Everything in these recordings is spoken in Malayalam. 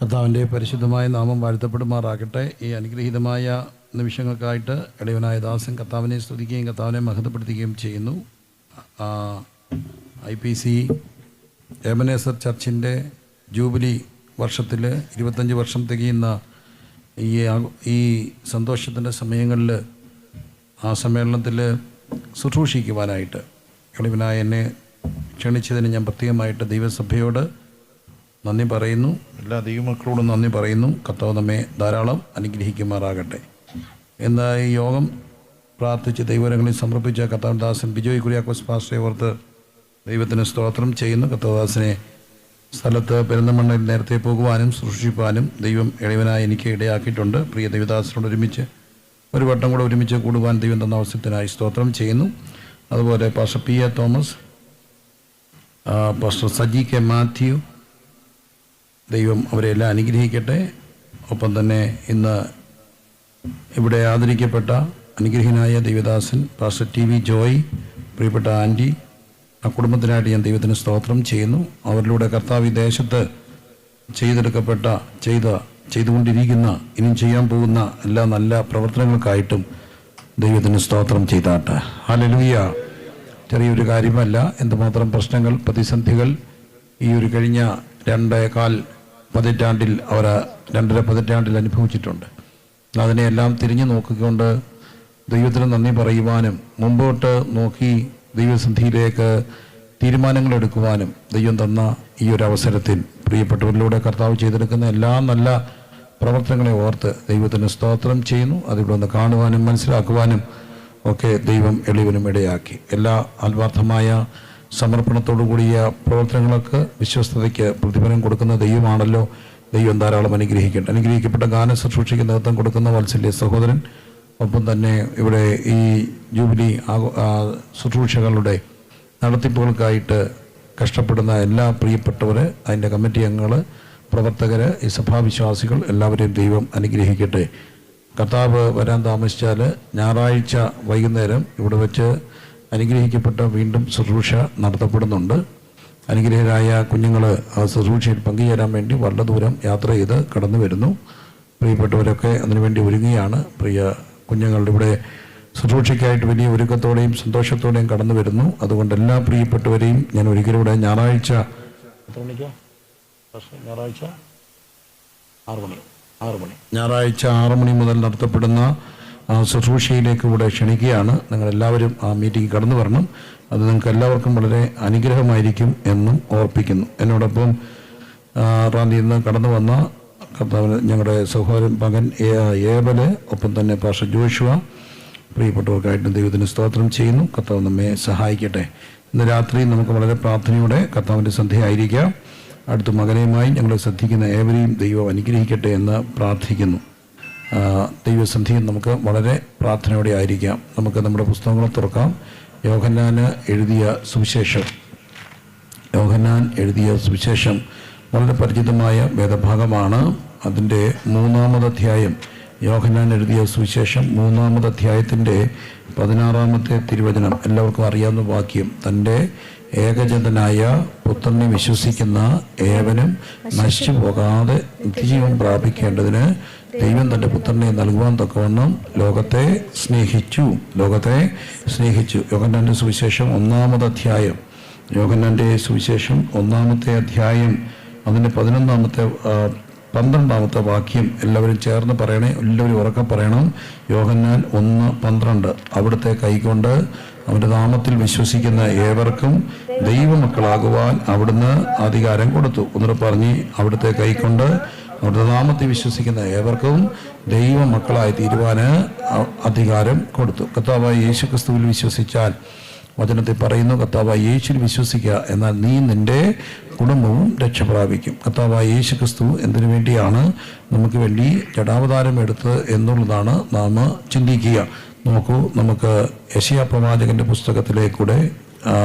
കർത്താവിൻ്റെ പരിശുദ്ധമായ നാമം വാഴ്ത്തപ്പെടുമാറാകട്ടെ. ഈ അനുഗ്രഹീതമായ നിമിഷങ്ങൾക്കായിട്ട് എളിയവനായ ദാസൻ കർത്താവിനെ സ്തുതിക്കുകയും കർത്താവിനെ മഹത്വപ്പെടുത്തുകയും ചെയ്യുന്നു. IPC എബനേസർ ചർച്ചിൻ്റെ ജൂബിലി വർഷത്തിൽ 25 വർഷം തികയുന്ന ഈ സന്തോഷത്തിൻ്റെ സമയങ്ങളിൽ ആ സമ്മേളനത്തിൽ ശുശ്രൂഷിക്കുവാനായിട്ട് എളിയവനായ എന്നെ ക്ഷണിച്ചതിന് ഞാൻ പ്രത്യേകമായിട്ട് ദൈവസഭയോട് നന്ദി പറയുന്നു. എല്ലാ ദൈവമക്കളോടും നന്ദി പറയുന്നു. കർത്താവ് നമ്മെ ധാരാളം അനുഗ്രഹിക്കുമാറാകട്ടെ. ഇന്ന് ഈ യോഗം പ്രാർത്ഥിച്ച് ദൈവകരങ്ങളിൽ സമർപ്പിച്ച കർത്താവദാസൻ ബിജോയ് കുര്യാക്കോസ് പാസ്റ്ററെ ഓർത്ത് ദൈവത്തിന് സ്തോത്രം ചെയ്യുന്നു. കർത്താവദാസനെ സ്ഥലത്ത് പെരുന്തമണ്ണയിൽ നേരത്തെ പോകുവാനും ശുശ്രൂഷിപ്പാനും ദൈവം എളിയവനായി എനിക്ക് ഇടയാക്കിയിട്ടുണ്ട്. പ്രിയ ദൈവദാസനോട് ഒരുമിച്ച് ഒരു വട്ടം കൂടെ ഒരുമിച്ച് കൂടുവാൻ ദൈവം തന്ന അവസരത്തിനായി സ്തോത്രം ചെയ്യുന്നു. അതുപോലെ pastor P.A. Thomas, pastor Saji K Mathew, ദൈവം അവരെല്ലാം അനുഗ്രഹിക്കട്ടെ. ഒപ്പം തന്നെ ഇന്ന് ഇവിടെ ആദരിക്കപ്പെട്ട അനുഗ്രഹീനായ ദൈവദാസൻ പാസ്റ്റർ TV ജോയ്, പ്രിയപ്പെട്ട ആൻറ്റി, ആ കുടുംബത്തിനായിട്ട് ഞാൻ ദൈവത്തിന് സ്തോത്രം ചെയ്യുന്നു. അവരിലൂടെ കർത്താവ് ഈ ദേശത്ത് ചെയ്തുകൊണ്ടിരിക്കുന്ന ഇനിയും ചെയ്യാൻ പോകുന്ന എല്ലാ നല്ല പ്രവർത്തനങ്ങൾക്കായിട്ടും ദൈവത്തിന് സ്തോത്രം ചെയ്താട്ടെ. ഹല്ലേലൂയ. ചെറിയൊരു കാര്യമല്ല. എന്തുമാത്രം പ്രശ്നങ്ങൾ, പ്രതിസന്ധികൾ ഈ ഒരു കഴിഞ്ഞ 2.25 പതിറ്റാണ്ടിൽ അവർ 2.5 പതിറ്റാണ്ടിൽ അനുഭവിച്ചിട്ടുണ്ട്. അതിനെയെല്ലാം തിരിഞ്ഞു നോക്കിക്കൊണ്ട് ദൈവത്തിന് നന്ദി പറയുവാനും മുമ്പോട്ട് നോക്കി ദൈവസന്ധിയിലേക്ക് തീരുമാനങ്ങൾ എടുക്കുവാനും ദൈവം തന്ന ഈ ഒരു അവസരത്തിൽ പ്രിയപ്പെട്ടവരിലൂടെ കർത്താവ് ചെയ്തെടുക്കുന്ന എല്ലാ നല്ല പ്രവർത്തനങ്ങളെ ഓർത്ത് ദൈവത്തിന് സ്തോത്രം ചെയ്യുന്നു. അതിവിടെ ഒന്ന് കാണുവാനും മനസ്സിലാക്കുവാനും ഒക്കെ ദൈവം എളിവനും ഇടയാക്കി. എല്ലാ ആത്മാർത്ഥമായ സമർപ്പണത്തോടു കൂടിയ പ്രവർത്തനങ്ങൾക്ക് വിശ്വസ്തതയ്ക്ക് പ്രതിഫലം കൊടുക്കുന്ന ദൈവമാണല്ലോ. ദൈവം ധാരാളം അനുഗ്രഹിക്കട്ടെ. അനുഗ്രഹിക്കപ്പെട്ട ഗാന ശുശ്രൂഷയ്ക്ക് നേതൃത്വം കൊടുക്കുന്ന വാത്സല്യ സഹോദരൻ, ഒപ്പം തന്നെ ഇവിടെ ഈ ജൂബിലി ശുശ്രൂഷകളുടെ നടത്തിപ്പുകൾക്കായിട്ട് കഷ്ടപ്പെടുന്ന എല്ലാ പ്രിയപ്പെട്ടവർ, അതിൻ്റെ കമ്മിറ്റി അംഗങ്ങൾ, പ്രവർത്തകർ, ഈ സഭാവിശ്വാസികൾ എല്ലാവരെയും ദൈവം അനുഗ്രഹിക്കട്ടെ. കർത്താവ് വരാൻ താമസിച്ചാൽ ഞായറാഴ്ച വൈകുന്നേരം ഇവിടെ വെച്ച് അനുഗ്രഹിക്കപ്പെട്ട വീണ്ടും ശുശ്രൂഷ നടത്തപ്പെടുന്നുണ്ട്. അനുഗ്രഹരായ കുഞ്ഞുങ്ങൾ ആ ശുശ്രൂഷയിൽ പങ്കുചേരാൻ വേണ്ടി വളരെ ദൂരം യാത്ര ചെയ്ത് കടന്നു വരുന്നു. പ്രിയപ്പെട്ടവരൊക്കെ അതിനുവേണ്ടി ഒരുങ്ങുകയാണ്. പ്രിയ കുഞ്ഞുങ്ങളുടെ ഇവിടെ ശുശ്രൂഷയ്ക്കായിട്ട് വലിയ ഒരുക്കത്തോടെയും സന്തോഷത്തോടെയും കടന്നു വരുന്നു. അതുകൊണ്ട് എല്ലാ പ്രിയപ്പെട്ടവരെയും ഞാൻ ഒരിക്കലും ഇവിടെ ഞായറാഴ്ച 6 മണി മുതൽ നടത്തപ്പെടുന്ന ശുശ്രൂഷയിലേക്ക് ഇവിടെ ക്ഷണിക്കുകയാണ്. നിങ്ങളെല്ലാവരും ആ മീറ്റിംഗ് കടന്നു വരണം. അത് നിങ്ങൾക്ക് എല്ലാവർക്കും വളരെ അനുഗ്രഹമായിരിക്കും എന്നും ഓർപ്പിക്കുന്നു. എന്നോടൊപ്പം റാന്നിയിൽ നിന്ന് കടന്നു വന്ന കർത്താവിന് ഞങ്ങളുടെ സഹോദരൻ മകൻ ഏബല്, ഒപ്പം തന്നെ പാസ്റ്റർ ജോഷുവ, പ്രിയപ്പെട്ടവർക്കായിട്ടും ദൈവത്തിന് സ്തോത്രം ചെയ്യുന്നു. കർത്താവ് നമ്മെ സഹായിക്കട്ടെ. ഇന്ന് രാത്രി നമുക്ക് വളരെ പ്രാർത്ഥനയോടെ കർത്താവിൻ്റെ സന്ധ്യയായിരിക്കാം. അടുത്ത മകനെയുമായി ഞങ്ങളെ ശ്രദ്ധിക്കുന്ന ഏവരെയും ദൈവം അനുഗ്രഹിക്കട്ടെ എന്ന് പ്രാർത്ഥിക്കുന്നു. ദൈവസന്ധിയിൽ നമുക്ക് വളരെ പ്രാർത്ഥനയോടെ ആയിരിക്കാം. നമുക്ക് നമ്മുടെ പുസ്തകങ്ങൾ തുറക്കാം. യോഹന്നാൻ എഴുതിയ സുവിശേഷം വളരെ പരിചിതമായ വേദഭാഗമാണ്. അതിൻ്റെ 3-ാമത് അധ്യായം, യോഹന്നാൻ എഴുതിയ സുവിശേഷം 3-ാമത് അധ്യായത്തിൻ്റെ 16-ാമത്തെ തിരുവചനം, എല്ലാവർക്കും അറിയാവുന്ന വാക്യം. തൻ്റെ ഏകജാതനായ പുത്രനെ വിശ്വസിക്കുന്ന ഏവനും നശിച്ചു പോകാതെ നിത്യജീവൻ പ്രാപിക്കേണ്ടതിന് ദൈവം തൻ്റെ പുത്രനെ നൽകുവാൻ തക്കവണ്ണം ലോകത്തെ സ്നേഹിച്ചു. യോഹന്നാൻ്റെ സുവിശേഷം 1-ാമത് അധ്യായം, യോഹന്നാൻ്റെ സുവിശേഷം 1-ാമത്തെ അധ്യായം, അതിൻ്റെ 12-ാമത്തെ വാക്യം എല്ലാവരും ചേർന്ന് പറയണേ. എല്ലാവരും ഉറക്കെ പറയണം. യോഹന്നാൻ 1:12. അവിടുത്തെ കൈകൊണ്ട് അവൻ്റെ നാമത്തിൽ വിശ്വസിക്കുന്ന ഏവർക്കും ദൈവമക്കളാകുവാൻ അവിടുന്ന് അധികാരം കൊടുത്തു. ഒന്നുകൂടെ പറഞ്ഞ്, അവിടുത്തെ കൈകൊണ്ട് അവരുടെ നാമത്തിൽ വിശ്വസിക്കുന്ന ഏവർക്കും ദൈവമക്കളായി തീരുവാന് അധികാരം കൊടുത്തു. കർത്താവായ യേശു ക്രിസ്തുവിൽ വിശ്വസിച്ചാൽ, വചനത്തിൽ പറയുന്നു, കർത്താവായ യേശുവിൽ വിശ്വസിക്കുക, എന്നാൽ നീ നിൻ്റെ കുടുംബവും രക്ഷ പ്രാപിക്കും. കർത്താവായ യേശു ക്രിസ്തു എന്തിനു വേണ്ടിയാണ് നമുക്ക് വേണ്ടി ജഡാവതാരം എടുത്തത് എന്നുള്ളതാണ് നാം ചിന്തിക്കുക. നോക്കൂ, നമുക്ക് യെശയ്യാ പ്രവാചകൻ്റെ പുസ്തകത്തിലേക്കൂടെ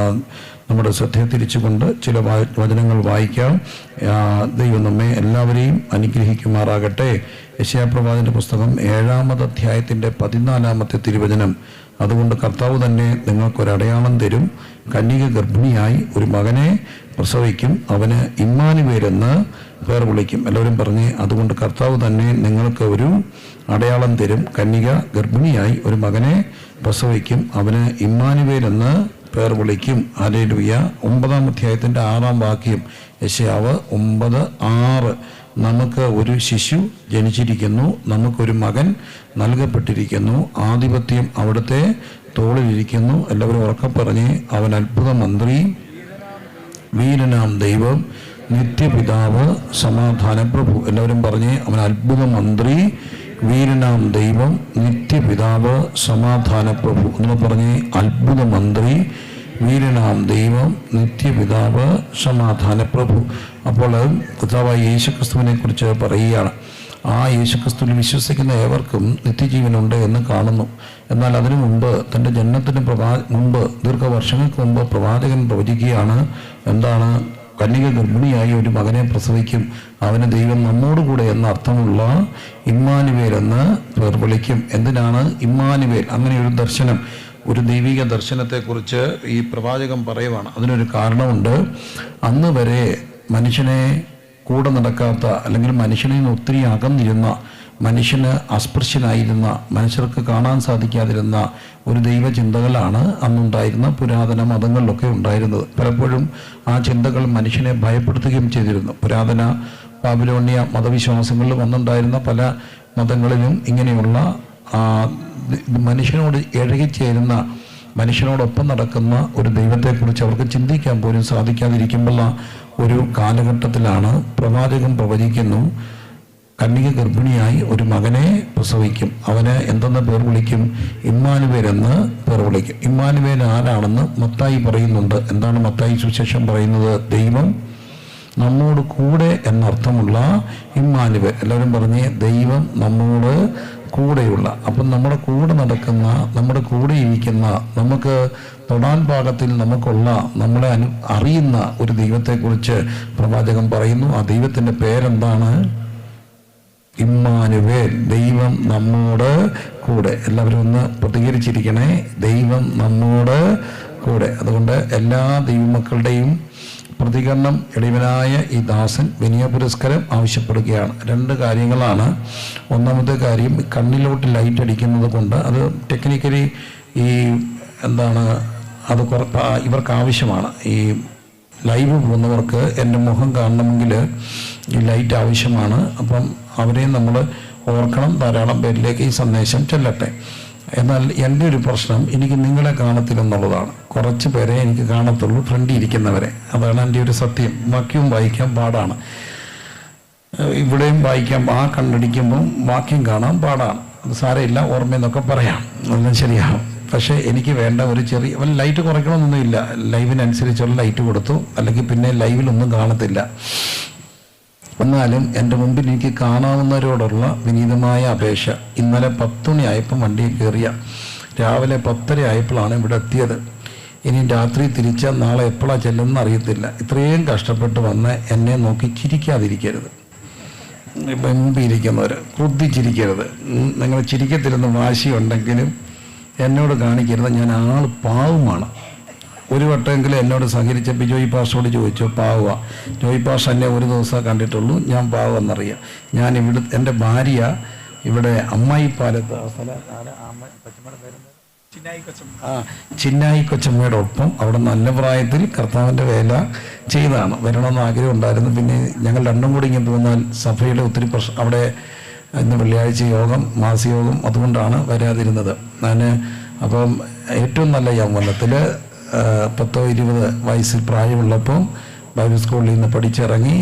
നമ്മുടെ ശ്രദ്ധയെ തിരിച്ചുകൊണ്ട് ചില വചനങ്ങൾ വായിക്കാം. ദൈവം നമ്മെ എല്ലാവരെയും അനുഗ്രഹിക്കുമാറാകട്ടെ. യെശയ്യാ പ്രവാചകന്റെ പുസ്തകം 7-ാമത് അധ്യായത്തിൻ്റെ 14-ാമത്തെ തിരുവചനം അതുകൊണ്ട് കർത്താവ് തന്നെ നിങ്ങൾക്കൊരടയാളം തരും. കന്യക ഗർഭിണിയായി ഒരു മകനെ പ്രസവിക്കും, അവന് ഇമ്മാനുവേൽ എന്ന് പേർ വിളിക്കും. എല്ലാവരും പറഞ്ഞ്, അതുകൊണ്ട് കർത്താവ് തന്നെ നിങ്ങൾക്ക് ഒരു അടയാളം തരും. കന്യക ഗർഭിണിയായി ഒരു മകനെ പ്രസവിക്കും, അവന് ഇമ്മാനുവേൽ എന്ന് പേർ വിളിക്കും. ഹല്ലേലൂയ. 9-ാം അധ്യായത്തിൻ്റെ 6-ാം വാക്യം, യെശയ്യാവ് 9:6. നമുക്ക് ഒരു ശിശു ജനിച്ചിരിക്കുന്നു, നമുക്കൊരു മകൻ നൽകപ്പെട്ടിരിക്കുന്നു, ആധിപത്യം അവിടുത്തെ തോളിലിരിക്കുന്നു. എല്ലാവരും ഉറക്കെ പറഞ്ഞ്, അവൻ അത്ഭുത മന്ത്രി, വീരനാം ദൈവം, നിത്യപിതാവ്, സമാധാന പ്രഭു. എല്ലാവരും പറഞ്ഞ്, അവൻ അത്ഭുത മന്ത്രി, വീരനാം ദൈവം, നിത്യപിതാവ്, സമാധാന പ്രഭു. എന്ന് പറഞ്ഞ്, അത്ഭുത മന്ത്രി, വീരനാം ദൈവം, നിത്യപിതാവ്, സമാധാന പ്രഭു. അപ്പോൾ കർത്താവായ യേശുക്രിസ്തുവിനെ കുറിച്ച് പറയുകയാണ്. ആ യേശുക്രിസ്തുവിൽ വിശ്വസിക്കുന്ന ഏവർക്കും നിത്യജീവനുണ്ട് എന്ന് കാണുന്നു. എന്നാൽ അതിനു മുമ്പ്, തൻ്റെ ജനനത്തിന് മുമ്പ്, ദീർഘവർഷങ്ങൾക്ക് മുമ്പ് പ്രവാചകൻ പ്രവചിക്കുകയാണ്. എന്താണ്? കന്യക ഗർഭിണിയായി ഒരു മകനെ പ്രസവിക്കും, അവന് ദൈവം നമ്മോടുകൂടെ എന്ന അർത്ഥമുള്ള ഇമ്മാനുവേൽ എന്ന് പേർ വിളിക്കും. എന്തിനാണ് ഇമ്മാനുവേൽ? അങ്ങനെ ഒരു ദർശനം, ഒരു ദൈവിക ദർശനത്തെക്കുറിച്ച് ഈ പ്രവാചകൻ പറയുവാണ്. അതിനൊരു കാരണമുണ്ട്. അന്ന് വരെ മനുഷ്യനെ കൂടെ നടക്കാത്ത, അല്ലെങ്കിൽ മനുഷ്യനിൽ നിന്ന് ഒത്തിരി അകന്നിരുന്ന, മനുഷ്യന് അസ്പൃശ്യനായിരുന്ന, മനുഷ്യർക്ക് കാണാൻ സാധിക്കാതിരുന്ന ഒരു ദൈവചിന്തകളാണ് അന്നുണ്ടായിരുന്ന പുരാതന മതങ്ങളിലൊക്കെ ഉണ്ടായിരുന്നത്. പലപ്പോഴും ആ ചിന്തകൾ മനുഷ്യനെ ഭയപ്പെടുത്തുകയും ചെയ്തിരുന്നു. പുരാതന ബാബിലോണിയ മതവിശ്വാസങ്ങളിൽ വന്നുണ്ടായിരുന്ന പല മതങ്ങളിലും ഇങ്ങനെയുള്ള മനുഷ്യനോട് ഇഴകിച്ചേരുന്ന, മനുഷ്യനോടൊപ്പം നടക്കുന്ന ഒരു ദൈവത്തെക്കുറിച്ച് അവർക്ക് ചിന്തിക്കാൻ പോലും സാധിക്കാതിരിക്കുമ്പോൾ ഒരു കാലഘട്ടത്തിലാണ് പ്രവാചകൻ പ്രവചിക്കുന്നു, കന്യക ഗർഭിണിയായി ഒരു മകനെ പ്രസവിക്കും, അവന് എന്തെന്ന് പേർ വിളിക്കും? ഇമ്മാനുവേൽ എന്ന് പേർ വിളിക്കും. ഇമ്മാനുവേൽ ആരാണെന്ന് മത്തായി പറയുന്നുണ്ട്. എന്താണ് മത്തായി സുവിശേഷം പറയുന്നത്? ദൈവം നമ്മോട് കൂടെ എന്നർത്ഥമുള്ള ഇമ്മാനുവേൽ. എല്ലാവരും പറഞ്ഞേ, ദൈവം നമ്മോട് കൂടെയുള്ള. അപ്പം നമ്മുടെ കൂടെ നടക്കുന്ന, നമ്മുടെ കൂടെ ഇരിക്കുന്ന, നമുക്ക് തൊടാൻ പാകത്തിൽ നമുക്കുള്ള, നമ്മളെ അറിയുന്ന ഒരു ദൈവത്തെക്കുറിച്ച് പ്രവാചകൻ പറയുന്നു. ആ ദൈവത്തിൻ്റെ പേരെന്താണ്? ഇമ്മാനുവേൽ. ദൈവം നമ്മോട് കൂടെ. എല്ലാവരും ഒന്ന് പ്രതികരിച്ചിരിക്കണേ, ദൈവം നമ്മോട് കൂടെ. അതുകൊണ്ട് എല്ലാ ദൈവമക്കളുടെയും പ്രതികരണം ഇടയവനായ ഈ ദാസൻ വിനയ പുരസ്കാരം ആവശ്യപ്പെടുകയാണ്. 2 കാര്യങ്ങളാണ്. ഒന്നാമത്തെ കാര്യം, കണ്ണിലോട്ട് ലൈറ്റ് അടിക്കുന്നത് കൊണ്ട് അത് ടെക്നിക്കലി അത് ഇവർക്ക് ആവശ്യമാണ്. ഈ ലൈവ് പോകുന്നവർക്ക് എൻ്റെ മുഖം കാണണമെങ്കിൽ ഈ ലൈറ്റ് ആവശ്യമാണ്. അപ്പം അവരെയും നമ്മൾ ഓർക്കണം. ധാരാളം പേരിലേക്ക് ഈ സന്ദേശം ചെല്ലട്ടെ. എന്നാൽ എൻ്റെ ഒരു പ്രശ്നം, എനിക്ക് നിങ്ങളെ കാണത്തില്ലെന്നുള്ളതാണ്. കുറച്ച് പേരെ എനിക്ക് കാണത്തുള്ളൂ, ഫ്രണ്ടിൽ ഇരിക്കുന്നവരെ. അതാണ് എൻ്റെ ഒരു സത്യം. വാക്യവും വായിക്കാൻ പാടാണ്, ഇവിടെയും വായിക്കാൻ, ആ കണ്ണടിക്കുമ്പം വാക്യം കാണാൻ പാടാണ്. അത് സാരമില്ല, ഓർമ്മയെന്നൊക്കെ പറയാം, അതെല്ലാം ശരിയാകും. പക്ഷേ എനിക്ക് വേണ്ട ഒരു ചെറിയ ലൈറ്റ് കുറയ്ക്കണമെന്നൊന്നുമില്ല. ലൈവിനനുസരിച്ചുള്ള ലൈറ്റ് കൊടുത്തു, അല്ലെങ്കിൽ പിന്നെ ലൈവിലൊന്നും കാണത്തില്ല. എന്നാലും എൻ്റെ മുമ്പിൽ എനിക്ക് കാണാവുന്നവരോടുള്ള വിനീതമായ അപേക്ഷ. ഇന്നലെ 10 മണി ആയപ്പം വണ്ടിയിൽ കയറിയ, രാവിലെ 10:30 ആയപ്പോഴാണ് ഇവിടെ എത്തിയത്. ഇനി രാത്രി തിരിച്ചാൽ നാളെ എപ്പോഴാണ് ചെല്ലുമെന്ന് അറിയത്തില്ല. ഇത്രയും കഷ്ടപ്പെട്ട് വന്ന് എന്നെ നോക്കി ചിരിക്കാതിരിക്കരുത്. മുമ്പിരിക്കുന്നവർ ക്രുദ്ധിച്ചിരിക്കരുത്. നിങ്ങൾ ചിരിക്കത്തില്ലെന്ന് വാശിയുണ്ടെങ്കിലും എന്നോട് കാണിക്കരുത്. ഞാൻ ആൾ പാവമാണ്. ഒരു വട്ടമെങ്കിലും എന്നോട് സഹകരിച്ചപ്പോൾ ജോയി പാഷോട് ചോദിച്ചു, പാവുക. ജോയി പാഷ എന്നെ ഒരു ദിവസം കണ്ടിട്ടുള്ളൂ, ഞാൻ പാവെന്നറിയാം. ഞാൻ ഇവിടെ, എൻ്റെ ഭാര്യ ഇവിടെ അമ്മായിപ്പാലത്ത്, ചിന്നായി കൊച്ചമ്മയുടെ ഒപ്പം അവിടെ നല്ല പ്രായത്തിൽ കർത്താവിൻ്റെ വേല ചെയ്താണ്. വരണമെന്ന് ആഗ്രഹം ഉണ്ടായിരുന്നു. പിന്നെ ഞങ്ങൾ രണ്ടും കൂടി ഇങ്ങനെ തോന്നാൽ സഭയുടെ ഒത്തിരി പ്രശ്നം, അവിടെ ഇന്ന് വെള്ളിയാഴ്ച യോഗം, മാസയോഗം, അതുകൊണ്ടാണ് വരാതിരുന്നത് ഞാൻ. അപ്പം ഏറ്റവും നല്ല യൗവനത്തിൽ 10-20 വയസ്സിൽ പ്രായമുള്ളപ്പം ബൈബിൾ സ്കൂളിൽ നിന്ന് പഠിച്ചിറങ്ങി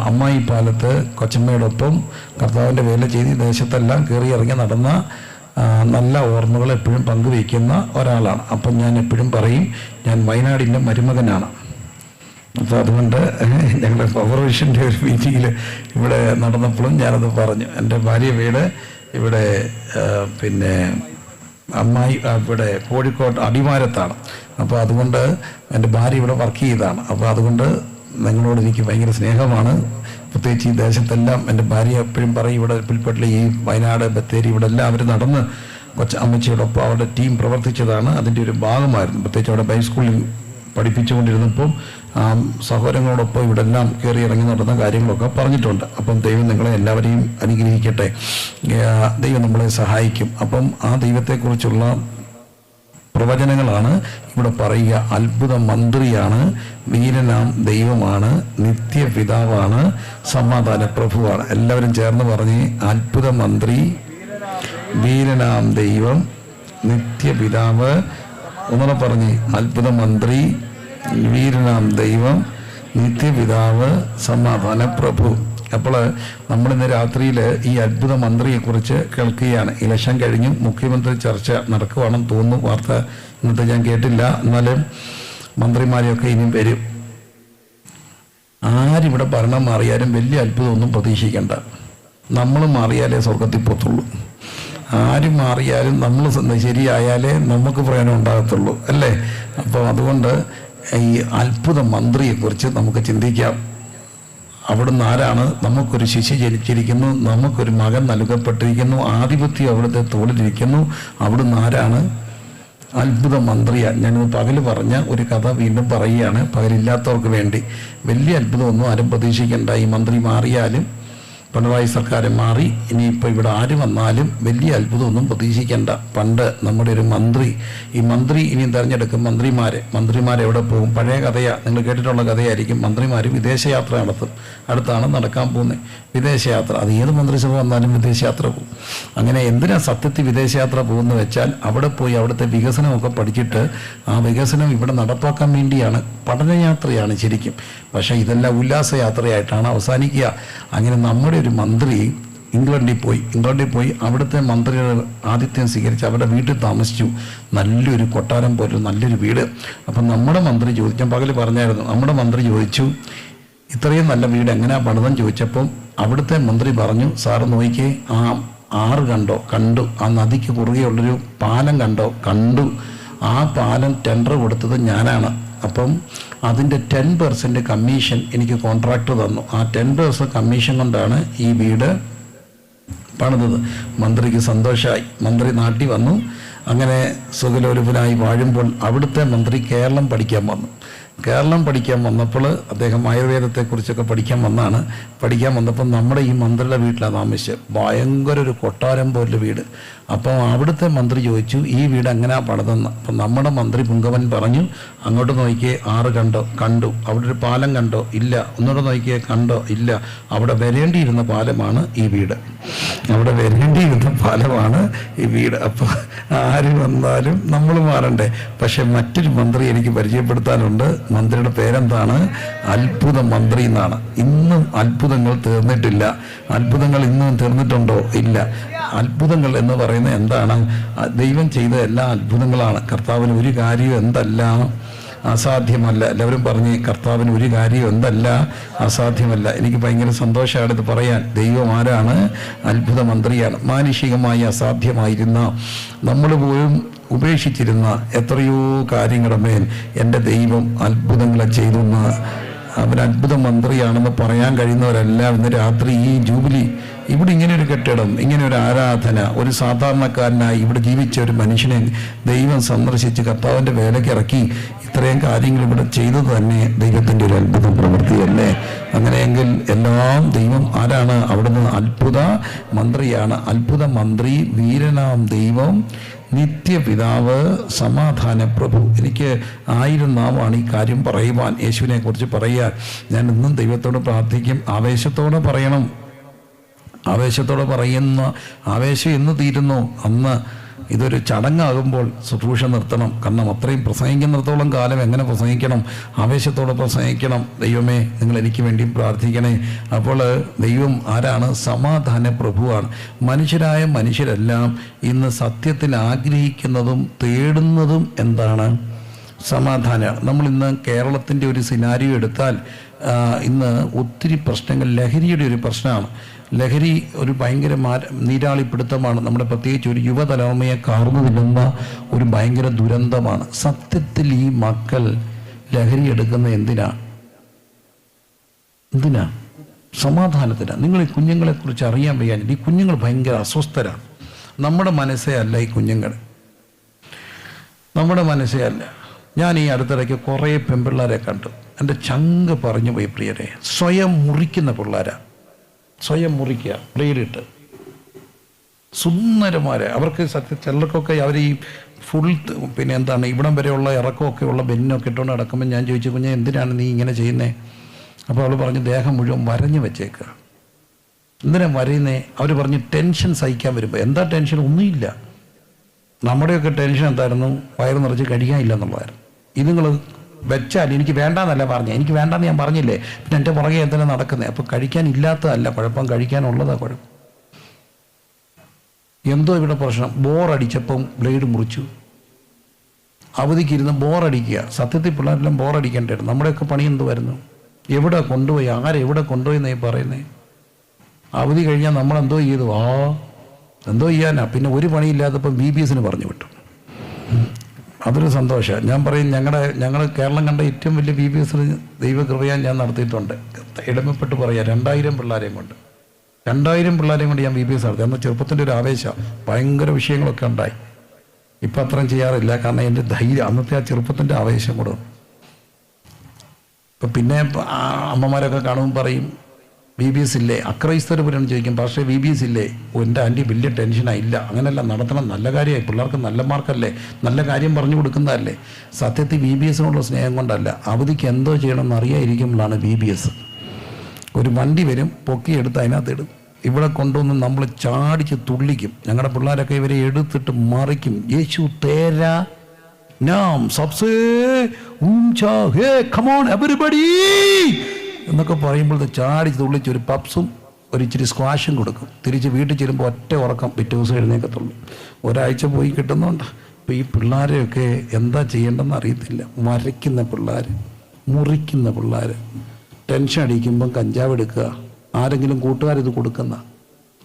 അമ്മായിപ്പാലത്ത് കൊച്ചമ്മയോടൊപ്പം കർത്താവിൻ്റെ വേല ചെയ്ത് ദേശത്തെല്ലാം കയറി ഇറങ്ങി നടന്ന നല്ല ഓർമ്മകൾ എപ്പോഴും പങ്കുവയ്ക്കുന്ന ഒരാളാണ്. അപ്പം ഞാൻ എപ്പോഴും പറയും, ഞാൻ വയനാടിൻ്റെ മരുമകനാണ്. അപ്പോൾ അതുകൊണ്ട് ഞങ്ങളുടെ പവർ വിഷൻ്റെ ഒരു മീറ്റിങ്ങിൽ ഇവിടെ നടന്നപ്പോഴും ഞാനത് പറഞ്ഞു. എൻ്റെ ഭാര്യ വീട് ഇവിടെ പിന്നെ ഇവിടെ കോഴിക്കോട് അടിവാരത്താണ്. അപ്പോൾ അതുകൊണ്ട് എൻ്റെ ഭാര്യ ഇവിടെ വർക്ക് ചെയ്തതാണ്. അപ്പോൾ അതുകൊണ്ട് നിങ്ങളോട് എനിക്ക് ഭയങ്കര സ്നേഹമാണ്. പ്രത്യേകിച്ച് ഈ ദേശത്തെല്ലാം എൻ്റെ ഭാര്യ എപ്പോഴും പറയും, ഇവിടെ പുൽപ്പള്ളി, ഈ വയനാട്, ബത്തേരി, ഇവിടെ എല്ലാം അവർ നടന്ന് അമ്മച്ചിയോടൊപ്പം അവരുടെ ടീം പ്രവർത്തിച്ചതാണ്. അതിൻ്റെ ഒരു ഭാഗമായിരുന്നു. പ്രത്യേകിച്ച് അവിടെ ഹൈസ്കൂളിൽ പഠിപ്പിച്ചുകൊണ്ടിരുന്നപ്പോൾ സഹോദരങ്ങളോടൊപ്പം ഇവിടെ എല്ലാം കയറി ഇറങ്ങി നടന്ന കാര്യങ്ങളൊക്കെ പറഞ്ഞിട്ടുണ്ട്. അപ്പം ദൈവം നിങ്ങളെ എല്ലാവരെയും അനുഗ്രഹിക്കട്ടെ. ദൈവം നമ്മളെ സഹായിക്കും. അപ്പം ആ ദൈവത്തെക്കുറിച്ചുള്ള പ്രവചനങ്ങളാണ് ഇവിടെ പറയുക. അത്ഭുത മന്ത്രിയാണ്, വീരനാം ദൈവമാണ്, നിത്യപിതാവാണ്, സമാധാന പ്രഭുവാണ്. എല്ലാവരും ചേർന്ന് പറഞ്ഞ് അത്ഭുത മന്ത്രി, വീരനാം ദൈവം, നിത്യപിതാവ്. ഒന്നുകൂടെ പറഞ്ഞ് അത്ഭുത മന്ത്രി, വീരനാം ദൈവം, നിത്യപിതാവ്, സമാധാന പ്രഭു. അപ്പോൾ നമ്മളിന്ന് രാത്രിയിൽ ഈ അത്ഭുത മന്ത്രിയെക്കുറിച്ച് കേൾക്കുകയാണ്. ഇലക്ഷൻ കഴിഞ്ഞു, മുഖ്യമന്ത്രി ചർച്ച നടക്കുവാണെന്ന് തോന്നുന്നു. വാർത്ത ഇന്നത്തെ ഞാൻ കേട്ടില്ല. എന്നാലും മന്ത്രിമാരെയൊക്കെ ഇനിയും വരും. ആരിവിടെ ഭരണം മാറിയാലും വലിയ അത്ഭുതമൊന്നും പ്രതീക്ഷിക്കേണ്ട. നമ്മൾ മാറിയാലേ സ്വർഗത്തിൽ പോത്തുള്ളൂ. ആരും മാറിയാലും നമ്മൾ ശരിയായാലേ നമുക്ക് പ്രയോജനം ഉണ്ടാകത്തുള്ളൂ, അല്ലേ? അപ്പോൾ അതുകൊണ്ട് ഈ അത്ഭുത മന്ത്രിയെക്കുറിച്ച് നമുക്ക് ചിന്തിക്കാം. അവിടുന്ന് ആരാണ്? നമുക്കൊരു ശിശു ജനിച്ചിരിക്കുന്നു, നമുക്കൊരു മകൻ നൽകപ്പെട്ടിരിക്കുന്നു, ആധിപത്യം അവിടുത്തെ തോളിലിരിക്കുന്നു. അവിടുന്ന് ആരാണ്? അത്ഭുത മന്ത്രിയാണ്. ഞാനിത് പകൽ പറഞ്ഞ ഒരു കഥ വീണ്ടും പറയുകയാണ്, പകലില്ലാത്തവർക്ക് വേണ്ടി. വലിയ അത്ഭുതമൊന്നും ആരും പ്രതീക്ഷിക്കേണ്ട. ഈ മന്ത്രി മാറിയാലും, പിണറായി സർക്കാർ മാറി, ഇനിയിപ്പോൾ ഇവിടെ ആര് വന്നാലും വലിയ അത്ഭുതമൊന്നും പ്രതീക്ഷിക്കേണ്ട. പണ്ട് നമ്മുടെ ഒരു മന്ത്രി, ഈ മന്ത്രി ഇനിയും തിരഞ്ഞെടുക്കും മന്ത്രിമാരെവിടെ പോകും? പഴയ കഥയാണ്, നിങ്ങൾ കേട്ടിട്ടുള്ള കഥയായിരിക്കും. മന്ത്രിമാർ വിദേശയാത്ര നടത്തും. അടുത്താണ് നടക്കാൻ പോകുന്നത് വിദേശയാത്ര. അത് ഏത് മന്ത്രിസഭ വന്നാലും വിദേശയാത്ര പോകും. അങ്ങനെ എന്തിനാ സത്യത്തിൽ വിദേശയാത്ര പോകുന്നത് വെച്ചാൽ, അവിടെ പോയി അവിടുത്തെ വികസനമൊക്കെ പഠിച്ചിട്ട് ആ വികസനം ഇവിടെ നടപ്പാക്കാൻ വേണ്ടിയാണ്. പഠനയാത്രയാണ് ശരിക്കും. പക്ഷേ ഇതെല്ലാം ഉല്ലാസയാത്രയായിട്ടാണ് അവസാനിക്കുക. അങ്ങനെ നമ്മുടെ ഒരു മന്ത്രി ഇംഗ്ലണ്ടിൽ പോയി അവിടുത്തെ മന്ത്രിയുടെ ആതിഥ്യം സ്വീകരിച്ച് അവരുടെ വീട്ടിൽ താമസിച്ചു. നല്ലൊരു കൊട്ടാരം പോലെ നല്ലൊരു വീട്. അപ്പം നമ്മുടെ മന്ത്രി ചോദിച്ചു, ഞാൻ പകൽ പറഞ്ഞായിരുന്നു, നമ്മുടെ മന്ത്രി ചോദിച്ചു ഇത്രയും നല്ല വീട് എങ്ങനെയാ പണിതെന്ന് ചോദിച്ചപ്പം അവിടുത്തെ മന്ത്രി പറഞ്ഞു, സാറ് നോക്കിക്കേ, ആ ആറ് കണ്ടു, ആ നദിക്ക് കുറുകെയുള്ളൊരു പാലം കണ്ടു. ആ പാലം ടെൻഡർ കൊടുത്തത് ഞാനാണ്. അപ്പം അതിൻ്റെ 10% കമ്മീഷൻ എനിക്ക് കോൺട്രാക്ട് തന്നു. ആ 10% കമ്മീഷൻ കൊണ്ടാണ് ഈ വീട് പണിതത്. മന്ത്രിക്ക് സന്തോഷമായി. മന്ത്രി നാട്ടിൽ വന്നു. അങ്ങനെ സുഖലോലുപനായി വാഴുമ്പോൾ അവിടുത്തെ മന്ത്രി കേരളം പഠിക്കാൻ വന്നപ്പോൾ അദ്ദേഹം ആയുർവേദത്തെക്കുറിച്ചൊക്കെ പഠിക്കാൻ വന്നപ്പോൾ നമ്മുടെ ഈ മന്ത്രിയുടെ വീട്ടിലാണ് താമസിച്ചത്. ഭയങ്കര ഒരു കൊട്ടാരം പോലെ വീട്. അപ്പോൾ അവിടുത്തെ മന്ത്രി ചോദിച്ചു, ഈ വീട് എങ്ങനെയാ പണിതെന്ന്. അപ്പം നമ്മുടെ മന്ത്രി പുങ്കവൻ പറഞ്ഞു, അങ്ങോട്ട് നോക്കിയേ, ആറ് കണ്ടു. അവിടെ ഒരു പാലം കണ്ടോ? ഇല്ല. ഒന്നുകൂടെ നോക്കിയേ, കണ്ടോ? ഇല്ല. അവിടെ വരേണ്ടിയിരുന്ന പാലമാണ് ഈ വീട്. അപ്പോൾ ആര് വന്നാലും നമ്മൾ മാറണ്ടേ? പക്ഷെ മറ്റൊരു മന്ത്രി എനിക്ക് പരിചയപ്പെടുത്താനുണ്ട്. മന്ത്രിയുടെ പേരെന്താണ്? അത്ഭുത മന്ത്രി എന്നാണ്. ഇന്നും അത്ഭുതങ്ങൾ തീർന്നിട്ടില്ല. അത്ഭുതങ്ങൾ ഇന്നും തീർന്നിട്ടുണ്ടോ? ഇല്ല. അത്ഭുതങ്ങൾ എന്ന് പറയുന്നത് എന്താണ്? ദൈവം ചെയ്ത എല്ലാ അത്ഭുതങ്ങളാണ്. കർത്താവിന് ഒരു കാര്യം എന്തല്ല അസാധ്യമല്ല. എല്ലാവരും പറഞ്ഞ്, കർത്താവിന് ഒരു കാര്യം എന്തല്ല അസാധ്യമല്ല. എനിക്ക് ഭയങ്കര സന്തോഷമാണ് ഇത് പറയാൻ. ദൈവം ആരാണ്? അത്ഭുത മന്ത്രിയാണ്. മാനുഷികമായി അസാധ്യമായിരുന്ന, നമ്മൾ പോലും ഉപേക്ഷിച്ചിരുന്ന എത്രയോ കാര്യങ്ങളുടെ മേൽ എൻ്റെ ദൈവം അത്ഭുതങ്ങളെ ചെയ്തെന്ന്, അവൻ അത്ഭുത മന്ത്രിയാണെന്ന് പറയാൻ കഴിയുന്നവരെല്ലാം ഇന്ന് രാത്രി ഈ ജൂബിലി, ഇവിടെ ഇങ്ങനെ ഒരു കെട്ടിടം, ഇങ്ങനെ ഒരു ആരാധന, ഒരു സാധാരണക്കാരനായി ഇവിടെ ജീവിച്ച ഒരു മനുഷ്യനെ ദൈവം സന്ദർശിച്ച് കർത്താവിൻ്റെ വേലയ്ക്ക് ഇറക്കി ഇത്രയും കാര്യങ്ങൾ ഇവിടെ ചെയ്തത് തന്നെ ദൈവത്തിൻ്റെ ഒരു അത്ഭുത പ്രവൃത്തിയല്ലേ? അങ്ങനെയെങ്കിൽ എല്ലാം ദൈവം ആരാണ്? അവിടുന്ന് അത്ഭുത മന്ത്രിയാണ്. അത്ഭുത മന്ത്രി, വീരനാം ദൈവം, നിത്യപിതാവ്, സമാധാന പ്രഭു. എനിക്ക് 1000 നാവാണ് ഈ കാര്യം പറയുവാൻ, യേശുവിനെ കുറിച്ച് പറയാൻ. ഞാൻ ഇന്നും ദൈവത്തോട് പ്രാർത്ഥിക്കും, ആവേശത്തോടെ പറയണം. ആവേശത്തോടെ പറയുന്ന, ആവേശം എന്ന് തീരുന്നു അന്ന് ഇതൊരു ചടങ്ങാകുമ്പോൾ ശുശ്രൂഷ നിർത്തണം. കാരണം അത്രയും പ്രസംഗിക്കുന്നിടത്തോളം കാലം എങ്ങനെ പ്രസംഗിക്കണം? ആവേശത്തോടെ പ്രസംഗിക്കണം. ദൈവമേ, നിങ്ങൾ എനിക്ക് വേണ്ടിയും പ്രാർത്ഥിക്കണേ. അപ്പോൾ ദൈവം ആരാണ്? സമാധാന പ്രഭുവാണ്. മനുഷ്യരെല്ലാം ഇന്ന് സത്യത്തിൽ ആഗ്രഹിക്കുന്നതും തേടുന്നതും എന്താണ്? സമാധാനമാണ്. നമ്മളിന്ന് കേരളത്തിൻ്റെ ഒരു സിനാരിയോ എടുത്താൽ ഇന്ന് ഒത്തിരി പ്രശ്നങ്ങൾ, ലഹരിയുടെ ഒരു പ്രശ്നമാണ്. ലഹരി ഒരു ഭയങ്കര നീരാളിപ്പിടുത്തമാണ്. നമ്മുടെ പ്രത്യേകിച്ച് ഒരു യുവതലമുറയെ കാർന്നു തിന്നുന്ന ഒരു ഭയങ്കര ദുരന്തമാണ്. സത്യത്തിൽ ഈ മക്കൾ ലഹരി എടുക്കുന്ന എന്തിനാ? സമാധാനത്തിനാണ്. നിങ്ങൾ ഈ കുഞ്ഞുങ്ങളെക്കുറിച്ച് അറിയാൻ വയ്യാൻ, ഈ കുഞ്ഞുങ്ങൾ ഭയങ്കര അസ്വസ്ഥരാണ്. നമ്മുടെ മനസ്സേ അല്ല ഈ കുഞ്ഞുങ്ങൾ, നമ്മുടെ മനസ്സേ അല്ല. ഞാൻ ഈ അടുത്തിടയ്ക്ക് കുറേ പെൺപിള്ളേരെ കണ്ടു. എൻ്റെ ചങ്ക് പറഞ്ഞു പോയി പ്രിയരെ. സ്വയം മുറിക്കുന്ന പിള്ളേരാ, സ്വയം മുറിക്കുക പ്രിയരിട്ട് സുന്ദരന്മാരെ. അവർക്ക് ചിലർക്കൊക്കെ അവർ ഈ ഫുൾ പിന്നെ എന്താണ് ഇവിടം വരെയുള്ള ഇറക്കമൊക്കെ ഉള്ള ബെന്നൊക്കെ ഇട്ടുകൊണ്ട് നടക്കുമ്പോൾ ഞാൻ ചോദിച്ചു, കുഞ്ഞെ എന്തിനാണ് നീ ഇങ്ങനെ ചെയ്യുന്നത്? അപ്പോൾ അവൾ പറഞ്ഞു, ദേഹം മുഴുവൻ വരഞ്ഞു വെച്ചേക്കുക. എന്തിനാ വരയുന്നേ? അവർ പറഞ്ഞു, ടെൻഷൻ സഹിക്കാൻ വരുമ്പോൾ. എന്താ ടെൻഷൻ? ഒന്നുമില്ല. നമ്മുടെയൊക്കെ ടെൻഷൻ എന്തായിരുന്നു? വയറ് നിറച്ച് കഴിക്കാനില്ല എന്നുള്ളതായിരുന്നു. ഇത് നിങ്ങൾ വെച്ചാൽ എനിക്ക് വേണ്ടാന്നല്ല പറഞ്ഞേ, എനിക്ക് വേണ്ടാന്ന് ഞാൻ പറഞ്ഞില്ലേ, പിന്നെ എൻ്റെ പുറകെ എന്തെങ്കിലും നടക്കുന്നത്. അപ്പോൾ കഴിക്കാനില്ലാത്തതല്ല കുഴപ്പം, കഴിക്കാനുള്ളതാണ് കുഴപ്പം. എന്തോ ഇവിടെ പ്രശ്നം? ബോറടിച്ചപ്പം ബ്ലേഡ് മുറിച്ചു. അവധിക്കിരുന്ന് ബോറടിക്കുക. സത്യത്തിൽ പിള്ളേരെല്ലാം ബോറടിക്കേണ്ടായിരുന്നു. നമ്മുടെയൊക്കെ പണി എന്തുവായിരുന്നു? എവിടെ കൊണ്ടുപോയി, ആരെവിടെ കൊണ്ടുപോയി എന്നീ പറയുന്നേ? അവധി കഴിഞ്ഞാൽ നമ്മളെന്തോ ചെയ്തു? എന്തോ ചെയ്യാനാ? പിന്നെ ഒരു പണിയില്ലാത്തപ്പം BBSന് പറഞ്ഞു വിട്ടു. അതൊരു സന്തോഷമാണ്. ഞാൻ പറയും, ഞങ്ങൾ കേരളം കണ്ട ഏറ്റവും വലിയ BBSന് ദൈവകൃപയാൻ ഞാൻ നടത്തിയിട്ടുണ്ട്. എളിമപ്പെട്ട് പറയാം, 2000 പിള്ളേരെയും കൊണ്ട് 2000 പിള്ളേരെയും കൊണ്ട് ഞാൻ BBS നടത്തി. അന്ന് ചെറുപ്പത്തിൻ്റെ ഒരു ആവേശം, ഭയങ്കര വിഷയങ്ങളൊക്കെ ഉണ്ടായി. ഇപ്പം അത്രയും ചെയ്യാറില്ല, കാരണം എൻ്റെ ധൈര്യം, അന്നത്തെ ആ ചെറുപ്പത്തിൻ്റെ ആവേശം കൂടെ. ഇപ്പം പിന്നെ അമ്മമാരൊക്കെ കാണുമ്പോൾ പറയും, BBS ഇല്ലേ? അക്രൈസ്തവർ പോലും ചോദിക്കും, പക്ഷേ BBS ഇല്ലേ? എൻ്റെ ആൻറ്റി വലിയ ടെൻഷനായില്ല. അങ്ങനെയല്ല, നടത്തണം, നല്ല കാര്യമായി, പിള്ളേർക്ക് നല്ല മാർക്കല്ലേ, നല്ല കാര്യം പറഞ്ഞു കൊടുക്കുന്നതല്ലേ. സത്യത്തിൽ BBSനോടുള്ള സ്നേഹം കൊണ്ടല്ല, അവധിക്ക് എന്തോ ചെയ്യണമെന്ന് അറിയാതിരിക്കുമ്പോഴാണ് BBS. ഒരു വണ്ടി വരും, പൊക്കിയെടുത്ത് അതിനകത്തിടും. ഇവിടെ കൊണ്ടുവന്ന് നമ്മൾ ചാടിച്ച് തുള്ളിക്കും. ഞങ്ങളുടെ പിള്ളേരൊക്കെ ഇവരെ എടുത്തിട്ട് മറിക്കും. യേശു തേരാ നാം സബ്സേ ഊംചാ ഹേ കമോൺ എവരിബഡി എന്നൊക്കെ പറയുമ്പോൾ ചാടിച്ച് തുള്ളിച്ച് ഒരു പപ്സും ഒരു ഇച്ചിരി സ്ക്വാഷും കൊടുക്കും. തിരിച്ച് വീട്ടിൽ ചെല്ലുമ്പോൾ ഒറ്റ ഉറക്കം, പിറ്റേ ദിവസം എഴുന്നേക്കത്തുള്ളൂ. ഒരാഴ്ച പോയി കിട്ടുന്നുണ്ട്. അപ്പോൾ ഈ പിള്ളേരെയൊക്കെ എന്താ ചെയ്യേണ്ടെന്ന് അറിയത്തില്ല. വരയ്ക്കുന്ന പിള്ളേർ, മുറിക്കുന്ന പിള്ളേർ, ടെൻഷൻ അടിക്കുമ്പം കഞ്ചാവ് എടുക്കുക. ആരെങ്കിലും കൂട്ടുകാരിത്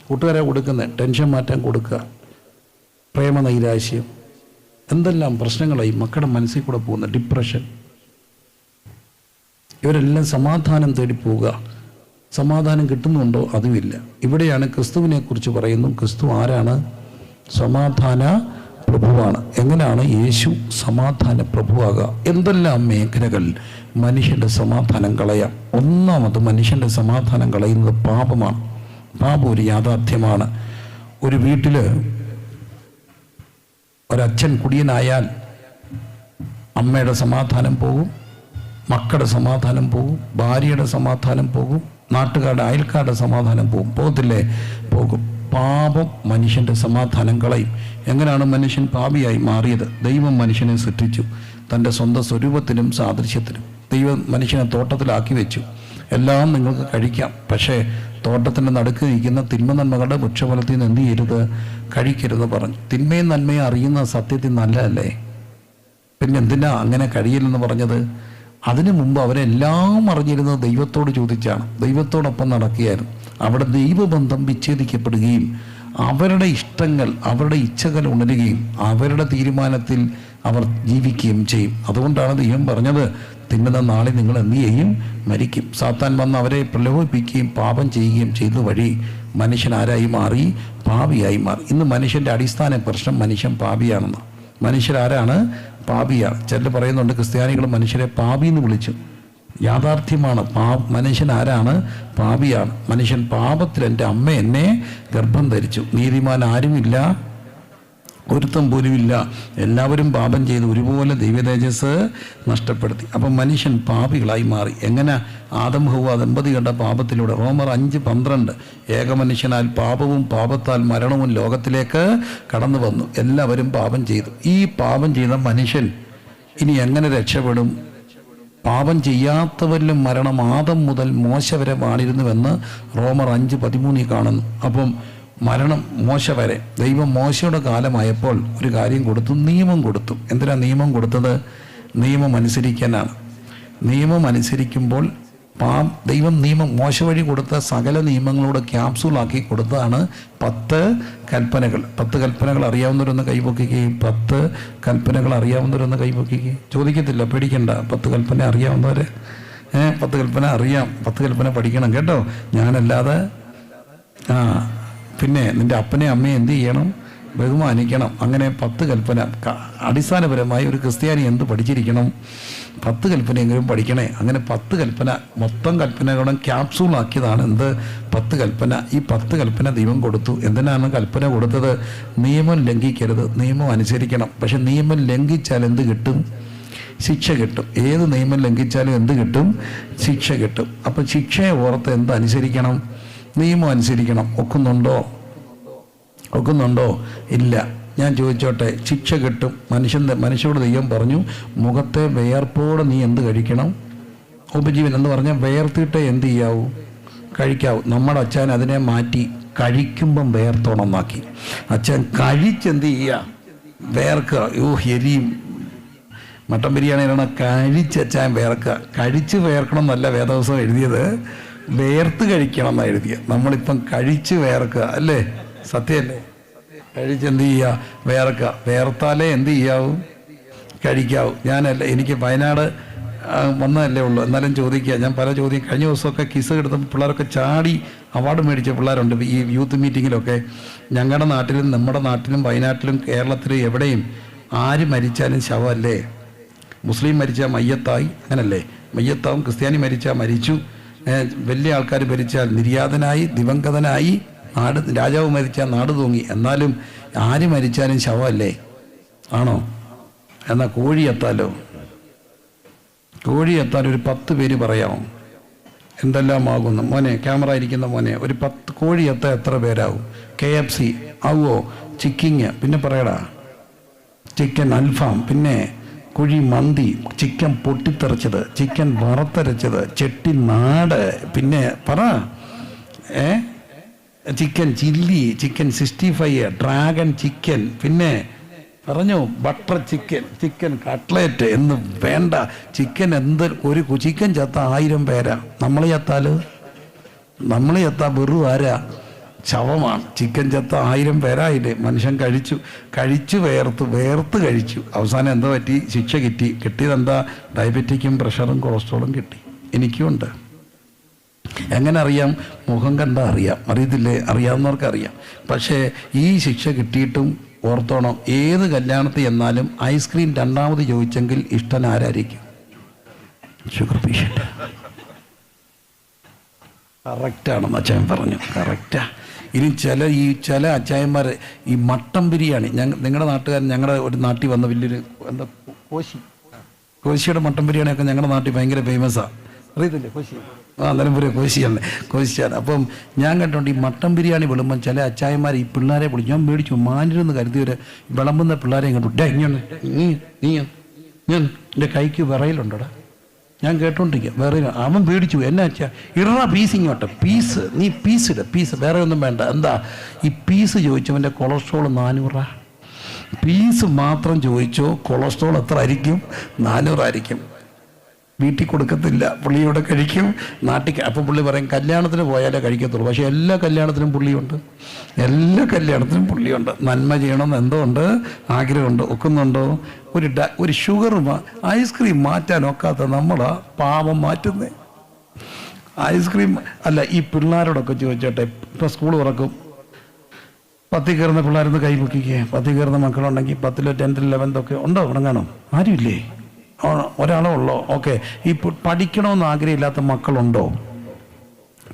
കൂട്ടുകാരെ കൊടുക്കുന്നത് ടെൻഷൻ മാറ്റാൻ കൊടുക്കുക. പ്രേമനൈരാശ്യം, എന്തെല്ലാം പ്രശ്നങ്ങളായി മക്കളുടെ മനസ്സിൽ കൂടെ പോകുന്ന ഡിപ്രഷൻ. ഇവരെല്ലാം സമാധാനം തേടി പോവുക. സമാധാനം കിട്ടുന്നുണ്ടോ? അതുമില്ല. ഇവിടെയാണ് ക്രിസ്തുവിനെ കുറിച്ച് പറയുന്നു. ക്രിസ്തു ആരാണ്? സമാധാന പ്രഭുവാണ്. എങ്ങനെയാണ് യേശു സമാധാന പ്രഭുവാകുക? എന്തെല്ലാം മേഖലകൾ മനുഷ്യൻ്റെ സമാധാനം കളയാം. ഒന്നാമത് മനുഷ്യൻ്റെ സമാധാനം കളയുന്നത് പാപമാണ്. പാപം ഒരു യാഥാർത്ഥ്യമാണ്. ഒരു വീട്ടിൽ ഒരച്ഛൻ കുടിയനായാൽ അമ്മയുടെ സമാധാനം പോകും, മക്കളുടെ സമാധാനം പോകും, ഭാര്യയുടെ സമാധാനം പോകും, നാട്ടുകാരുടെ അയൽക്കാരുടെ സമാധാനം പോകും. പോകത്തില്ലേ? പോകും. പാപം മനുഷ്യൻ്റെ സമാധാനം കളയും. എങ്ങനെയാണ് മനുഷ്യൻ പാപിയായി മാറിയത്? ദൈവം മനുഷ്യനെ സൃഷ്ടിച്ചു തൻ്റെ സ്വന്തം സ്വരൂപത്തിനും സാദൃശ്യത്തിനും. ദൈവം മനുഷ്യനെ തോട്ടത്തിലാക്കി വെച്ചു. എല്ലാം നിങ്ങൾക്ക് കഴിക്കാം, പക്ഷേ തോട്ടത്തിൻ്റെ നടുക്ക് നിൽക്കുന്ന തിന്മ നന്മകളുടെ വൃക്ഷഫലത്തിൽ നിന്ന് എന്ത് ചെയ്യരുത്? കഴിക്കരുത് പറഞ്ഞു. തിന്മയും നന്മയും അറിയുന്ന സത്യത്തിൽ നല്ലതല്ലേ? പിന്നെ എന്തിനാ അങ്ങനെ കഴിയില്ലെന്ന് പറഞ്ഞത്? അതിനു മുമ്പ് അവരെല്ലാം അറിഞ്ഞിരുന്നത് ദൈവത്തോട് ചോദിച്ചാണ്, ദൈവത്തോടൊപ്പം നടക്കുകയായിരുന്നു. അവിടെ ദൈവബന്ധം വിച്ഛേദിക്കപ്പെടുകയും അവരുടെ ഇഷ്ടങ്ങൾ, അവരുടെ ഇച്ഛകൾ ഉണരുകയും അവരുടെ തീരുമാനത്തിൽ അവർ ജീവിക്കുകയും ചെയ്യും. അതുകൊണ്ടാണ് ദൈവം പറഞ്ഞത്, തിന്നുന്ന നാളെ നിങ്ങൾ എന്ത് ചെയ്യും? മരിക്കും. സാത്താൻ വന്ന് അവരെ പ്രലോഭിപ്പിക്കുകയും പാപം ചെയ്യുകയും ചെയ്ത വഴി മനുഷ്യൻ ആരായി മാറി? പാപിയായി മാറി. ഇന്ന് മനുഷ്യൻ്റെ അടിസ്ഥാന പ്രശ്നം മനുഷ്യൻ പാപിയാണെന്ന്. മനുഷ്യരാരാണ്? പാപിയാണ്. ചിലർ പറയുന്നുണ്ട് ക്രിസ്ത്യാനികൾ മനുഷ്യരെ പാപി എന്ന് വിളിച്ചു. യാഥാർത്ഥ്യമാണ്. മനുഷ്യൻ ആരാണ്? പാപിയാണ്. മനുഷ്യൻ പാപത്തിൽ എൻ്റെ അമ്മ എന്നെ ഗർഭം ധരിച്ചു. നീതിമാൻ ആരുമില്ല, ഒരുത്തം പോലുമില്ല. എല്ലാവരും പാപം ചെയ്ത് ഒരുപോലെ ദൈവതേജസ് നഷ്ടപ്പെടുത്തി. അപ്പം മനുഷ്യൻ പാപികളായി മാറി. എങ്ങനെ? ആദം ഹവ്വ ദമ്പതികളുടെ പാപത്തിലൂടെ. റോമർ 5:12 ഏകമനുഷ്യനാൽ പാപവും പാപത്താൽ മരണവും ലോകത്തിലേക്ക് കടന്നു വന്നു. എല്ലാവരും പാപം ചെയ്തു. ഈ പാപം ചെയ്ത മനുഷ്യൻ ഇനി എങ്ങനെ രക്ഷപ്പെടും? പാപം ചെയ്യാത്തവരിലും മരണം ആദം മുതൽ മോശ വരെ വാണിരുന്നുവെന്ന് റോമർ 5:13 കാണുന്നു. അപ്പം മരണം മോശ വരെ. ദൈവം മോശയുടെ കാലമായപ്പോൾ ഒരു കാര്യം കൊടുത്തു, നിയമം കൊടുത്തു. എന്തിനാ നിയമം കൊടുത്തത്? നിയമം അനുസരിക്കാനാണ്. നിയമം അനുസരിക്കുമ്പോൾ ദൈവം നിയമം മോശ വഴി കൊടുത്ത സകല നിയമങ്ങളോട് ക്യാപ്സൂളാക്കി കൊടുത്തതാണ് 10 കൽപ്പനകൾ. 10 കൽപ്പനകൾ അറിയാവുന്നവരൊന്ന് കൈപൊക്കുകയും 10 കൽപ്പനകൾ അറിയാവുന്നവരൊന്ന് കൈപൊക്കുകയും. ചോദിക്കത്തില്ല, പേടിക്കണ്ട. 10 കൽപ്പന അറിയാവുന്നവർ 10 കൽപ്പന അറിയാം. 10 കൽപ്പന പഠിക്കണം കേട്ടോ. ഞാനല്ലാതെ പിന്നെ നിൻ്റെ അപ്പനെ അമ്മയെ എന്ത് ചെയ്യണം? ബഹുമാനിക്കണം. അങ്ങനെ 10 കൽപ്പന അടിസ്ഥാനപരമായി ഒരു ക്രിസ്ത്യാനി എന്ത് പഠിച്ചിരിക്കണം? 10 കൽപ്പനയെങ്കിലും പഠിക്കണേ. അങ്ങനെ 10 കൽപ്പന, മൊത്തം കൽപ്പനകളും ക്യാപ്സൂളാക്കിയതാണ് എന്ത്? 10 കൽപ്പന. ഈ 10 കൽപ്പന ദൈവം കൊടുത്തു. എന്തിനാണ് കൽപ്പന കൊടുത്തത്? നിയമം ലംഘിക്കരുത്, നിയമം അനുസരിക്കണം. പക്ഷെ നിയമം ലംഘിച്ചാൽ എന്ത് കിട്ടും? ശിക്ഷ കിട്ടും. ഏത് നിയമം ലംഘിച്ചാലും എന്ത് കിട്ടും? ശിക്ഷ കിട്ടും. അപ്പം ശിക്ഷയെ ഓർത്ത് എന്ത് അനുസരിക്കണം? നിയമം അനുസരിക്കണം. ഒക്കുന്നുണ്ടോ? ഇല്ല. ഞാൻ ചോദിച്ചോട്ടെ, ശിക്ഷ കിട്ടും. മനുഷ്യരോട് ദൈവം പറഞ്ഞു, മുഖത്തെ വിയർപ്പോടെ നീ എന്ത് കഴിക്കണം? ഉപജീവൻ എന്ന് പറഞ്ഞാൽ വിയർത്തിട്ടേ എന്ത് ചെയ്യാവൂ? കഴിക്കാവൂ. നമ്മുടെ അച്ഛൻ അതിനെ മാറ്റി കഴിക്കുമ്പം വിയർത്തോണമെന്നാക്കി. അച്ഛൻ കഴിച്ചെന്ത് ചെയ്യുക? വിയർക്കുക. എരിയും. മട്ടൻ ബിരിയാണിയിലാണ് കഴിച്ചച്ചാൻ വിയർക്കുക. കഴിച്ച് വിയർക്കണം എന്നല്ല വേദവസം എഴുതിയത്, വേർത്ത് കഴിക്കണം എന്നാണ് എഴുതിയത്. നമ്മളിപ്പം കഴിച്ച് വിയർക്കുക അല്ലേ? സത്യമല്ലേ? കഴിച്ചെന്ത് ചെയ്യുക? വിയർക്കുക. വിയർത്താലേ എന്ത് ചെയ്യാവൂ? കഴിക്കാവൂ. എനിക്ക് വയനാട് വന്നതല്ലേ ഉള്ളൂ, എന്നാലും ചോദിക്കുക. ഞാൻ പല ചോദ്യം കഴിഞ്ഞ ദിവസമൊക്കെ കിസ് എടുത്തപ്പോൾ പിള്ളേരൊക്കെ ചാടി അവാർഡ് മേടിച്ച പിള്ളേരുണ്ട്. ഈ യൂത്ത് മീറ്റിങ്ങിലൊക്കെ ഞങ്ങളുടെ നാട്ടിലും നമ്മുടെ നാട്ടിലും വയനാട്ടിലും കേരളത്തിലും എവിടെയും ആര് മരിച്ചാലും ശവമല്ലേ? മുസ്ലിം മരിച്ചാൽ മയ്യത്തായി, അങ്ങനല്ലേ? മയ്യത്താവും. ക്രിസ്ത്യാനി മരിച്ചാൽ മരിച്ചു. വലിയ ആൾക്കാർ മരിച്ചാൽ നിര്യാതനായി, ദിവംഗതനായി. രാജാവ് മരിച്ചാൽ നാട് തൂങ്ങി. എന്നാലും ആര് മരിച്ചാലും ശവമല്ലേ? ആണോ? എന്നാൽ കോഴി എത്താലോ? കോഴി എത്താൻ ഒരു 10 പേര് പറയാമോ? എന്തെല്ലാം ആകുന്നു? മോനെ, ക്യാമറ ഇരിക്കുന്ന മോനെ, ഒരു 10 കോഴി എത്താൻ എത്ര പേരാവും? KFC ആവുമോ? ചിക്കിങ്, പിന്നെ പറയടാ, ചിക്കൻ അൽഫാം, പിന്നെ കുഴി മന്തി, ചിക്കൻ പൊട്ടിത്തെറിച്ചത്, ചിക്കൻ വറുത്തരച്ചത്, ചെട്ടിനാട്, പിന്നെ പറ chicken chilli, chicken 65, dragon chicken, പിന്നെ പറഞ്ഞു ബട്ടർ ചിക്കൻ, ചിക്കൻ കട്ട്ലേറ്റ് എന്ന് വേണ്ട. ചിക്കൻ ഒരു ചിക്കൻ ചത്ത 1000 പേരാ. നമ്മൾ ചത്താ വെറും ആരാ? ശവമാണ്. ചിക്കൻ ചത്ത 1000 പേരായില്ലേ? മനുഷ്യൻ കഴിച്ചു വേർത്ത് കഴിച്ചു. അവസാനം എന്താ പറ്റി? ശിക്ഷ കിട്ടിയതെന്താ? ഡയബറ്റിക്കും പ്രഷറും കൊളസ്ട്രോളും കിട്ടി. എനിക്കുമുണ്ട്. എങ്ങനെ അറിയാം? മുഖം കണ്ടാൽ അറിയാം. അറിയത്തില്ലേ? അറിയാവുന്നവർക്ക് അറിയാം. പക്ഷേ ഈ ശിക്ഷ കിട്ടിയിട്ടും ഓർത്തോണം, ഏത് കല്യാണത്തിൽ ചെന്നാലും ഐസ്ക്രീം രണ്ടാമത് ചോദിച്ചെങ്കിൽ ഇഷ്ടൻ ആരായിരിക്കും? Sugar patient. കറക്റ്റാണെന്ന് അച്ചായൻ പറഞ്ഞു. കറക്റ്റാ. ഇനി ചില അച്ചായന്മാർ ഈ മട്ടൻ ബിരിയാണി, നിങ്ങളുടെ നാട്ടുകാരൻ ഞങ്ങളുടെ ഒരു നാട്ടിൽ വന്ന വലിയൊരു എന്താ കോശിയുടെ മട്ടൻ ബിരിയാണിയൊക്കെ ഞങ്ങളുടെ നാട്ടിൽ ഭയങ്കര ഫേമസാണ്. അറിയത്തില്ലേ? കോശി. നിലമ്പൂര് കോശിയാണ്. അപ്പം ഞാൻ കണ്ടിട്ടുണ്ട്, ഈ മട്ടൻ ബിരിയാണി വിളുമ്പം ചില അച്ചായന്മാർ ഈ പിള്ളേരെ വിളിച്ചു. ഞാൻ മേടിച്ചു മാനിരുന്ന് കരുതി ഒരു വിളമ്പുന്ന പിള്ളേരെ കണ്ടു. നീ എൻ്റെ കൈക്ക് വിറയിലുണ്ടോടാ? ഞാൻ കേട്ടോണ്ടിരിക്കുക. വേറെ അവൻ പേടിച്ചു. എന്നാ വെച്ചാൽ ഇടറ പീസ് ഇങ്ങോട്ട്, നീ പീസ് വേറെ ഒന്നും വേണ്ട. എന്താ ഈ പീസ് ചോദിച്ചവൻ്റെ കൊളസ്ട്രോൾ 400. പീസ് മാത്രം ചോദിച്ചോ, കൊളസ്ട്രോൾ എത്ര ആയിരിക്കും? 400 ആയിരിക്കും. വീട്ടിൽ കൊടുക്കത്തില്ല, പുള്ളിയോടെ കഴിക്കും. അപ്പം പുള്ളി പറയും കല്യാണത്തിന് പോയാലേ കഴിക്കത്തുള്ളൂ. പക്ഷെ എല്ലാ കല്യാണത്തിനും പുള്ളിയുണ്ട്. നന്മ ചെയ്യണമെന്ന് എന്തോ ഉണ്ട്, ആഗ്രഹമുണ്ട്. ഒക്കുന്നുണ്ടോ? ഒരു ഷുഗർ ഐസ്ക്രീം മാറ്റാൻ ഒക്കാത്ത നമ്മളാ പാപം മാറ്റുന്നേ. ഐസ്ക്രീം അല്ല, ഈ പിള്ളേരോടൊക്കെ ചോദിച്ചോട്ടെ, ഇപ്പം സ്കൂൾ തുറക്കും. 10ൽ കയറുന്ന പിള്ളേരൊന്ന് കൈ പൊക്കിക്കുക. 10ൽ കയറുന്ന മക്കളുണ്ടെങ്കിൽ 10ൽ 10th 11th ഉണ്ടോ? ഉടങ്ങാനോ? ആരുമില്ലേ? ഒരാളോ ഉള്ളോ? ഓക്കെ. ഈ പഠിക്കണമെന്ന് ആഗ്രഹമില്ലാത്ത മക്കളുണ്ടോ?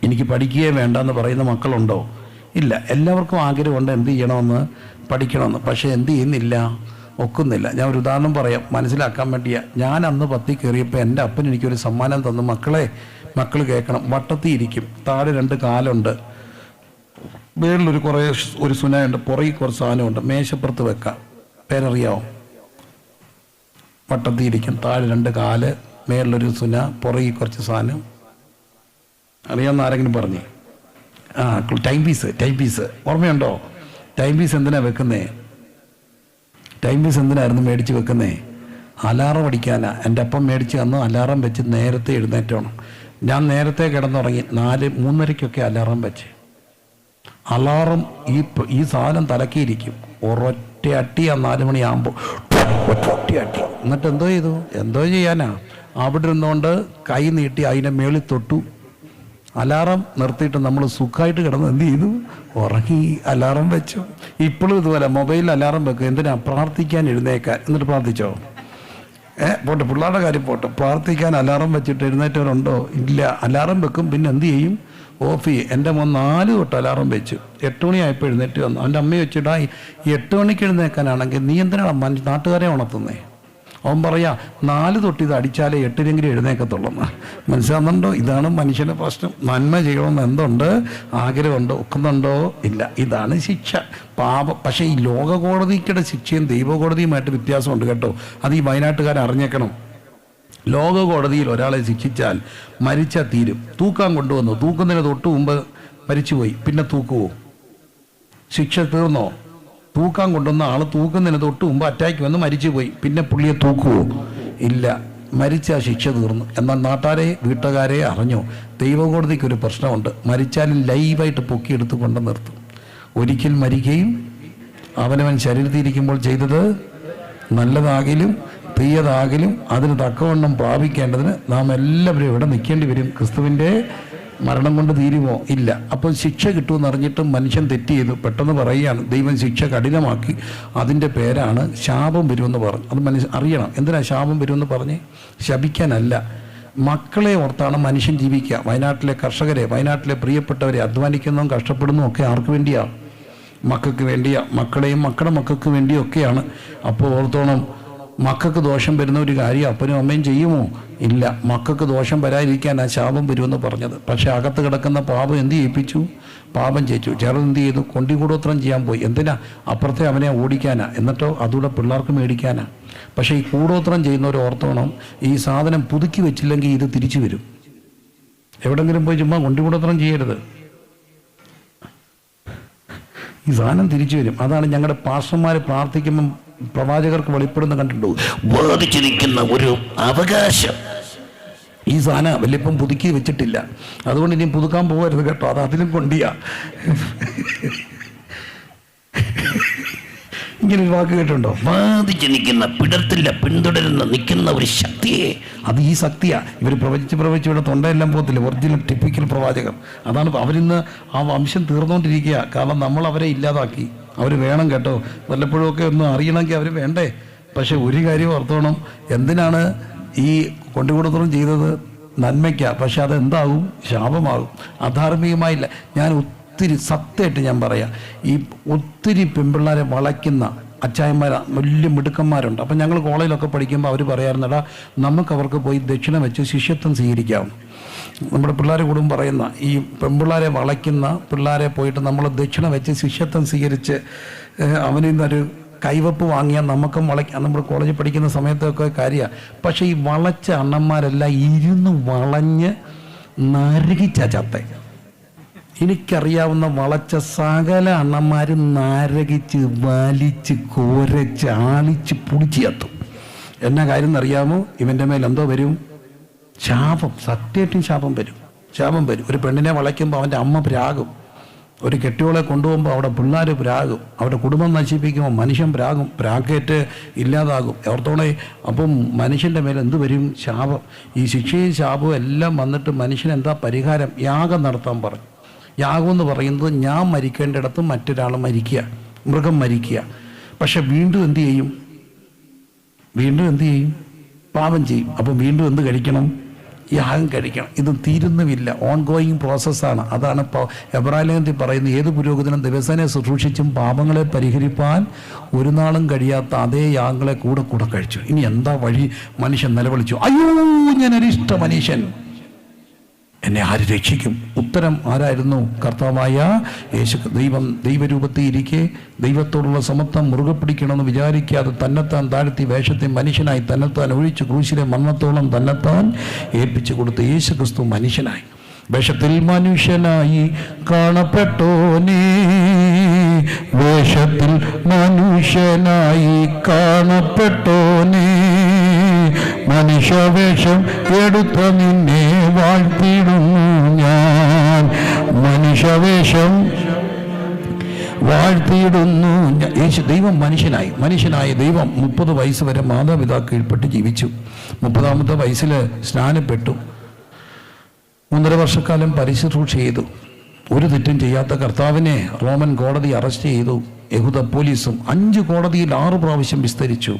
എനിക്ക് പഠിക്കുകയേ വേണ്ടെന്ന് പറയുന്ന മക്കളുണ്ടോ? ഇല്ല. എല്ലാവർക്കും ആഗ്രഹമുണ്ട് എന്ത് ചെയ്യണമെന്ന്, പഠിക്കണമെന്ന്. പക്ഷേ എന്ത് ചെയ്യുന്നില്ല, ഒക്കുന്നില്ല. ഞാൻ ഒരു ഉദാഹരണം പറയാം മനസ്സിലാക്കാൻ വേണ്ടിയാ. ഞാൻ അന്ന് 10ൽ കയറിയപ്പോൾ എൻ്റെ അപ്പൻ എനിക്കൊരു സമ്മാനം തന്നു. മക്കൾ കേൾക്കണം. വട്ടത്തിൽ ഇരിക്കും, താഴെ 2 കാലുണ്ട്, മേളിലൊരു ഒരു സുനയുണ്ട്, പുറകിൽ കുറച്ച് സാധനമുണ്ട്, മേശപ്പുറത്ത് വെക്കാം. പേരറിയാവോ? വട്ടത്തിൽ ഇരിക്കും, താഴെ 2 കാല്, മേളിലൊരു സുന, പുറകിൽ കുറച്ച് സാധനം. അറിയാമെന്ന് ആരെങ്കിലും പറഞ്ഞേ? ടൈം പീസ് ഓർമ്മയുണ്ടോ? ടൈം പീസ് എന്തിനാ വെക്കുന്നേ? ടൈം പീസ് എന്തിനായിരുന്നു മേടിച്ച് വെക്കുന്നേ? അലാറം അടിക്കാനാ. എൻ്റെ അപ്പം മേടിച്ച് തന്നു. അലാറം വെച്ച് നേരത്തെ എഴുന്നേറ്റണം. ഞാൻ നേരത്തെ കിടന്നുറങ്ങി. 3:30 അലാറം വെച്ച്. അലാറം ഈ സാധനം തലക്കിയിരിക്കും. ഒരൊറ്റ അട്ടിയാ 4 മണിയാകുമ്പോൾ ഒറ്റ അട്ടി. എന്നിട്ട് എന്തോ ചെയ്യാനാ? അവിടെ ഇരുന്നുകൊണ്ട് കൈ നീട്ടി അതിൻ്റെ മേളിൽ തൊട്ടു. അലാറം നിർത്തിയിട്ട് നമ്മൾ സുഖമായിട്ട് കിടന്ന് എന്ത് ചെയ്തു? ഉറങ്ങി. അലാറം വെച്ചു. ഇപ്പോഴും ഇതുപോലെ മൊബൈലിൽ അലാറം വെക്കും. എന്തിനാ? പ്രാർത്ഥിക്കാൻ എഴുന്നേക്കാൻ. എന്നിട്ട് പ്രാർത്ഥിച്ചോ? പോട്ടെ, പിള്ളേരുടെ കാര്യം പോട്ടെ. പ്രാർത്ഥിക്കാൻ അലാറം വെച്ചിട്ട് എഴുന്നേറ്റവരുണ്ടോ? ഇല്ല. അലാറം വെക്കും, പിന്നെ എന്ത് ചെയ്യും? ഓഫ് ചെയ്യും. എൻ്റെ മോൻ 4 തൊട്ട് അലാറം വെച്ചു. 8 മണിയായപ്പോൾ എഴുന്നേറ്റ് വന്നു. അവൻ്റെ അമ്മയെ വെച്ചിട്ടാ 8 മണിക്ക് എഴുന്നേക്കാനാണെങ്കിൽ നീ എന്തിനാണ് നാട്ടുകാരെ ഉണർത്തുന്നേ? അവൻ പറയാ 4 തൊട്ട് ഇത് അടിച്ചാലേ 8-നെങ്കിലും എഴുന്നേക്കത്തുള്ളൂ. മനസ്സിലാകുന്നുണ്ടോ? ഇതാണ് മനുഷ്യൻ്റെ പ്രശ്നം. നന്മ ചെയ്യണമെന്ന് എന്തുണ്ട്? ആഗ്രഹമുണ്ടോ? ഒക്കുന്നുണ്ടോ? ഇല്ല. ഇതാണ് ശിക്ഷ. പാപം. പക്ഷേ ഈ ലോക കോടതിയുടെ ശിക്ഷയും ദൈവകോടതിയുമായിട്ട് വ്യത്യാസമുണ്ട് കേട്ടോ. അത് ഈ വയനാട്ടുകാർ അറിഞ്ഞേക്കണം. ലോക കോടതിയിൽ ഒരാളെ ശിക്ഷിച്ചാൽ മരിച്ചാൽ തീരും. തൂക്കാൻ കൊണ്ടുവന്നു, തൂക്കുന്നതിന് തൊട്ട് മുമ്പ് മരിച്ചുപോയി, പിന്നെ തൂക്കുവോ? ശിക്ഷ തീർന്നോ? തൂക്കാൻ കൊണ്ടുവന്ന ആൾ തൂക്കുന്നതിന് തൊട്ട് മുമ്പ് അറ്റാക്ക് വന്ന് മരിച്ചുപോയി, പിന്നെ പുള്ളിയെ തൂക്കുവോ? ഇല്ല. മരിച്ച ശിക്ഷ തീർന്നു. എന്നാൽ നാട്ടുകാരെ, വീട്ടുകാരെ അറിഞ്ഞോ? ദൈവകോടതിക്കൊരു പ്രശ്നമുണ്ട്. മരിച്ചാലും ലൈവായിട്ട് പൊക്കിയെടുത്ത് കൊണ്ട് നിർത്തും. ഒരിക്കൽ മരിക്കുകയും അവനവൻ ശരീരത്തിരിക്കുമ്പോൾ ചെയ്തത് നല്ലതാകിലും തീയതാകിലും അതിന് തക്കവണ്ണം പ്രാപിക്കേണ്ടതിന് നാം എല്ലാവരും ഇവിടെ നിൽക്കേണ്ടി വരും. ക്രിസ്തുവിൻ്റെ മരണം കൊണ്ട് തീരുമോ? ഇല്ല. അപ്പോൾ ശിക്ഷ കിട്ടുമെന്ന് അറിഞ്ഞിട്ടും മനുഷ്യൻ തെറ്റ് ചെയ്തു. പെട്ടെന്ന് പറയുകയാണ് ദൈവം ശിക്ഷ കഠിനമാക്കി. അതിൻ്റെ പേരാണ് ശാപം വരുമെന്ന് പറഞ്ഞു. അത് മനുഷ്യൻ അറിയണം. എന്തിനാ ശാപം വരുമെന്ന് പറഞ്ഞ്? ശപിക്കാനല്ല. മക്കളെ ഓർത്താണ് മനുഷ്യൻ ജീവിക്കുക. വയനാട്ടിലെ കർഷകരെ, വയനാട്ടിലെ പ്രിയപ്പെട്ടവരെ, അധ്വാനിക്കുന്നതും കഷ്ടപ്പെടുന്നതും ഒക്കെ ആർക്ക് വേണ്ടിയാണ്? മക്കൾക്ക് വേണ്ടിയാ. മക്കളെയും മക്കളുടെ മക്കൾക്ക് വേണ്ടിയൊക്കെയാണ്. അപ്പോൾ ഓർത്തോണം, മക്കൾക്ക് ദോഷം വരുന്ന ഒരു കാര്യം അപ്പനും അമ്മയും ചെയ്യുമോ? ഇല്ല. മക്കൾക്ക് ദോഷം വരാതിരിക്കാൻ ആ ശാപം വരുമെന്ന് പറഞ്ഞത്. പക്ഷെ അകത്ത് കിടക്കുന്ന പാപം എന്ത് ചെയ്യിപ്പിച്ചു? പാപം ചെയ്യിച്ചു. ചെറുത് എന്ത് ചെയ്തു? കൊണ്ടിക്കൂടോത്രം ചെയ്യാൻ പോയി. എന്തിനാ? അപ്പുറത്തെ അവനെ ഓടിക്കാനാ. എന്നിട്ടോ അതുകൂടെ പിള്ളേർക്ക് മേടിക്കാനാ. പക്ഷേ ഈ കൂടോത്രം ചെയ്യുന്നവർ ഓർത്തോണം, ഈ സാധനം പുതുക്കി വെച്ചില്ലെങ്കിൽ ഇത് തിരിച്ചു വരും. എവിടെങ്കിലും പോയി ചുമ്മാ കൊണ്ടിക്കൂടോത്രം ചെയ്യരുത്. ഈ സാധനം തിരിച്ചു വരും. അതാണ് ഞങ്ങളുടെ പാസ്റ്റർമാർ പ്രാർത്ഥിക്കുമ്പം പ്രവാചകർക്ക് വെളിപ്പെടുന്ന കണ്ടിട്ടുണ്ടോ? വേദിച്ചിരിക്കുന്ന ഒരു അവകാശം. ഈ സാധനം വലിപ്പം പുതുക്കി വെച്ചിട്ടില്ല, അതുകൊണ്ട് ഇനിയും പുതുക്കാൻ പോകരുത് കേട്ടോ. അത് അതിലും കൊണ്ടിയാ. ഇങ്ങനെ ഒരു വാക്ക് കേട്ടുണ്ടോ? വാദിച്ച് നിൽക്കുന്ന, പിടർത്തില്ല, പിന്തുടരുന്ന നിൽക്കുന്ന ഒരു ശക്തിയെ. അത് ഈ ശക്തിയാ. ഇവർ പ്രവചിച്ച് ഇവിടെ തൊണ്ടയെല്ലാം പോകത്തില്ല. ഒറിജിനൽ ടിപ്പിക്കൽ പ്രവാചകർ അതാണ്. അവരിന്ന് ആ വംശം തീർന്നുകൊണ്ടിരിക്കുക. കാരണം നമ്മൾ അവരെ ഇല്ലാതാക്കി. അവർ വേണം കേട്ടോ. വല്ലപ്പോഴും ഒക്കെ ഒന്ന് അറിയണമെങ്കിൽ അവർ വേണ്ടേ? പക്ഷെ ഒരു കാര്യം ഓർത്തോണം, എന്തിനാണ് ഈ കൊണ്ടുകൂടത്തോളം ചെയ്തത്? നന്മയ്ക്കാണ്. പക്ഷെ അതെന്താകും? ശാപമാകും. അധാർമികമായില്ല. ഞാൻ ഒത്തിരി സത്യമായിട്ട് ഞാൻ പറയാം, ഈ ഒത്തിരി പെൺപിള്ളേരെ വളയ്ക്കുന്ന അച്ചായന്മാർ വലിയ മിടുക്കന്മാരുണ്ട്. അപ്പം ഞങ്ങൾ കോളേജിലൊക്കെ പഠിക്കുമ്പോൾ അവർ പറയാറുണ്ടടാ, നമുക്ക് അവർക്ക് പോയി ദക്ഷിണ വെച്ച് ശിഷ്യത്വം സ്വീകരിക്കാം. നമ്മുടെ പിള്ളേരെ കൂടും പറയുന്ന ഈ പെൺപിള്ളേരെ വളയ്ക്കുന്ന പിള്ളേരെ പോയിട്ട് നമ്മൾ ദക്ഷിണ വെച്ച് ശിഷ്യത്വം സ്വീകരിച്ച് അവനിൽ നിന്നൊരു കൈവപ്പ് വാങ്ങിയാൽ നമുക്കും വളയ്ക്കാം. നമ്മൾ കോളേജിൽ പഠിക്കുന്ന സമയത്തൊക്കെ കാര്യമാണ്. പക്ഷേ ഈ വളച്ച അണ്ണന്മാരെല്ലാം ഇരുന്ന് വളഞ്ഞ് നരകിച്ച ചത്ത. എനിക്കറിയാവുന്ന വളച്ച സകല അണ്ണന്മാരും നരകിച്ച് വലിച്ച് കോരച്ച് ആളിച്ച് പുളിച്ച് ചത്തും. എന്നാ കാര്യം എന്നറിയാമോ? ഇവൻ്റെ മേൽ എന്തോ വരും? ശാപം. സത്യമായിട്ടും ശാപം വരും. ശാപം വരും. ഒരു പെണ്ണിനെ വളയ്ക്കുമ്പോൾ അവൻ്റെ അമ്മ പ്രാകും. ഒരു കെട്ടിയോളെ കൊണ്ടുപോകുമ്പോൾ അവിടെ പിള്ളേർ പ്രാകും. അവരുടെ കുടുംബം നശിപ്പിക്കുമ്പോൾ മനുഷ്യൻ പ്രാകും. പ്രാക്കേറ്റ് ഇല്ലാതാകും. ഓർത്തോളെ. അപ്പം മനുഷ്യൻ്റെ മേൽ എന്ത് വരും? ശാപം. ഈ ശിക്ഷയും ശാപവും എല്ലാം വന്നിട്ട് മനുഷ്യൻ എന്താ പരിഹാരം? യാഗം നടത്താൻ പറഞ്ഞു. യാഗം എന്ന് പറയുന്നത് ഞാൻ മരിക്കേണ്ടിടത്ത് മറ്റൊരാൾ മരിക്കുക, മൃഗം മരിക്കുക. പക്ഷെ വീണ്ടും എന്ത് ചെയ്യും? പാപം ചെയ്യും. അപ്പം വീണ്ടും എന്ത് കഴിക്കണം? യാഗം കഴിക്കണം. ഇത് തീരുന്നുമില്ല. ഓൺ ഗോയിങ് പ്രോസസ്സാണ്. അതാണ് എബ്രാഹിം പറയുന്നത്, ഏത് പുരോഹിതനും ദിവസേന ശുശ്രൂഷിച്ചും പാപങ്ങളെ പരിഹരിപ്പാൻ ഒരു നാളും കഴിയാത്ത അതേ യാഗങ്ങളെ കൂടെ കഴിച്ചു. ഇനി എന്താ വഴി? മനുഷ്യൻ നിലവിളിച്ചു, അയ്യോ ഞാനൊരിഷ്ട മനുഷ്യൻ, എന്നെ ആര് രക്ഷിക്കും? ഉത്തരം ആരായിരുന്നു? കർത്താവായ യേശു. ദൈവരൂപത്തിൽ ഇരിക്കെ ദൈവത്തോടുള്ള സമത്വം മുറുകെ പിടിക്കണമെന്ന് വിചാരിക്കാതെ തന്നെത്താൻ താഴ്ത്തി വേഷത്തെ മനുഷ്യനായി തന്നെത്താൻ ഒഴിച്ച് ക്രൂശിലെ മരണത്തോളം തന്നെത്താൻ ഏൽപ്പിച്ചു കൊടുത്ത യേശു ക്രിസ്തു മനുഷ്യനായി, വേഷത്തിൽ മനുഷ്യനായി കാണപ്പെട്ടോനേ, വേഷത്തിൽ മനുഷ്യനായി കാണപ്പെട്ടോനേ, മനുഷ്യവേഷം എടുത്ത നിന്നെ വാഴ്ത്തിടുന്നു ഞാൻ, മനുഷ്യവേഷം വാഴ്ത്തിയിടുന്നു. യേശു ദൈവം മനുഷ്യനായ ദൈവം 30 വയസ്സ് വരെ മാതാപിതാ കീഴ്പ്പെട്ട് ജീവിച്ചു. 30-ാമത്തെ വയസ്സിൽ സ്നാനപ്പെട്ടു. 3.5 വർഷക്കാലം പരിശുശ്രൂഷ ചെയ്തു. ഒരു തെറ്റും ചെയ്യാത്ത കർത്താവിനെ റോമൻ കോടതി അറസ്റ്റ് ചെയ്തു. യഹൂദ പോലീസും 5 കോടതിയിൽ 6 പ്രാവശ്യം വിസ്തരിച്ചു.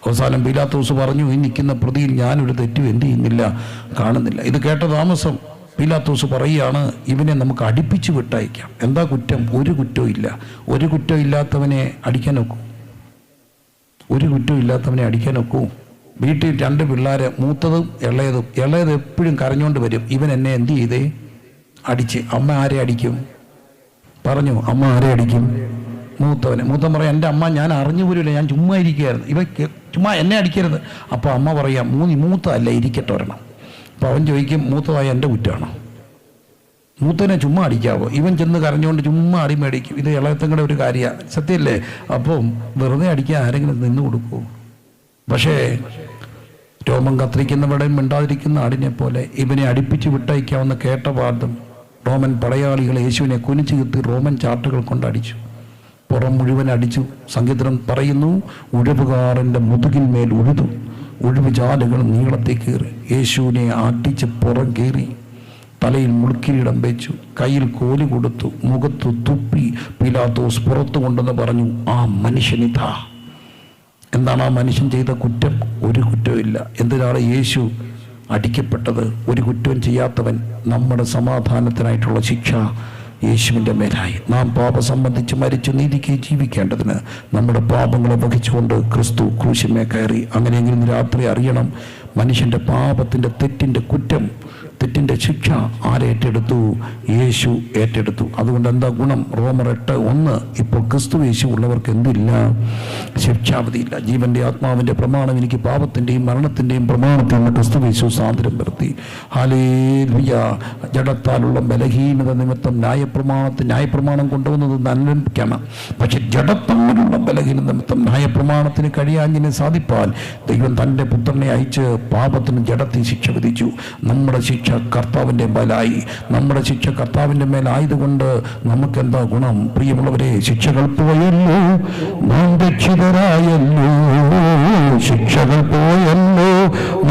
അവസാനം പീലാത്തോസ് പറഞ്ഞു, ഈ നിൽക്കുന്ന പ്രതിയിൽ ഞാനൊരു തെറ്റും എന്ത് ചെയ്യുന്നില്ല, കാണുന്നില്ല. ഇത് കേട്ട താമസം പീലാത്തോസ് പറയുകയാണ്, ഇവനെ നമുക്ക് അടുപ്പിച്ച് വിട്ടയക്കാം. എന്താ കുറ്റം? ഒരു കുറ്റവും ഇല്ല. ഒരു കുറ്റം ഇല്ലാത്തവനെ അടിക്കാൻ ഒക്കൂ? ഒരു കുറ്റവും ഇല്ലാത്തവനെ അടിക്കാൻ ഒക്കൂ? വീട്ടിൽ 2 പിള്ളേര്, മൂത്തതും ഇളയതും. ഇളയത് എപ്പോഴും കരഞ്ഞുകൊണ്ട് വരും, ഇവൻ എന്നെ എന്ത് ചെയ്തേ? അടിച്ച്. അമ്മ ആരെ അടിക്കും? പറഞ്ഞു, അമ്മ ആരെ അടിക്കും? മൂത്തവൻ പറയാം, എൻ്റെ അമ്മ ഞാൻ അറിഞ്ഞു പോലുമില്ല, ഞാൻ ചുമ്മാ ഇരിക്കുകയായിരുന്നു, ഇവ ചുമ്മാ എന്നെ അടിക്കരുത്. അപ്പോൾ അമ്മ പറയാം, മൂത്തതല്ല, ഇരിക്കട്ടെ ഒരെണ്ണം. അപ്പോൾ അവൻ ചോദിക്കും, മൂത്തതായ എൻ്റെ കുറ്റമാണോ? മൂത്തനെ ചുമ്മാ അടിക്കാവോ? ഇവൻ ചെന്ന് കരഞ്ഞുകൊണ്ട് ചുമ്മാ അടി മേടിക്കും. ഇത് ഇളയത്തങ്ങളുടെ ഒരു കാര്യമാണ്, സത്യമല്ലേ? അപ്പം വെറുതെ അടിക്കാൻ ആരെങ്കിലും നിന്ന് കൊടുക്കുമോ? പക്ഷേ രോമം കത്തിരിക്കുന്നവരുടെയും മിണ്ടാതിരിക്കുന്ന ആടിനെ പോലെ ഇവനെ അടുപ്പിച്ച് വിട്ടയക്കാമെന്ന് കേട്ട പാടും റോമൻ പടയാളികൾ യേശുവിനെ കുനിച്ചു കുത്തി റോമൻ ചാട്ടുകൾ കൊണ്ടടിച്ചു. പുറം മുഴുവൻ അടിച്ചു. സംഗീതം പറയുന്നു, ഉഴവുകാരൻ്റെ മുതുകിന്മേൽ ഉഴുതു, ഉഴവ് ജാലുകൾ നീളത്തിൽ കയറി. യേശുവിനെ അടിച്ച് പുറം കയറി, തലയിൽ മുൾക്കിരീടം വെച്ചു, കയ്യിൽ കോല് കൊടുത്തു, മുഖത്തു തുപ്പി. പീലാത്തോസ് പുറത്തു കൊണ്ടെന്ന് പറഞ്ഞു, ആ മനുഷ്യനിതാ. എന്താണ് ആ മനുഷ്യൻ ചെയ്ത കുറ്റം? ഒരു കുറ്റവും ഇല്ല. എന്തിനാണ് യേശു അടിക്കപ്പെട്ടത്? ഒരു കുറ്റവും ചെയ്യാത്തവൻ. നമ്മുടെ സമാധാനത്തിനായിട്ടുള്ള ശിക്ഷ യേശുവിൻ്റെ മേലായി. നാം പാപം സംബന്ധിച്ച് മരിച്ചു നീതിക്ക് ജീവിക്കേണ്ടതിന് നമ്മുടെ പാപങ്ങളെ വഹിച്ചുകൊണ്ട് ക്രിസ്തു ക്രൂശിന്മേൽ കയറി. അങ്ങനെയെങ്കിലും രാത്രി അറിയണം, മനുഷ്യൻ്റെ പാപത്തിൻ്റെ തെറ്റിൻ്റെ കുറ്റം, തെറ്റിൻ്റെ ശിക്ഷ ആരേറ്റെടുത്തു? യേശു ഏറ്റെടുത്തു. അതുകൊണ്ട് എന്താ ഗുണം? റോമർ 8:1, ഇപ്പോൾ ക്രിസ്തു യേശു ഉള്ളവർക്ക് എന്തില്ല? ശിക്ഷാവധിയില്ല. ജീവന്റെ ആത്മാവിൻ്റെ പ്രമാണം എനിക്ക് പാപത്തിൻ്റെയും മരണത്തിൻ്റെയും പ്രമാണത്തിൽ നിന്ന് ക്രിസ്തു യേശു സ്വാതന്ത്ര്യം വരുത്തി. ഹല്ലേലൂയ. ജഡത്താലുള്ള ബലഹീനത നിമിത്തം ന്യായപ്രമാണം കൊണ്ടുവന്നത് നന്മയ്ക്കാണ്. പക്ഷെ ജഡത്താലുള്ള ബലഹീനത നിമിത്തം ന്യായപ്രമാണത്തിന് കഴിയാഞ്ഞിനെ സാധിപ്പാൻ ദൈവം തൻ്റെ പുത്രനെ അയച്ച് പാപത്തിന് ജഡത്തിൽ ശിക്ഷ വിധിച്ചു. നമ്മുടെ ശിക്ഷ കർത്താവിൻ്റെ മേലായി. നമ്മുടെ ശിക്ഷ കർത്താവിൻ്റെ മേലായതുകൊണ്ട് നമുക്കെന്താ ഗുണം? പ്രിയമുള്ളവരെ, ശിക്ഷകൾ പോയല്ലോ, നാം രക്ഷിതരായല്ലോ. ശിക്ഷകൾ പോയല്ലോ,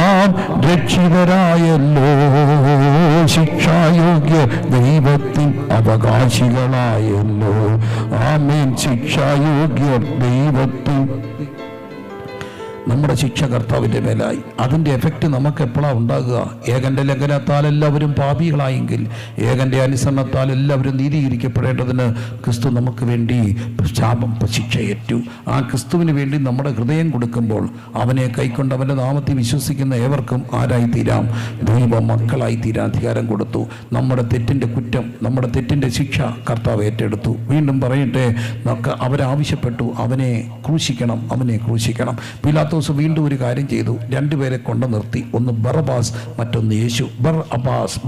നാം രക്ഷിതരായല്ലോ. ശിക്ഷായോഗ്യ ദൈവത്തിൻ അവകാശികളായല്ലോ. ആമേൻ. ശിക്ഷായോഗ്യ ദൈവത്തിൻ. നമ്മുടെ ശിക്ഷ കർത്താവിൻ്റെ മേലായി. അതിൻ്റെ എഫക്റ്റ് നമുക്ക് എപ്പോഴാണ് ഉണ്ടാകുക? ഏകൻ്റെ ലംഘനത്താൽ എല്ലാവരും പാപികളായെങ്കിൽ ഏകൻ്റെ അനുസരണത്താൽ എല്ലാവരും നീതീകരിക്കപ്പെടേണ്ടതിന് ക്രിസ്തു നമുക്ക് വേണ്ടി ശിക്ഷയേറ്റു. ആ ക്രിസ്തുവിന് വേണ്ടി നമ്മുടെ ഹൃദയം കൊടുക്കുമ്പോൾ അവനെ കൈക്കൊണ്ട് അവൻ്റെ നാമത്തിൽ വിശ്വസിക്കുന്ന ഏവർക്കും ആരായിത്തീരാം? ദൈവ മക്കളായി തീരാൻ അധികാരം കൊടുത്തു. നമ്മുടെ തെറ്റിൻ്റെ കുറ്റം, നമ്മുടെ തെറ്റിൻ്റെ ശിക്ഷ കർത്താവ് ഏറ്റെടുത്തു. വീണ്ടും പറയട്ടെ, അവരാവശ്യപ്പെട്ടു, അവനെ ക്രൂശിക്കണം, അവനെ ക്രൂശിക്കണം. പീലാത്തോസ് വീണ്ടും ഒരു കാര്യം ചെയ്തു. 2 പേരെ കൊണ്ടു നിർത്തി. ഒന്ന് ബറബാസ്, മറ്റൊന്ന് യേശു. ബർ അബ്ബാസ്.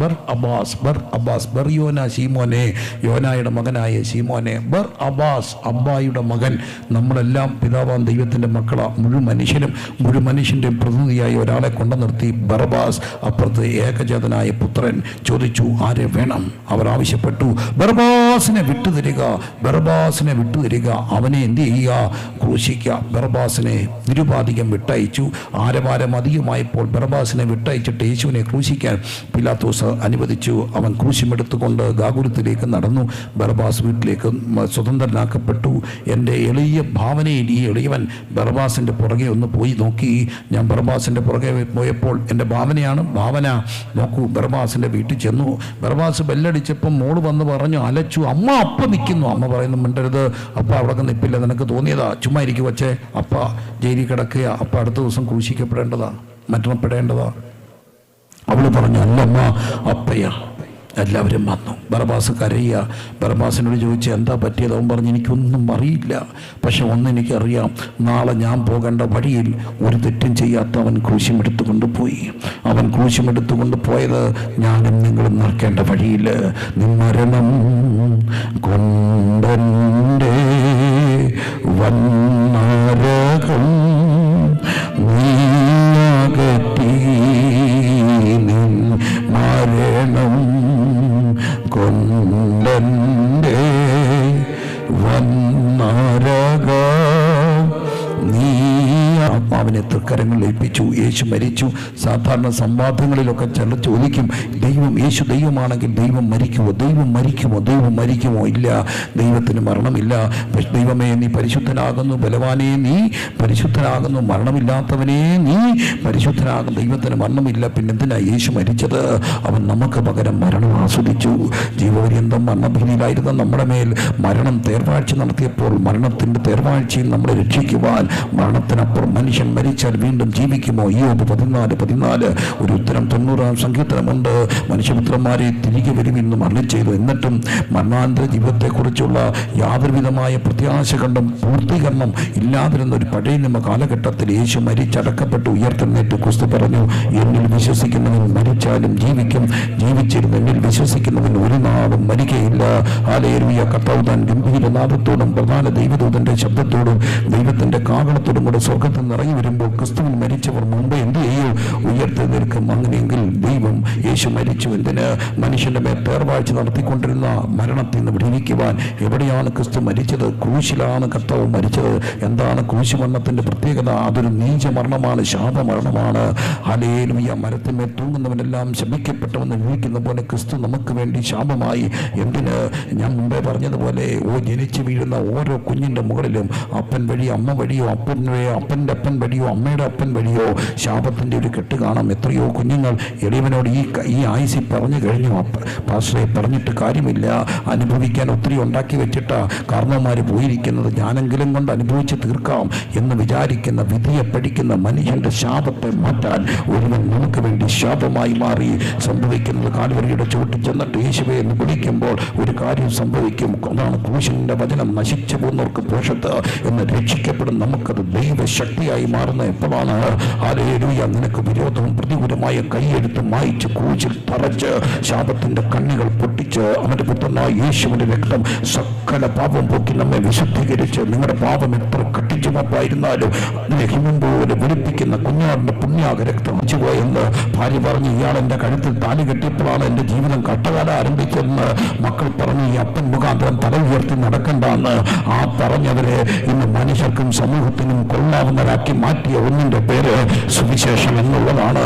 ബർ യോന, ശീമോനെ, യോനായുടെ മകനായ ശീമോനെ. ബർ അബ്ബാസ്, അബ്ബായുടെ മകൻ. നമ്മളെല്ലാം പിതാവാൻ ദൈവത്തിൻ്റെ മക്കളാ. മുഴു മനുഷ്യൻ്റെ പ്രതിനിധിയായി ഒരാളെ കൊണ്ടു നിർത്തി. ബറബാസ്. അപ്പുറത്ത് ഏകജാതനായ പുത്രൻ. ചോദിച്ചു, ആരെ വേണം? അവർ ആവശ്യപ്പെട്ടു, ബറബാസിനെ വിട്ടുതരിക, ബറബാസിനെ വിട്ടുതരിക. അവനെ എന്ത് ചെയ്യുക? ക്രൂശിക്കുക. ബറബാസിനെ നിരുപാധികം വിട്ടയച്ചു. ആരവാരം അധികമായപ്പോൾ ബറബാസിനെ വിട്ടയച്ചിട്ട് യേശുവിനെ ക്രൂശിക്കാൻ പീലാത്തോസ് അനുവദിച്ചു. അവൻ ക്രൂശിമെടുത്തുകൊണ്ട് ഗാഗുരത്തിലേക്ക് നടന്നു. ബറബാസ് വീട്ടിലേക്ക് സ്വതന്ത്രനാക്കപ്പെട്ടു. എൻ്റെ എളിയ ഭാവനയിൽ ഈ എളിയവൻ ബറബാസിൻ്റെ പുറകെ ഒന്ന് പോയി നോക്കി. ഞാൻ ബറബാസിൻ്റെ പുറകെ പോയപ്പോൾ എൻ്റെ ഭാവന നോക്കൂ. ബറബാസിൻ്റെ വീട്ടിൽ ചെന്നു. ബറബാസ് ബെല്ലടിച്ചപ്പം മോള് വന്ന് പറഞ്ഞു, അലച്ചു, അമ്മ അപ്പം നിൽക്കുന്നു. അമ്മ പറയുന്നു, മിണ്ടരുത്, അപ്പ അവിടെ നിൽപ്പില്ല, നിനക്ക് തോന്നിയതാ, ചുമ്മാ ഇരിക്കും വച്ചേ, അപ്പ ജയിലിൽ കിടക്കുക, അപ്പം അടുത്ത ദിവസം ക്രൂശിക്കപ്പെടേണ്ടതാ, മരണപ്പെടേണ്ടതാ. അവള് പറഞ്ഞു, അല്ലമ്മ, അപ്പയാ. എല്ലാവരും വന്നു. ബറബാസ് കരയുക. ബറബാസിനോട് ചോദിച്ചു, എന്താ പറ്റിയത്? അവൻ പറഞ്ഞു, എനിക്കൊന്നും അറിയില്ല, പക്ഷെ ഒന്നെനിക്കറിയാം, നാളെ ഞാൻ പോകേണ്ട വഴിയിൽ ഒരു തെറ്റും ചെയ്യാത്ത അവൻ ക്രൂശിമെടുത്തുകൊണ്ട് പോയി. അവൻ ക്രൂശിമെടുത്തുകൊണ്ട് പോയത് ഞാനും നിങ്ങളും നിൽക്കേണ്ട വഴിയിൽ. നിന്മരണം കൊണ്ടേ വന്നരകം നീയകറ്റി, നിൻ മരണം കൊണ്ടേ വന്നരകം നീയകറ്റി. ആത്മാവിനെ തൃക്കരങ്ങളിൽ ഏൽപ്പിച്ചു. യേശു മരിച്ചു. സാധാരണ സംവാദങ്ങളിലൊക്കെ ചിലർ ചോദിക്കും, യേശു ദൈവമാണെങ്കിൽ ദൈവം മരിക്കുമോ? ദൈവം മരിക്കുമോ? ഇല്ല, ദൈവത്തിന് മരണമില്ല. പക്ഷെ ദൈവമേ, നീ പരിശുദ്ധനാകുന്നു, ബലവാനേ നീ പരിശുദ്ധനാകുന്നു, മരണമില്ലാത്തവനേ നീ പരിശുദ്ധനാകുന്നു. ദൈവത്തിന് മരണമില്ല, പിന്നെന്തിനാ യേശു മരിച്ചത്? അവൻ നമുക്ക് പകരം മരണം ആസ്വദിച്ചു. ജീവപര്യന്തം മരണഭീതിയിലായിരുന്ന നമ്മുടെ മേൽ മരണം തേർവാഴ്ച നടത്തിയപ്പോൾ മരണത്തിൻ്റെ തേർവാഴ്ചയിൽ നമ്മളെ രക്ഷിക്കുവാൻ മരണത്തിനപ്പുറം മനുഷ്യൻ മരിച്ചാൽ വീണ്ടും ജീവിക്കുമോ? യോബ് 14:14 ഒരു ഉത്തരം 90-ാം സങ്കീർത്തനമുണ്ട്. മനുഷ്യപുത്രന്മാരെ തിരികെ വരുമെന്നും അരുളിച്ചെയ്തു. എന്നിട്ടും മരണാന്തര ജീവിതത്തെക്കുറിച്ചുള്ള യാതൊരുവിധമായ പ്രത്യാശ കണ്ടും പൂർത്തീകരണം ഇല്ലാതിരുന്ന ഒരു പഴയ നിയമ കാലഘട്ടത്തിൽ യേശു മരിച്ചടക്കപ്പെട്ട് ഉയർത്തെഴുന്നേറ്റ് ക്രിസ്തു പറഞ്ഞു, എന്നിൽ വിശ്വസിക്കുന്നവൻ മരിച്ചാലും ജീവിക്കും, ജീവിച്ചിരുന്ന എന്നിൽ വിശ്വസിക്കുന്നവൻ ഒരു നാളും മരിക്കയില്ല. ഹല്ലേലൂയ. കർത്താവ് താൻ ഗംഭീരനാദത്തോടും പ്രധാന ദൈവദൂതന്റെ ശബ്ദത്തോടും ദൈവത്തിന്റെ കാഹളത്തോടും കൂടെ സ്വർഗത്തിൽ നിറങ്ങി വരുമ്പോൾ ക്രിസ്തുവിൽ മരിച്ചവർ മുമ്പ് എന്ത് ചെയ്യും? ഉയർത്തെഴുന്നേൽക്കും. അങ്ങനെയെങ്കിൽ ദൈവം യേശു മരിച്ചു എന്തിന്? മനുഷ്യന്റെ മേൽ പേർവാഴ്ച നടത്തിക്കൊണ്ടിരുന്ന മരണത്തിൽ നിന്ന് വിടിവിക്കുവാൻ. എവിടെയാണ് ക്രിസ്തു മരിച്ചത്? ക്രൂശിലാണ് കർത്താവ് മരിച്ചത്. എന്താണ് ക്രൂശ് മരണത്തിന്റെ പ്രത്യേകത? അതൊരു നീച മരണമാണ്, ശാപമരണമാണ്. ഹല്ലേലൂയ. മരത്തിന്മേൽ തൂങ്ങുന്നവനെല്ലാം ശപിക്കപ്പെട്ടവെന്ന് വിളിക്കുന്ന പോലെ ക്രിസ്തു നമുക്ക് വേണ്ടി ശാപമായി. എന്തിന്? ഞാൻ മുമ്പേ പറഞ്ഞതുപോലെ ജനിച്ചു വീഴുന്ന ഓരോ കുഞ്ഞിൻ്റെ മുകളിലും അപ്പൻ വഴി അമ്മ വഴിയോ, അപ്പൻ്റെ അപ്പൻ വഴിയോ അമ്മയുടെ അപ്പൻ വഴിയോ ശാപത്തിൻ്റെ ഒരു കെട്ട് കാണാം. എത്രയോ കുഞ്ഞുങ്ങൾ എളിയവനോട് ഈ ആയുസ്സിൽ പറഞ്ഞു കഴിഞ്ഞു, പാസ്റ്ററെ പറഞ്ഞിട്ട് കാര്യമില്ല, അനുഭവിക്കാൻ ഒത്തിരി ഉണ്ടാക്കി വെച്ചിട്ടാ കാരണവന്മാർ പോയിരിക്കുന്നത്, ഞാനെങ്കിലും കൊണ്ട് അനുഭവിച്ച് തീർക്കാം എന്ന് വിചാരിക്കുന്ന, വിധിയെ പഠിക്കുന്ന മനുഷ്യൻ്റെ ശാപത്തെ മാറ്റാൻ ഒരുവൻ നമുക്ക് വേണ്ടി ശാപമായി മാറി. സംഭവിക്കുന്നത് കാൽവരിയുടെ ചുവട്ടിൽ ചെന്നിട്ട് യേശുവേ എന്ന് വിളിക്കുമ്പോൾ ഒരു കാര്യം സംഭവിക്കും. അതാണ് ക്രൂശിന്റെ വചനം. നശിച്ചു പോകുന്നവർക്ക് പോഷത്ത് എന്ന് രക്ഷിക്കപ്പെടും. നമുക്കത് ദൈവശക്തിയായി മാറുന്ന എപ്പോഴാണ്? ഹല്ലേലൂയ. നിനക്ക് വിരോധവും പ്രതികൂലമായ കൈയെടുത്ത് മായിച്ച് ക്രൂശിൽ തറച്ച് ശാപത്തിന്റെ കണ്ണികൾ പൊട്ടിച്ച് അവന്റെ പുത്രനായ യേശുവിന്റെ രക്തം സകല പാപം പോക്കി നമ്മെ വിശുദ്ധീകരിച്ച്, നിങ്ങളുടെ പാപം എത്ര കട്ടിച്ചുമപ്പായിരുന്നാലും അതിനെ ഹിമം പോലെ വെളുപ്പിക്കുന്ന കുഞ്ഞാടിന്റെ പുണ്യാക രക്തം അച്ചുപോയെന്ന് ഭാര്യ പറഞ്ഞു. ഇയാൾ എന്റെ കഴുത്തിൽ താലി കെട്ടിയപ്പോഴാണ് എന്റെ ജീവിതം കട്ടകാലം ആരംഭിച്ചെന്ന് മക്കൾ പറഞ്ഞു. ഈ അപ്പൻ മുഖാന്തരം തല ഉയർത്തി നടക്കണ്ടെന്ന് ആ പറഞ്ഞവരെ ഇന്ന് മനുഷ്യർക്കും സമൂഹത്തിനും കൊള്ളാവുന്നവരാക്കി മാറ്റിയ ഒന്നിന്റെ പേര് സുവിശേഷം എന്നുള്ളതാണ്.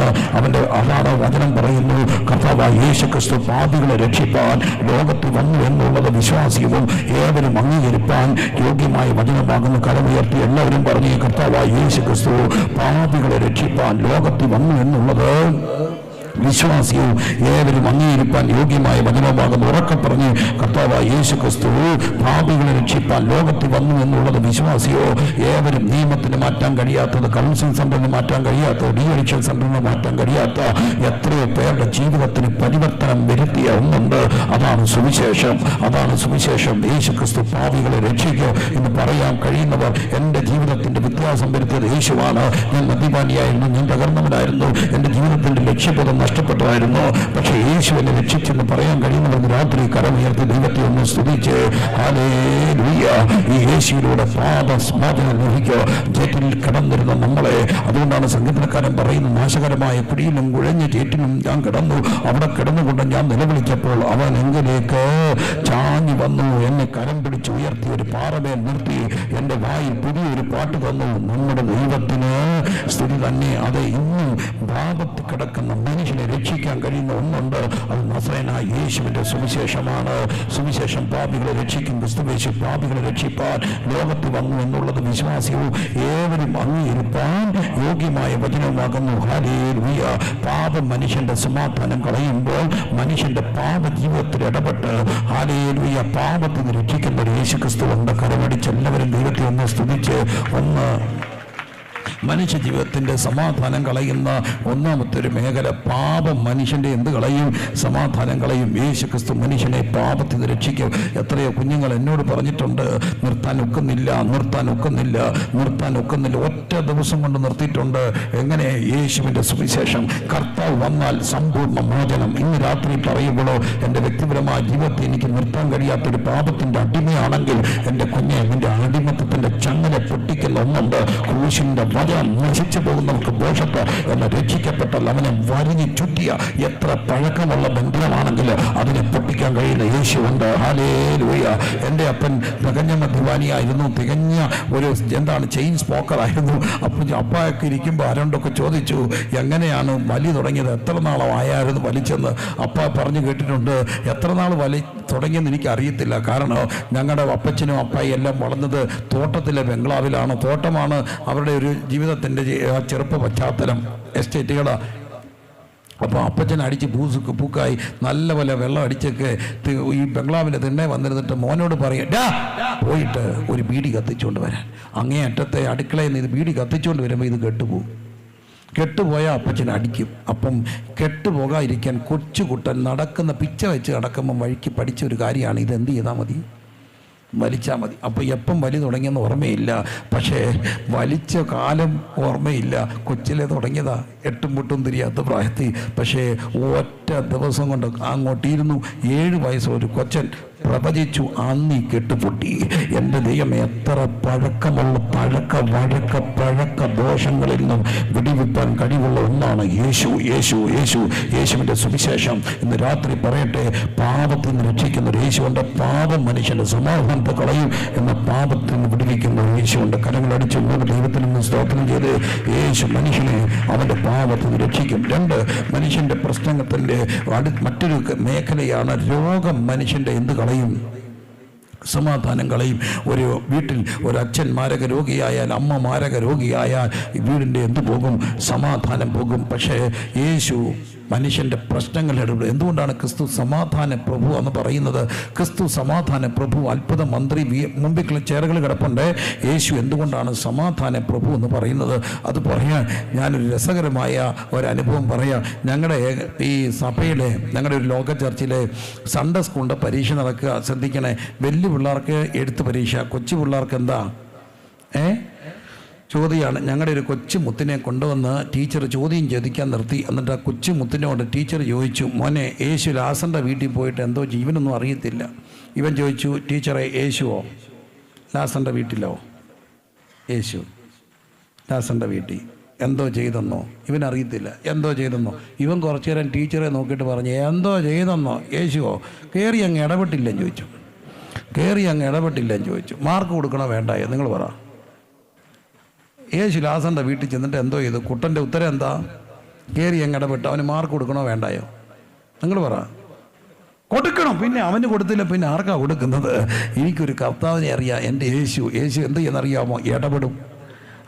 അതാണ് വചനം പറയുന്നു. കർത്താവായ യേശു ക്രിസ്തു പാപികളെ രക്ഷിപ്പാൻ ലോകത്തിൽ വന്നു എന്നുള്ളത് വിശ്വാസ്യവും ഏവരും അംഗീകരിപ്പാൻ യോഗ്യമായ വചനമാകുന്നു. കരമുയർത്തി എല്ലാവരും പറഞ്ഞു, കർത്താവായ യേശു ക്രിസ്തു പാപികളെ രക്ഷിപ്പാൻ ലോകത്തിൽ വന്നു എന്നുള്ളത് വിശ്വാസിയും ഏവരും അംഗീകരിപ്പാൻ യോഗ്യമായ വചനമാകുന്നു. ഉറക്കെ പറഞ്ഞ് കർത്താവായ യേശു ക്രിസ്തു പാപികളെ രക്ഷിപ്പാൻ ലോകത്തിൽ വന്നു എന്നുള്ളത് വിശ്വാസിയോ ഏവരും. നിയമത്തിന് മാറ്റാൻ കഴിയാത്തത്, കൗൺസിലിംഗ് സെന്ററിന് മാറ്റാൻ കഴിയാത്തത്, ഡി-അഡിക്ഷൻ സെന്ററിന് മാറ്റാൻ കഴിയാത്ത എത്രയോ പേരുടെ ജീവിതത്തിന് പരിവർത്തനം വരുത്തിയ ഒന്നുണ്ട്. അതാണ് സുവിശേഷം. യേശു ക്രിസ്തു പാപികളെ രക്ഷിക്കുക എന്ന് പറയാൻ കഴിയുന്നവർ എൻ്റെ ജീവിതത്തിന്റെ വ്യത്യാസം വരുത്തിയത് യേശുവാണ്. ഞാൻ മദ്യപാനിയായിരുന്നു, ഞാൻ തകർന്നവനായിരുന്നു, എൻ്റെ ജീവിതത്തിന്റെ ലക്ഷ്യബോധം നഷ്ടപ്പെട്ടതായിരുന്നു. പക്ഷെ യേശു എന്നെ രക്ഷിച്ചെന്ന് പറയാൻ കഴിയുന്നവർ രാത്രി കരമുയർത്തി ദൈവത്തെ ഒന്ന് സ്തുതിച്ച് ഹല്ലേലൂയ. ഈ യേശുവിലൂടെ പാപസ്മോചനം ലഭിക്കുക. ചേറ്റിൽ കിടന്നിരുന്ന നമ്മളെ, അതുകൊണ്ടാണ് സംഗീതക്കാരൻ പറയുന്നത്, നാശകരമായ കുഴിയിലും കുഴഞ്ഞ ചേറ്റിലും ഞാൻ കിടന്നു, അവിടെ കിടന്നുകൊണ്ട് ഞാൻ നിലവിളിച്ചപ്പോൾ അവൻ എങ്കിലേക്ക് ചാഞ്ഞു വന്നു, എന്നെ കരം പിടിച്ച് ഉയർത്തി ഒരു പാറമേൽ നിർത്തി എൻ്റെ വായിൽ പുതിയൊരു പാട്ട് തന്നു. നമ്മുടെ ദൈവത്തിന് സ്തുതി തന്നെ. അത് ഇന്നും പാപത്തിൽ കിടക്കുന്ന മനുഷ്യനെ രക്ഷിക്കാൻ കഴിയുന്ന ഒന്നുണ്ട്. അത് നസറേയനായ യേശുവിന്റെ സുവിശേഷമാണ്. സുവിശേഷം പാപികളെ രക്ഷിക്കും. ക്രിസ്തുയേശു പാപികളെ രക്ഷിപ്പാൻ ലോകത്തിൽ വന്നു എന്നുള്ളത് വിശ്വാസിയും ഏവരും അംഗീകരിപ്പാൻ യോഗ്യമായ വചനമാകുന്നു. ഹല്ലേലൂയ. പാപം മനുഷ്യന്റെ സമാധാനം കളയുമ്പോൾ മനുഷ്യന്റെ പാപ ജീവിതത്തിൽ ഇടപെട്ട് ഹല്ലേലൂയ പാപത്തിൽ നിന്ന് രക്ഷിക്കുന്ന ഒരു യേശു ക്രിസ്തു ഉണ്ട്. കരമടിച്ച് എല്ലാവരും ദൈവത്തെ ഒന്ന് സ്തുതിച്ച് ഒന്ന് മനുഷ്യ ജീവിതത്തിൻ്റെ സമാധാനം കളയുന്ന ഒന്നാമത്തെ ഒരു മേഖല പാപം. മനുഷ്യൻ്റെ എന്ത് കളയും? സമാധാനം കളയും. യേശു ക്രിസ്തു മനുഷ്യനെ പാപത്തിൽ നിന്ന് രക്ഷിക്കും. എത്രയോ കുഞ്ഞുങ്ങൾ എന്നോട് പറഞ്ഞിട്ടുണ്ട്, നിർത്താൻ ഒക്കുന്നില്ല, ഒറ്റ ദിവസം കൊണ്ട് നിർത്തിയിട്ടുണ്ട്. എങ്ങനെ? യേശുവിൻ്റെ സുവിശേഷം. കർത്താവ് വന്നാൽ സമ്പൂർണ്ണ മോചനം. ഇന്ന് രാത്രി പറയുമ്പോഴോ എൻ്റെ വ്യക്തിപരമായ ജീവിതത്തിൽ എനിക്ക് നിർത്താൻ കഴിയാത്തൊരു പാപത്തിൻ്റെ അടിമയാണെങ്കിൽ എൻ്റെ കുഞ്ഞെ, എൻ്റെ അടിമത്തത്തിൻ്റെ ചങ്ങല പൊട്ടിക്കുന്ന ഒന്നുണ്ട്. ക്രൂശിൻ്റെ വചനം വചനം നശിച്ചു പോകുന്നവർക്ക് ദോഷത്ത് എന്ന് രക്ഷിക്കപ്പെട്ടാൽ അവനെ വരിഞ്ഞു ചുറ്റിയ എത്ര പഴക്കമുള്ള ബന്ധനമാണെങ്കിൽ അതിനെ പൊട്ടിക്കാൻ കഴിയുന്ന യേശുവുണ്ട്. ഹല്ലേലൂയ. എൻ്റെ അപ്പൻ തികഞ്ഞ മദ്യപാനിയായിരുന്നു, തികഞ്ഞ ഒരു ചെയിൻ സ്മോക്കറായിരുന്നു. അപ്പം അപ്പായൊക്കെ ഇരിക്കുമ്പോൾ ആരോണ്ടൊക്കെ ചോദിച്ചു എങ്ങനെയാണ് വലി തുടങ്ങിയത്, എത്ര നാളായായിരുന്നു വലിച്ചെന്ന്. അപ്പ പറഞ്ഞു കേട്ടിട്ടുണ്ട്. എത്ര നാൾ വലി തുടങ്ങിയെന്ന് എനിക്ക് അറിയത്തില്ല. കാരണം ഞങ്ങളുടെ അപ്പച്ചനും അപ്പായും എല്ലാം വളർന്നത് തോട്ടത്തിലെ ബംഗ്ലാവിലാണ്. തോട്ടമാണ് അവരുടെ ഒരു ജീവിതത്തിൻ്റെ ചെറുപ്പ പശ്ചാത്തലം, എസ്റ്റേറ്റുകളാണ്. അപ്പോൾ അപ്പച്ചൻ അടിച്ച് പൂക്കായി നല്ല പോലെ വെള്ളം അടിച്ചൊക്കെ ഈ ബംഗ്ലാവിൻ്റെ തിണ്ണെ വന്നിരുന്നിട്ട് മോനോട് പറയും, പോയിട്ട് ഒരു ബീഡി കത്തിച്ചുകൊണ്ട് വരാൻ. അങ്ങേ അറ്റത്തെ അടുക്കളയിൽ നിന്ന് ഇത് ബീഡി കത്തിച്ചുകൊണ്ട് വരുമ്പോൾ ഇത് കെട്ടുപോകും. കെട്ടുപോയാൽ അപ്പച്ചൻ അടിക്കും. അപ്പം കെട്ടുപോകാതിരിക്കാൻ കൊച്ചുകുട്ടൻ നടക്കുന്ന പിച്ച വെച്ച് നടക്കുമ്പം വഴിക്ക് പഠിച്ച ഒരു കാര്യമാണ്, ഇത് എന്ത് ചെയ്താൽ മതി, വലിച്ചാൽ മതി. അപ്പോൾ എപ്പം വലി തുടങ്ങിയെന്ന് ഓർമ്മയില്ല, പക്ഷേ വലിച്ച കാലം ഓർമ്മയില്ല. കൊച്ചിലെ തുടങ്ങിയതാ, എട്ടും മുട്ടും തിരിയാത്ത പ്രായത്തിൽ. പക്ഷേ ഒറ്റ ദിവസം കൊണ്ട് അങ്ങോട്ടിരുന്നു 7 വയസ്സുള്ള ഒരു കൊച്ചൻ പ്രവചിച്ചു, അന്നീ കെട്ടുപൊട്ടി. എൻ്റെ ദൈവം, എത്ര പഴക്കമുള്ള പഴക്ക ദോഷങ്ങളിൽ നിന്നും വിടിവിപ്പാൻ കഴിവുള്ള ഒന്നാണ് യേശു. യേശു യേശു യേശുവിൻ്റെ സുവിശേഷം ഇന്ന് രാത്രി പറയട്ടെ, പാപത്തിൽ നിന്ന് രക്ഷിക്കുന്ന ഒരു യേശുവിൻ്റെ പാപം മനുഷ്യൻ്റെ സമാധാനത്തെ കളയും എന്ന പാപത്തിൽ നിന്ന് വിടുവിക്കുന്ന യേശുവിൻ്റെ കരങ്ങളടിച്ച് ദൈവത്തിൽ നിന്ന് സ്തോത്രം ചെയ്ത് യേശു മനുഷ്യനെ അവൻ്റെ പാപത്തിൽ നിന്ന് രക്ഷിക്കും. 2, മനുഷ്യൻ്റെ പ്രശ്നത്തിൻ്റെ മറ്റൊരു മേഖലയാണ് രോഗം. മനുഷ്യൻ്റെ എന്ത് കളയും? സമാധാനം കളയും. ഒരു വീട്ടിൽ ഒരു അച്ഛൻ മാരക രോഗിയായാൽ, അമ്മ മാരക രോഗിയായാൽ വീടിൻ്റെ എന്ത് പോകും? സമാധാനം പോകും. പക്ഷേ യേശു മനുഷ്യൻ്റെ പ്രശ്നങ്ങൾ ഇടപെടും. എന്തുകൊണ്ടാണ് ക്രിസ്തു സമാധാന പ്രഭു എന്ന് പറയുന്നത്? ക്രിസ്തു സമാധാന പ്രഭു, അത്ഭുത മന്ത്രി, മുമ്പിൽ ചെയറുകൾ കിടപ്പുണ്ട്. യേശു എന്തുകൊണ്ടാണ് സമാധാന പ്രഭു എന്ന് പറയുന്നത്? അത് പറയാൻ ഞാനൊരു രസകരമായ ഒരനുഭവം പറയാം. ഞങ്ങളുടെ ഈ സഭയിലെ, ഞങ്ങളുടെ ഒരു ലോക ചർച്ചിലെ സൺഡേ സ്കൂളിൻ്റെ പരീക്ഷ നടക്കുക. ശ്രദ്ധിക്കണേ, വലിയ പിള്ളേർക്ക് എഴുത്ത് പരീക്ഷ, കൊച്ചു പിള്ളേർക്ക് എന്താ ചോദ്യമാണ്. ഞങ്ങളുടെ ഒരു കൊച്ചു മുത്തിനെ കൊണ്ടുവന്ന് ടീച്ചർ ചോദ്യം ചോദിക്കാൻ നിർത്തി. എന്നിട്ട് ആ കൊച്ചു മുത്തിനോട് ടീച്ചർ ചോദിച്ചു, മോനെ, യേശു ലാസറിൻ്റെ വീട്ടിൽ പോയിട്ട് എന്തോ ജീവനൊന്നും അറിയത്തില്ല. ഇവൻ ചോദിച്ചു, ടീച്ചറെ, യേശുവോ ലാസറിൻ്റെ വീട്ടിലോ? യേശു ലാസറിൻ്റെ വീട്ടിൽ എന്തോ ചെയ്തെന്നോ? ഇവനറിയത്തില്ല എന്തോ ചെയ്തെന്നോ. ഇവൻ കുറച്ചു നേരം ടീച്ചറെ നോക്കിയിട്ട് പറഞ്ഞു, എന്തോ ചെയ്തെന്നോ? യേശുവോ? കയറി അങ്ങ് ഇടപെട്ടില്ലെന്ന് ചോദിച്ചു. മാർക്ക് കൊടുക്കണോ വേണ്ടായോ? നിങ്ങൾ പറ. യേശു ലാസറിൻ്റെ വീട്ടിൽ ചെന്നിട്ട് എന്തോ ചെയ്തു? കുട്ടൻ്റെ ഉത്തരം എന്താ? കയറി അങ്ങ് ഇടപെട്ട്. അവന് മാർക്ക് കൊടുക്കണോ വേണ്ടായോ? നിങ്ങൾ പറ. കൊടുക്കണം. പിന്നെ അവന് കൊടുത്തില്ല, പിന്നെ ആർക്കാ കൊടുക്കുന്നത്? എനിക്കൊരു കർത്താവിനെ അറിയാം, എൻ്റെ യേശു എന്ത് ചെയ്യുന്നറിയാമോ? ഇടപെടും.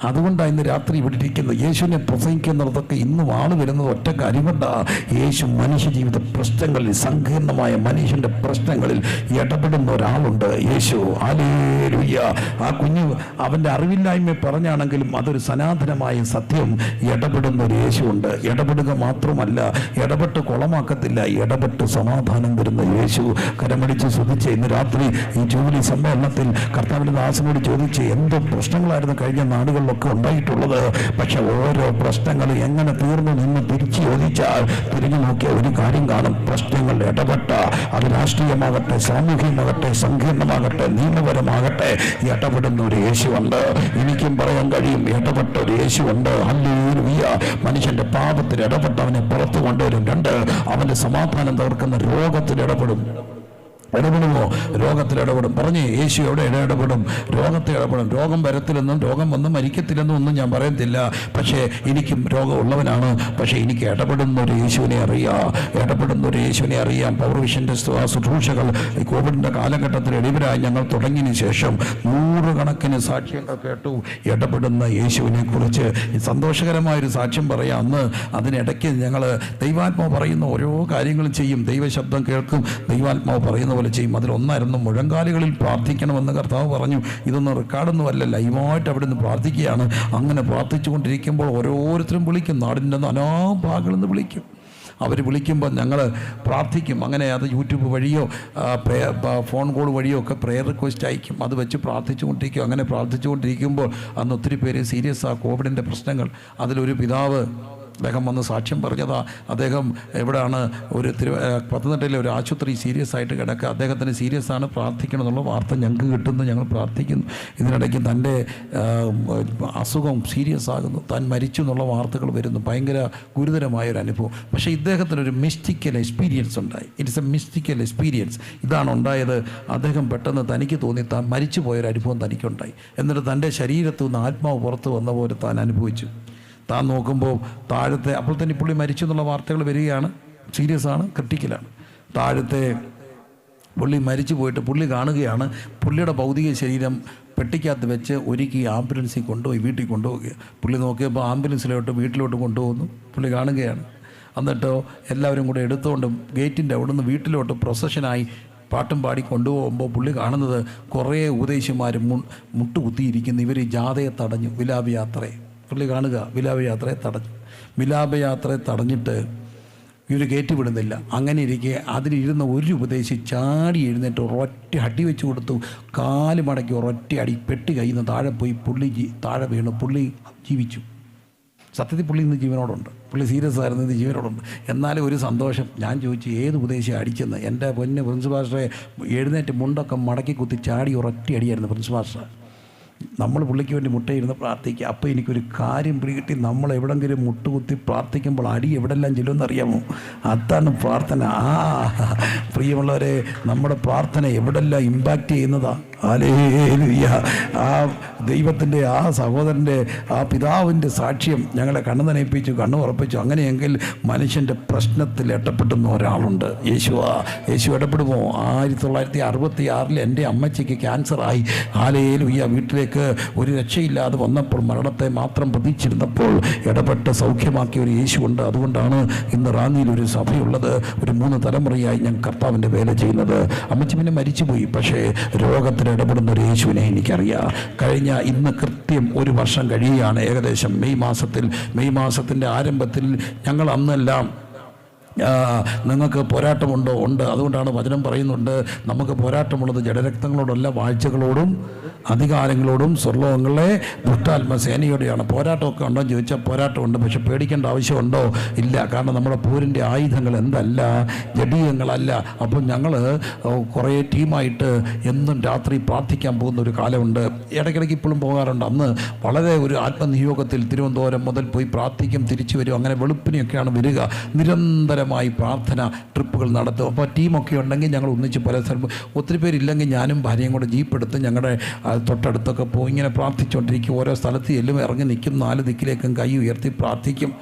അതുകൊണ്ടാണ് ഇന്ന് രാത്രി ഇവിടെ ഇരിക്കുന്നത്. യേശുവിനെ പ്രസംഗിക്കുന്നിടത്തൊക്കെ ഇന്നും ആള് വരുന്നത് ഒറ്റ കാര്യമുണ്ട്. യേശു മനുഷ്യ ജീവിത പ്രശ്നങ്ങളിൽ, സങ്കീർണമായ മനുഷ്യൻ്റെ പ്രശ്നങ്ങളിൽ ഇടപെടുന്ന ഒരാളുണ്ട്. യേശു. ഹല്ലേലൂയ. ആ കുഞ്ഞ് അവൻ്റെ അറിവില്ലായ്മ പറഞ്ഞാണെങ്കിലും അതൊരു സനാതനമായ സത്യം. ഇടപെടുന്ന ഒരു യേശുണ്ട്. ഇടപെടുക മാത്രമല്ല, ഇടപെട്ട് കുളമാക്കത്തില്ല, ഇടപെട്ട് സമാധാനം തരുന്ന യേശു. കരമടിച്ച് ശ്രദ്ധിച്ച് ഇന്ന് രാത്രി ഈ ജൂബിലി സമ്മേളനത്തിൽ കർത്താവിൻ്റെ ദാസനോട് ചോദിച്ച് എന്തോ പ്രശ്നങ്ങളായിരുന്നു കഴിഞ്ഞ നാടുകളിൽ ഒക്കെ ഉണ്ടായിട്ടുള്ളത്. പക്ഷെ ഓരോ പ്രശ്നങ്ങൾ എങ്ങനെ തീർന്നു നിന്ന് തിരിച്ചു ചോദിച്ചാൽ തിരിഞ്ഞു നോക്കിയ ഒരു കാര്യം കാണും. പ്രശ്നങ്ങൾ ഇടപെട്ട, അത് രാഷ്ട്രീയമാകട്ടെ, സാമൂഹികമാകട്ടെ, സങ്കീർണമാകട്ടെ, നിയമപരമാകട്ടെ, ഇടപെടുന്ന ഒരു യേശുവുണ്ട്. എനിക്കും പറയാൻ കഴിയും, ഇടപെട്ട ഒരു യേശുവുണ്ട്. ഹല്ലേലൂയ. മനുഷ്യന്റെ പാപത്തിൽ ഇടപെട്ടവനെ പുറത്തു കൊണ്ടുവരും. 2, അവന്റെ സമാധാനം തകർക്കുന്ന രോഗത്തിൽ ഇടപെടും. ഇടപെടുമോ? രോഗത്തിൽ ഇടപെടും. പറഞ്ഞേ, യേശു എവിടെ ഇടപെടും? രോഗത്തിൽ ഇടപെടും. രോഗം വരത്തില്ലെന്നും രോഗം വന്ന് മരിക്കത്തില്ലെന്നും ഒന്നും ഞാൻ പറയത്തില്ല. പക്ഷേ എനിക്കും രോഗമുള്ളവനാണ്. പക്ഷേ എനിക്ക് ഇടപെടുന്ന ഒരു യേശുവിനെ അറിയാം. പവർ വിഷൻ്റെ ശുശ്രൂഷകൾ കോവിഡിൻ്റെ കാലഘട്ടത്തിൽ എളിവരായി ഞങ്ങൾ തുടങ്ങിയതിന് ശേഷം 100 കണക്കിന് സാക്ഷ്യങ്ങൾ കേട്ടു ഇടപെടുന്ന യേശുവിനെ കുറിച്ച്. സന്തോഷകരമായൊരു സാക്ഷ്യം പറയാം. അന്ന് അതിനിടയ്ക്ക് ഞങ്ങൾ ദൈവാത്മാവ് പറയുന്ന ഓരോ കാര്യങ്ങളും ചെയ്യും. ദൈവശബ്ദം കേൾക്കും, ദൈവാത്മാവ് പറയുന്ന ചെയ്യും. അതിലൊന്നായിരുന്നു മുഴങ്കാലുകളിൽ പ്രാർത്ഥിക്കണമെന്ന് കർത്താവ് പറഞ്ഞു. ഇതൊന്നും റെക്കോർഡൊന്നുമല്ല, ലൈവായിട്ട് അവിടെ നിന്ന് പ്രാർത്ഥിക്കുകയാണ്. അങ്ങനെ പ്രാർത്ഥിച്ചു കൊണ്ടിരിക്കുമ്പോൾ ഓരോരുത്തരും വിളിക്കും, നാടിൻ്റെ നാനാഭാഗങ്ങളിൽ നിന്ന് വിളിക്കും. അവർ വിളിക്കുമ്പോൾ ഞങ്ങൾ പ്രാർത്ഥിക്കും. അങ്ങനെ അത് യൂട്യൂബ് വഴിയോ ഫോൺ കോൾ വഴിയോ ഒക്കെ പ്രെയർ റിക്വസ്റ്റ് അയക്കും. അത് വെച്ച് പ്രാർത്ഥിച്ചുകൊണ്ടിരിക്കും. അങ്ങനെ പ്രാർത്ഥിച്ചുകൊണ്ടിരിക്കുമ്പോൾ അന്ന് ഒത്തിരി പേര് സീരിയസ് കോവിഡിൻ്റെ പ്രശ്നങ്ങൾ. അതിലൊരു പിതാവ് അദ്ദേഹം വന്ന് സാക്ഷ്യം പറഞ്ഞതാ. അദ്ദേഹം എവിടെയാണ് പത്തനംതിട്ടയിലെ ഒരു ആശുപത്രി സീരിയസ് ആയിട്ട് കിടക്കുക. അദ്ദേഹത്തിന് സീരിയസ് ആണ്, പ്രാർത്ഥിക്കണം എന്നുള്ള വാർത്ത ഞങ്ങൾക്ക് കിട്ടുന്നു. ഞങ്ങൾ പ്രാർത്ഥിക്കുന്നു. ഇതിനിടയ്ക്ക് തൻ്റെ അസുഖം സീരിയസ് ആകുന്നു, താൻ മരിച്ചു എന്നുള്ള വാർത്തകൾ വരുന്നു. ഭയങ്കര ഗുരുതരമായൊരു അനുഭവം. പക്ഷേ ഇദ്ദേഹത്തിനൊരു മിസ്റ്റിക്കൽ എക്സ്പീരിയൻസ് ഉണ്ടായി. It's A mystical experience. ഇതാണ് ഉണ്ടായത്. അദ്ദേഹം പെട്ടെന്ന് തനിക്ക് തോന്നി താൻ മരിച്ചു പോയൊരു അനുഭവം തനിക്കുണ്ടായി. എന്നിട്ട് തൻ്റെ ശരീരത്തു നിന്ന് ആത്മാവ് പുറത്ത് വന്ന പോലെ താൻ അനുഭവിച്ചു. താൻ നോക്കുമ്പോൾ താഴത്തെ, അപ്പോൾ തന്നെ പുള്ളി മരിച്ചു എന്നുള്ള വാർത്തകൾ വരികയാണ്. സീരിയസ് ആണ്, ക്രിട്ടിക്കലാണ്. താഴത്തെ പുള്ളി മരിച്ചു പോയിട്ട് പുള്ളി കാണുകയാണ് പുള്ളിയുടെ ഭൗതിക ശരീരം പെട്ടിക്കകത്ത് വെച്ച് ഒരുക്കി ആംബുലൻസിൽ കൊണ്ടുപോയി വീട്ടിൽ കൊണ്ടുപോവുക. പുള്ളി നോക്കിയപ്പോൾ ആംബുലൻസിലോട്ട് വീട്ടിലോട്ട് കൊണ്ടുപോകുന്നു. പുള്ളി കാണുകയാണ്. എന്നിട്ടോ എല്ലാവരും കൂടെ എടുത്തുകൊണ്ട് ഗേറ്റിൻ്റെ അവിടെ നിന്ന് വീട്ടിലോട്ട് പ്രൊസഷനായി പാട്ടും പാടി കൊണ്ടുപോകുമ്പോൾ പുള്ളി കാണുന്നത് കുറേ ഉപദേശിമാർ മുട്ടുകുത്തിയിരിക്കുന്നു. ഇവർ ജാഥയെ തടഞ്ഞു, വിലാപയാത്രയെ. പുള്ളി കാണുക വിലാപയാത്രയെ തടഞ്ഞു. വിലാപയാത്രയെ തടഞ്ഞിട്ട് ഇവർ കയറ്റി വിടുന്നില്ല. അങ്ങനെ ഇരിക്കെ അതിലിരുന്ന ഒരു ഉപദേശി ചാടി എഴുന്നേറ്റ് ഒരൊറ്റ അടി വെച്ച് കൊടുത്തു. കാല് മടക്കി ഒരൊറ്റ അടി, പെട്ടി കയ്യിൽ നിന്ന് താഴെ പോയി. പുള്ളി താഴെ വീണു. പുള്ളി ജീവിച്ചു. സത്യത്തിൽ പുള്ളി ഇന്ന് ജീവനോടുണ്ട്. പുള്ളി സീരിയസ് ആയിരുന്നു, ഇത് ജീവനോടുണ്ട്. എന്നാലും ഒരു സന്തോഷം. ഞാൻ ചോദിച്ചു ഏത് ഉപദേശിയാണ് അടിച്ചെന്ന്. എൻ്റെ പൊന്ന് പ്രിൻസിപ്പാസ്റ്ററെ എഴുന്നേറ്റ് മുണ്ടൊക്കെ മടക്കി കുത്തി ചാടി ഒരൊറ്റ അടിയായിരുന്നു പ്രിൻസിപ്പാസ്റ്റർ. നമ്മൾ പുള്ളിക്ക് വേണ്ടി മുട്ടയിരുന്ന് പ്രാർത്ഥിക്കുക. അപ്പോൾ എനിക്കൊരു കാര്യം പിടികിട്ടി. നമ്മൾ എവിടെങ്കിലും മുട്ടുകുത്തി പ്രാർത്ഥിക്കുമ്പോൾ അടി എവിടെല്ലാം ചെല്ലുമെന്നറിയാമോ? അതാണ് പ്രാർത്ഥന. പ്രിയമുള്ളവരെ, നമ്മുടെ പ്രാർത്ഥന എവിടെല്ലാം ഇമ്പാക്റ്റ് ചെയ്യുന്നതാ. ഹല്ലേലൂയ. ആ ദൈവത്തിൻ്റെ, ആ സഹോദരൻ്റെ, ആ പിതാവിൻ്റെ സാക്ഷ്യം ഞങ്ങളെ കണ്ണു നനയിപ്പിച്ചു, കണ്ണു ഉറപ്പിച്ചു. അങ്ങനെയെങ്കിൽ മനുഷ്യൻ്റെ പ്രശ്നത്തിൽ ഇടപെട്ടുന്ന ഒരാളുണ്ട്. യേശു ഇടപെടുമോ? 1966 എൻ്റെ അമ്മച്ചിക്ക് ക്യാൻസറായി. ഹല്ലേലൂയ. വീട്ടിലേക്ക് ഒരു രക്ഷയില്ലാതെ വന്നപ്പോൾ, മരണത്തെ മാത്രം പ്രതീക്ഷിച്ചിരുന്നപ്പോൾ ഇടപെട്ട് സൗഖ്യമാക്കിയ ഒരു യേശുവുണ്ട്. അതുകൊണ്ടാണ് ഇന്ന് റാന്നിയിൽ ഒരു സഭയുള്ളത്. ഒരു 3 തലമുറയായി ഞാൻ കർത്താവിൻ്റെ വേല ചെയ്യുന്നത്. അമ്മച്ചി പിന്നെ മരിച്ചുപോയി. പക്ഷേ രോഗത്തിന് ഇടപെടുന്ന ഒരു യേശുവിനെ എനിക്കറിയാം. ഇന്ന് കൃത്യം 1 വർഷം കഴിയുകയാണ്. ഏകദേശം മെയ് മാസത്തിൻ്റെ ആരംഭത്തിൽ ഞങ്ങൾ അന്നെല്ലാം നിങ്ങൾക്ക് പോരാട്ടമുണ്ടോ? ഉണ്ട്. അതുകൊണ്ടാണ് വചനം പറയുന്നുണ്ട്, നമുക്ക് പോരാട്ടമുള്ളത് ജഡരക്തങ്ങളോടല്ല, വാഴ്ചകളോടും അധികാരങ്ങളോടും സ്വർലോകങ്ങളെ ദുഷ്ടാത്മസേനയോടെയാണ്. പോരാട്ടമൊക്കെ ഉണ്ടോ എന്ന് ചോദിച്ചാൽ പോരാട്ടമുണ്ട്. പക്ഷെ പേടിക്കേണ്ട ആവശ്യമുണ്ടോ? ഇല്ല. കാരണം നമ്മുടെ പോരിൻ്റെ ആയുധങ്ങൾ എന്തല്ല, ജഡീയങ്ങളല്ല. അപ്പം ഞങ്ങൾ കുറേ ടീമായിട്ട് എന്നും രാത്രി പ്രാർത്ഥിക്കാൻ പോകുന്ന ഒരു കാലമുണ്ട്. ഇടയ്ക്കിടയ്ക്ക് ഇപ്പോഴും പോകാറുണ്ട്. അന്ന് വളരെ ഒരു ആത്മനിയോഗത്തിൽ തിരുവനന്തപുരം മുതൽ പോയി പ്രാർത്ഥിക്കും, തിരിച്ചു വരും. അങ്ങനെ വെളുപ്പിനെയൊക്കെയാണ് വരിക. നിരന്തരമായി പ്രാർത്ഥന ട്രിപ്പുകൾ നടത്തും. അപ്പോൾ ടീമൊക്കെ ഉണ്ടെങ്കിൽ ഞങ്ങൾ ഒന്നിച്ച് പല സ്ഥലം, ഒത്തിരി പേരില്ലെങ്കിൽ ഞാനും ഭാര്യയും കൂടെ ജീപ്പ് എടുത്ത് ഞങ്ങളുടെ തൊട്ടടുത്തൊക്കെ പോയി ഇങ്ങനെ പ്രാർത്ഥിച്ചുകൊണ്ടിരിക്കും. ഓരോ സ്ഥലത്ത് ചെല്ലും, ഇറങ്ങി നിൽക്കും, 4 ദിക്കിലേക്കും കൈ ഉയർത്തി പ്രാർത്ഥിക്കും.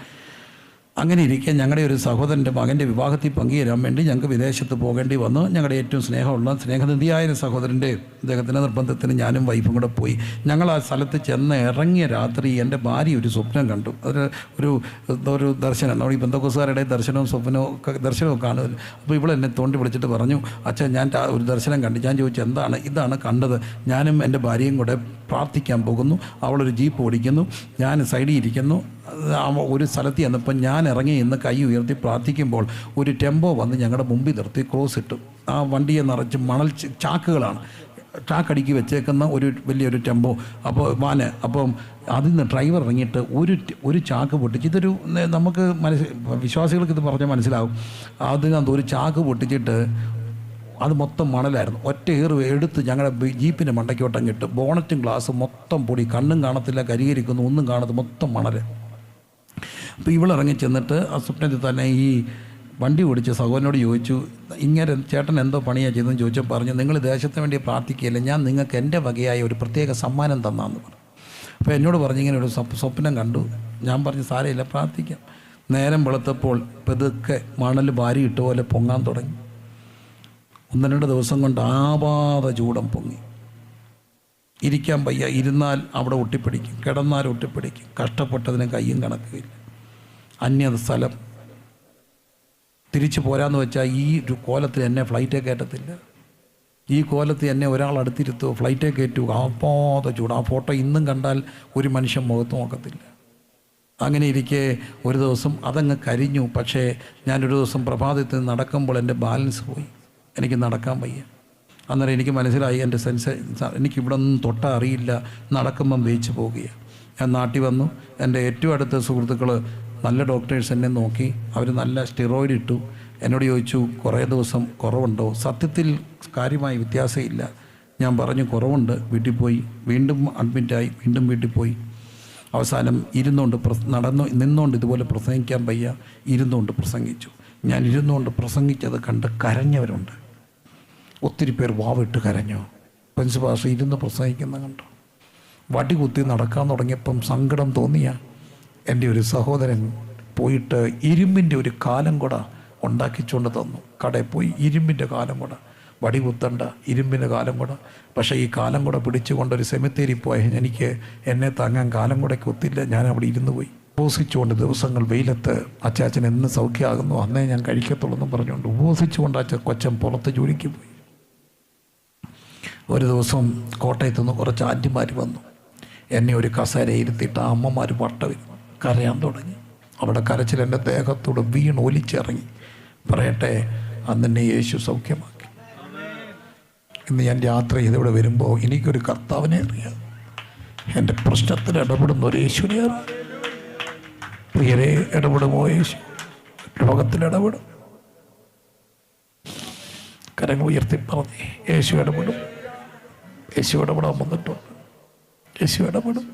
അങ്ങനെ ഇരിക്കെ ഞങ്ങളുടെ ഒരു സഹോദരൻ്റെ മകൻ്റെ വിവാഹത്തിൽ പങ്കുചേരാൻ വേണ്ടി ഞങ്ങൾക്ക് വിദേശത്ത് പോകേണ്ടി വന്നു. ഞങ്ങളുടെ ഏറ്റവും സ്നേഹനിധിയായ ഒരു സഹോദരൻ്റെ, അദ്ദേഹത്തിൻ്റെ നിർബന്ധത്തിന് ഞാനും വൈഫും കൂടെ പോയി. ഞങ്ങൾ ആ സ്ഥലത്ത് ചെന്ന് ഇറങ്ങിയ രാത്രി എൻ്റെ ഭാര്യ ഒരു സ്വപ്നം കണ്ടു. ഒരു ദർശനം. നമ്മൾ ഈ ബന്ധുക്കുസാരുടെ ദർശനവും ദർശനവും കാണുമല്ലോ. അപ്പോൾ ഇവളെന്നെ തോണ്ടി വിളിച്ചിട്ട് പറഞ്ഞു, അച്ഛൻ ഞാൻ ഒരു ദർശനം കണ്ടു. ഞാൻ ചോദിച്ചു എന്താണ്? ഇതാണ് കണ്ടത്. ഞാനും എൻ്റെ ഭാര്യയും കൂടെ പ്രാർത്ഥിക്കാൻ പോകുന്നു. അവളൊരു ജീപ്പ് ഓടിക്കുന്നു, ഞാൻ സൈഡിൽ ഇരിക്കുന്നു. ഒരു സ്ഥലത്ത് ചെന്നപ്പോൾ ഞാൻ ഇറങ്ങി ഇന്ന് കൈ ഉയർത്തി പ്രാർത്ഥിക്കുമ്പോൾ ഒരു ടെമ്പോ വന്ന് ഞങ്ങളുടെ മുമ്പിൽ നിർത്തി ക്രോസ് ഇട്ടു. ആ വണ്ടിയെ നിറച്ച് മണൽ ചാക്കുകളാണ്, ചാക്കടിക്ക് വെച്ചേക്കുന്ന വലിയൊരു ടെമ്പോ. അപ്പോൾ അപ്പം അതിൽ നിന്ന് ഡ്രൈവർ ഇറങ്ങിയിട്ട് ഒരു ചാക്ക് പൊട്ടിച്ച്, ഇതൊരു നമുക്ക് വിശ്വാസികൾക്ക് ഇത് പറഞ്ഞാൽ മനസ്സിലാവും. അതിനകത്ത് ഒരു ചാക്ക് പൊട്ടിച്ചിട്ട് അത് മൊത്തം മണലായിരുന്നു. ഒറ്റ എടുത്ത് ഞങ്ങളുടെ ജീപ്പിൻ്റെ മണ്ടയ്ക്കോട്ടം ഇട്ട് ബോണറ്റും ഗ്ലാസ് മൊത്തം പൊടി, കണ്ണും കാണത്തില്ല, കരികരിക്കുന്നു, ഒന്നും കാണാത്ത മൊത്തം മണൽ. അപ്പോൾ ഇവളിറങ്ങി ചെന്നിട്ട് ആ സ്വപ്നത്തിൽ തന്നെ ഈ വണ്ടി ഓടിച്ച സഹോദരനോട് ചോദിച്ചു, ഇങ്ങനെ ചേട്ടൻ എന്തോ പണിയാണ് ചെയ്തതെന്ന് ചോദിച്ചാൽ പറഞ്ഞു, നിങ്ങൾ ദേശത്തിന് വേണ്ടി പ്രാർത്ഥിക്കുകയില്ല, ഞാൻ നിങ്ങൾക്ക് എൻ്റെ വകയായ ഒരു പ്രത്യേക സമ്മാനം തന്നാന്ന് പറഞ്ഞു. അപ്പോൾ എന്നോട് പറഞ്ഞു ഇങ്ങനെ ഒരു സ്വപ്നം കണ്ടു. ഞാൻ പറഞ്ഞു സാരമില്ല, പ്രാർത്ഥിക്കാം. നേരം വെളുത്തപ്പോൾ പെതുക്കെ മണൽ വാരി ഇട്ട പോലെ പൊങ്ങാൻ തുടങ്ങി. 1-2 ദിവസം കൊണ്ട് ആവാതെ ചൂടം പൊങ്ങി. ഇരിക്കാൻ വയ്യ, ഇരുന്നാൽ അവിടെ ഒട്ടിപ്പിടിക്കും, കിടന്നാൽ ഒട്ടിപ്പിടിക്കും. കഷ്ടപ്പെട്ടതിന് കയ്യും കണക്കില്ല. അന്യ സ്ഥലം തിരിച്ചു പോരാന്ന് വെച്ചാൽ ഈ ഒരു കോലത്തിൽ എന്നെ ഫ്ലൈറ്റേ കയറ്റത്തില്ല. ഈ കോലത്തിൽ എന്നെ ഒരാൾ അടുത്തിരുത്തുമോ, ഫ്ലൈറ്റേ കയറ്റു. ആവാതെ ചൂട്. ആ ഫോട്ടോ ഇന്നും കണ്ടാൽ ഒരു മനുഷ്യൻ മുഖത്ത് നോക്കത്തില്ല. അങ്ങനെ ഇരിക്കെ ഒരു ദിവസം അതങ്ങ് കരിഞ്ഞു. പക്ഷേ ഞാനൊരു ദിവസം പ്രഭാതത്തിൽ നടക്കുമ്പോൾ എൻ്റെ ബാലൻസ് പോയി, എനിക്ക് നടക്കാൻ വയ്യ. അന്നേരം എനിക്ക് മനസ്സിലായി എൻ്റെ എനിക്കിവിടെ ഒന്നും തൊട്ടാൽ അറിയില്ല, നടക്കുമ്പം വേച്ച് പോവുകയാണ്. ഞാൻ നാട്ടിൽ വന്നു. എൻ്റെ ഏറ്റവും അടുത്ത സുഹൃത്തുക്കൾ നല്ല ഡോക്ടേഴ്സ് എന്നെ നോക്കി, അവർ നല്ല സ്റ്റിറോയിഡ് ഇട്ടു. എന്നോട് ചോദിച്ചു കുറേ ദിവസം കുറവുണ്ടോ? സത്യത്തിൽ കാര്യമായി വ്യത്യാസമില്ല. ഞാൻ പറഞ്ഞു കുറവുണ്ട്. വീട്ടിൽ പോയി വീണ്ടും അഡ്മിറ്റായി, വീണ്ടും വീട്ടിൽ പോയി. അവസാനം ഇരുന്നുകൊണ്ട് നിന്നുകൊണ്ട് ഇതുപോലെ പ്രസംഗിക്കാൻ വയ്യ, ഇരുന്നുകൊണ്ട് പ്രസംഗിച്ചു. ഞാൻ ഇരുന്നുകൊണ്ട് പ്രസംഗിച്ചത് കണ്ട് കരഞ്ഞവരുണ്ട്. ഒത്തിരി പേർ വാവിട്ട് കരഞ്ഞു. പ്രിൻസ് പാസ്റ്റർ ഇരുന്ന് പ്രസംഗിക്കുന്ന കണ്ടു. വടി കുത്തി നടക്കാൻ തുടങ്ങിയപ്പം സങ്കടം തോന്നിയ എൻ്റെ ഒരു സഹോദരൻ പോയിട്ട് ഇരുമ്പിൻ്റെ ഒരു കാലം കൂട ഉണ്ടാക്കിച്ചുകൊണ്ട് തന്നു. കടയിൽ പോയി ഇരുമ്പിൻ്റെ കാലം കൂട, വടി കുത്തണ്ട ഇരുമ്പിൻ്റെ കാലം കൂട. പക്ഷേ ഈ കാലം കൂടെ പിടിച്ചുകൊണ്ടൊരു സെമിത്തേരി പോയ എനിക്ക് എന്നെ താങ്ങാൻ കാലം കൂടെ കുത്തില്ല. ഞാൻ അവിടെ ഇരുന്ന് പോയി ഉപവസിച്ചുകൊണ്ട് ദിവസങ്ങൾ വെയിലത്ത്. അച്ചാച്ചൻ എന്ന് സൗഖ്യമാകുന്നു അന്നേ ഞാൻ കഴിക്കത്തുള്ളൂ എന്ന് പറഞ്ഞുകൊണ്ട് ഉപവസിച്ചുകൊണ്ട് കൊച്ചൻ പുറത്ത് ജോലിക്ക് പോയി. ഒരു ദിവസം കോട്ടയത്തു നിന്ന് കുറച്ച് ആൻറ്റിമാർ വന്നു. എന്നെ ഒരു കസേര ഇരുത്തിയിട്ട് ആ അമ്മമാർ കരയാൻ തുടങ്ങി. അവിടെ കരച്ചിൽ എൻ്റെ ദേഹത്തോട് വീണ് ഒലിച്ചിറങ്ങി. പറയട്ടെ, അന്നെന്നെ യേശു സൗഖ്യമാക്കി. ഇന്ന് ഞാൻ യാത്ര ചെയ്തിവിടെ വരുമ്പോൾ എനിക്കൊരു കർത്താവിനെ അറിയാം, എൻ്റെ പ്രശ്നത്തിൽ ഇടപെടുന്ന ഒരു യേശുവിനെ അറിയാം. പ്രിയരെ, ഇടപെടുമോ യേശു? രോഗത്തിൽ ഇടപെടും. കരങ്ങൾ ഉയർത്തി പറഞ്ഞേ, യേശു ഇടപെടും. യേശു ഇടപെടാൻ വന്നിട്ടുണ്ട്. യേശു ഇടപെടും.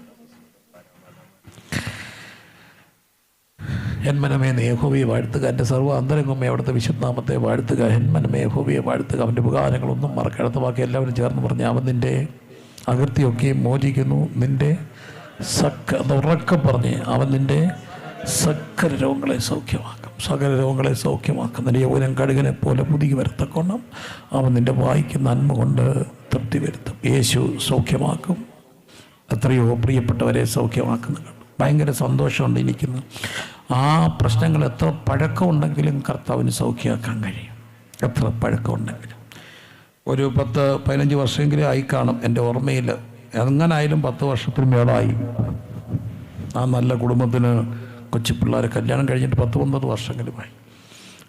ഹെന്മനമേ യഹോവയെ വാഴ്ത്തുക, എൻ്റെ സർവ്വ അന്തരംഗമേ അവിടുത്തെ വിശുദ്ധനാമത്തെ വാഴ്ത്തുക. ഹെന്മനമേ യഹോവയെ വാഴ്ത്തുക, അവൻ്റെ ഉപകാരങ്ങളൊന്നും മറക്കരുത്. ബാക്കി എല്ലാവരും ചേർന്ന് പറഞ്ഞ്, അവൻ നിൻ്റെ അകൃത്യമൊക്കെ മോചിക്കുന്നു, നിൻ്റെ ഉറക്കം പറഞ്ഞ്, അവൻ നിൻ്റെ സകല രോഗങ്ങളെ സൗഖ്യമാക്കും, സകല രോഗങ്ങളെ സൗഖ്യമാക്കും. നിൻ്റെ യൗവനം കഴുകനെ പോലെ പുതുകി വരത്തക്കൊണ്ണം അവൻ നിൻ്റെ വായിക്ക് നന്മ കൊണ്ട് തൃപ്തി വരുത്തും. യേശു സൗഖ്യമാക്കും. എത്രയോ പ്രിയപ്പെട്ടവരെ സൗഖ്യമാക്കുന്നു. ഭയങ്കര സന്തോഷമുണ്ട് എനിക്കിന്ന്. ആ പ്രശ്നങ്ങൾ എത്ര പഴക്കമുണ്ടെങ്കിലും കർത്താവിന് സൗഖ്യമാക്കാൻ കഴിയും. എത്ര പഴക്കമുണ്ടെങ്കിലും ഒരു 10-15 വർഷമെങ്കിലും ആയി കാണും എൻ്റെ ഓർമ്മയിൽ. എങ്ങനായാലും 10 വർഷത്തിന് മേളായി. ആ നല്ല കുടുംബത്തിന് കൊച്ചു പിള്ളേർ കല്യാണം കഴിഞ്ഞിട്ട് 10-9 വർഷങ്ങളുമായി.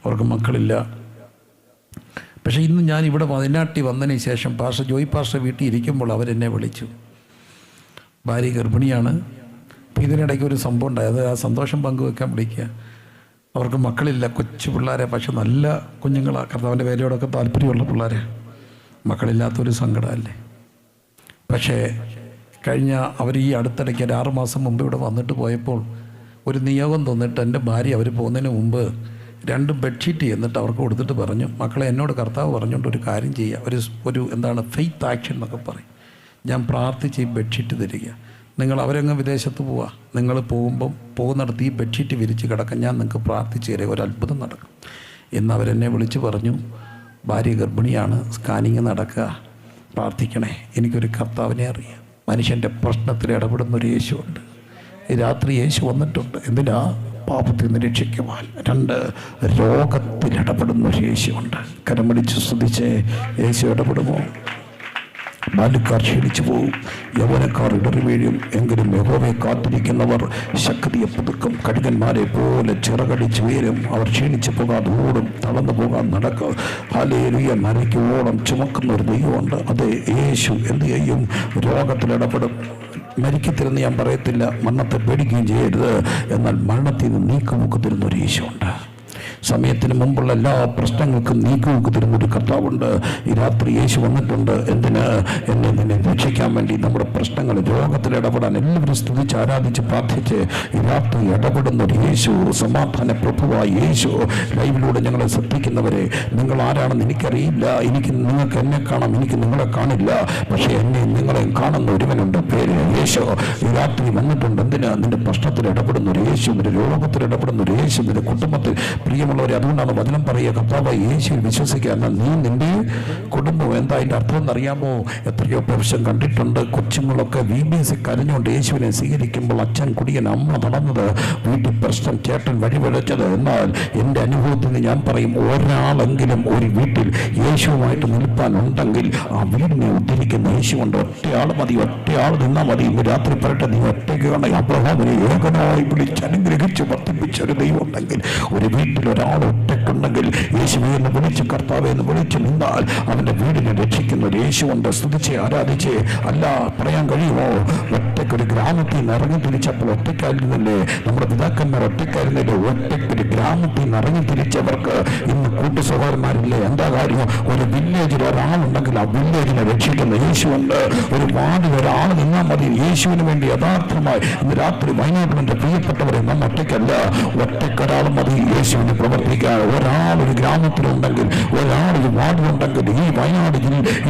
അവർക്ക് മക്കളില്ല. പക്ഷേ ഇന്ന് ഞാൻ ഇവിടെ വയനാട്ടിൽ വന്നതിന് ശേഷം ജോയി പാസ്റ്റർ വീട്ടിൽ ഇരിക്കുമ്പോൾ അവരെന്നെ വിളിച്ചു. ഭാര്യ ഗർഭിണിയാണ്. ഇതിനിടയ്ക്ക് ഒരു സംഭവം ഉണ്ടായി. അത് ആ സന്തോഷം പങ്കുവെക്കാൻ വിളിക്കുക. അവർക്ക് മക്കളില്ല, കൊച്ചു പിള്ളേരെ. പക്ഷെ നല്ല കുഞ്ഞുങ്ങളാണ്. കർത്താവിൻ്റെ വേലയോടൊക്കെ താല്പര്യമുള്ള പിള്ളേരെ. മക്കളില്ലാത്തൊരു സങ്കടമല്ലേ. പക്ഷേ അവർ ഈ അടുത്തിടയ്ക്ക് ഒരു 6 മാസം മുമ്പ് ഇവിടെ വന്നിട്ട് പോയപ്പോൾ ഒരു നിയോഗം തന്നിട്ട് എൻ്റെ ഭാര്യ അവർ പോകുന്നതിന് മുമ്പ് 2 ബെഡ്ഷീറ്റ് എന്നിട്ട് അവർക്ക് കൊടുത്തിട്ട് പറഞ്ഞു, മക്കളെ, എന്നോട് കർത്താവ് പറഞ്ഞുകൊണ്ട് ഒരു കാര്യം ചെയ്യുക, ഒരു എന്താണ് ഫെയ്ത്ത് ആക്ഷൻ എന്നൊക്കെ പറയും. ഞാൻ പ്രാർത്ഥിച്ച് ഈ ബെഡ്ഷീറ്റ് തരിക. നിങ്ങൾ അവരങ്ങ് വിദേശത്ത് പോവുക, നിങ്ങൾ പോകുന്നിടത്ത് ഈ ബെഡ്ഷീറ്റ് വിരിച്ച് കിടക്കാൻ ഞാൻ നിങ്ങൾക്ക് പ്രാർത്ഥിച്ച് തരാം, ഒരു അത്ഭുതം നടക്കും എന്ന് അവരെന്നെ വിളിച്ച് പറഞ്ഞു. ഭാര്യ ഗർഭിണിയാണ്, സ്കാനിങ് നടക്കുക, പ്രാർത്ഥിക്കണേ. എനിക്കൊരു കർത്താവിനെ അറിയാം. മനുഷ്യൻ്റെ പ്രശ്നത്തിൽ ഇടപെടുന്നൊരു യേശുവുണ്ട്. ഈ രാത്രി യേശു വന്നിട്ടുണ്ട്. എന്തിനാ? പാപത്തിൽ നിന്ന് രക്ഷിക്കുവാൻ. 2, രോഗത്തിൽ ഇടപെടുന്നൊരു യേശുവുണ്ട്. കരമടിച്ച് സ്തുതിച്ച് യേശു ഇടപെടുമോ? ബാല്യക്കാർ ക്ഷീണിച്ചു പോവും, യൗവനക്കാർ ഇടറി വീഴും. എങ്കിലും യഹോവയെ കാത്തിരിക്കുന്നവർ ശക്തിയെ പുതുക്കും. കഴുകന്മാരെ പോലെ ചിറകടിച്ച് വീരും. അവർ ക്ഷീണിച്ചു പോകാതെ ഓടും, തളർന്നു പോകാൻ നടക്കും. ഹല്ലേലൂയ. മരിക്കുവോളം ചുമക്കുന്ന ഒരു ദൈവമുണ്ട്. അത് യേശു എന്ത് ചെയ്യും? രോഗത്തിൽ ഇടപെടും. മരിക്കത്തില്ലെന്ന് ഞാൻ പറയത്തില്ല, മരണത്തെ പേടിക്കുകയും ചെയ്യരുത്. എന്നാൽ മരണത്തിൽ നിന്ന് നീക്കുമുക്ക് തരുന്നൊരു യേശുവുണ്ട്. സമയത്തിന് മുമ്പുള്ള എല്ലാ പ്രശ്നങ്ങൾക്കും നീക്കുമുക്ക് തരുന്നൊരു കർത്താവുണ്ട്. ഈ രാത്രി യേശു വന്നിട്ടുണ്ട്. എന്തിന്? എന്നെ നിന്നെ രക്ഷിക്കാൻ വേണ്ടി. നമ്മുടെ പ്രശ്നങ്ങൾ, രോഗത്തിൽ ഇടപെടാൻ എല്ലാവരും സ്തുതിച്ച് ആരാധിച്ച് പ്രാർത്ഥിച്ച് ഈ രാത്രി ഇടപെടുന്നൊരു യേശു, സമാധാന പ്രഭുവായ യേശു. ലൈവിലൂടെ ഞങ്ങളെ ശ്രദ്ധിക്കുന്നവരെ, നിങ്ങൾ ആരാണെന്ന് എനിക്കറിയില്ല. നിങ്ങൾക്ക് എന്നെ കാണാം, എനിക്ക് നിങ്ങളെ കാണില്ല. പക്ഷേ എന്നെ നിങ്ങളെയും കാണുന്ന ഒരുവനുണ്ട്, പേര് യേശു. ഈ രാത്രി വന്നിട്ടുണ്ട്. എന്തിന്? നിന്റെ പ്രശ്നത്തിൽ ഇടപെടുന്നൊരു യേശു, നിന്റെ രോഗത്തിൽ ഇടപെടുന്നൊരു യേശു, നിന്റെ കുടുംബത്തിൽ. പ്രിയമുള്ളവരെ, അതുകൊണ്ടാണ് വചനം പറയുക, കർത്താവായ യേശുവിൽ വിശ്വസിക്കുക. എന്നാൽ നീ നിന്റെ കുടുംബം. എന്താ അതിൻ്റെ അർത്ഥം എന്നറിയാമോ? എത്രയോ പ്രവശ്യം കണ്ടിട്ടുണ്ട്. കൊച്ചുങ്ങളൊക്കെ VBC കരഞ്ഞുകൊണ്ട് യേശുവിനെ സ്വീകരിക്കുമ്പോൾ അച്ഛൻ കുടിയൻ, അമ്മ നടന്നത്, വീട്ടിൽ പ്രശ്നം, ചേട്ടൻ വഴിവെളിച്ചത്. എന്നാൽ എൻ്റെ അനുഭവത്തിൽ നിന്ന് ഞാൻ പറയും, ഒരാളെങ്കിലും ഒരു വീട്ടിൽ യേശുവുമായിട്ട് നിൽപ്പാനുണ്ടെങ്കിൽ ആ വീടിനെ ഉദ്ധരിക്കുന്ന യേശുവുണ്ട്. ഒറ്റയാൾ മതി, ഒറ്റയാൾ നിന്നാൽ മതി. ഇന്ന് രാത്രി പറയട്ടെ, നീ ഒറ്റയ്ക്കാണ്. അബ്രഹാമിനെ ഏകനായി വിളിച്ച് അനുഗ്രഹിച്ച് വർദ്ധിപ്പിച്ച ഒരു ദൈവം ഉണ്ടെങ്കിൽ, ഒരു വീട്ടിൽ ഒരാൾ ഒറ്റയ്ക്കുണ്ടെങ്കിൽ, യേശുവെ എന്ന് വിളിച്ച്, കർത്താവെ എന്ന് വിളിച്ച് നിന്നാൽ അവൻ്റെ വീടിനെ രക്ഷിക്കുന്ന ഒരു യേശുവുണ്ട്. സ്തുതിച്ച് ആരാധിച്ച്. അല്ല, പറയാൻ കഴിയുമോ? ഒറ്റ ഒറ്റയ്ക്കൊരു ഗ്രാമത്തിൽ നിന്ന് ഇറങ്ങി തിരിച്ചപ്പോൾ ഒറ്റയ്ക്കായിരുന്നില്ലേ? നമ്മുടെ പിതാക്കന്മാർ ഒറ്റയ്ക്കായിരുന്നില്ലേ? ഒറ്റയ്ക്കൊരു ഗ്രാമത്തിൽ നിന്ന് ഇറങ്ങി തിരിച്ചവർക്ക് ഇന്ന് കൂട്ടുസഹോദരന്മാരില്ലേ? എന്താ കാര്യം? ഒരു വില്ലേജിൽ ഒരാളുണ്ടെങ്കിൽ ആ വില്ലേജിനെ രക്ഷിക്കുന്ന യേശുവുണ്ട്. ഒരു വാർഡിൽ ഒരാൾ നിന്നാൽ മതി. യേശുവിന് വേണ്ടി യഥാർത്ഥമായി ഇന്ന് രാത്രി വയനാട്ടിലെ പ്രിയപ്പെട്ടവരെ നാം ഒറ്റയ്ക്കല്ല, ഒറ്റയ്ക്കൊരാൾ മതി യേശുവിന് പ്രവർത്തിക്കാൻ. ഒരാളൊരു ഗ്രാമത്തിലുണ്ടെങ്കിൽ, ഒരാളൊരു വാർഡിലുണ്ടെങ്കിൽ, ഈ വയനാട്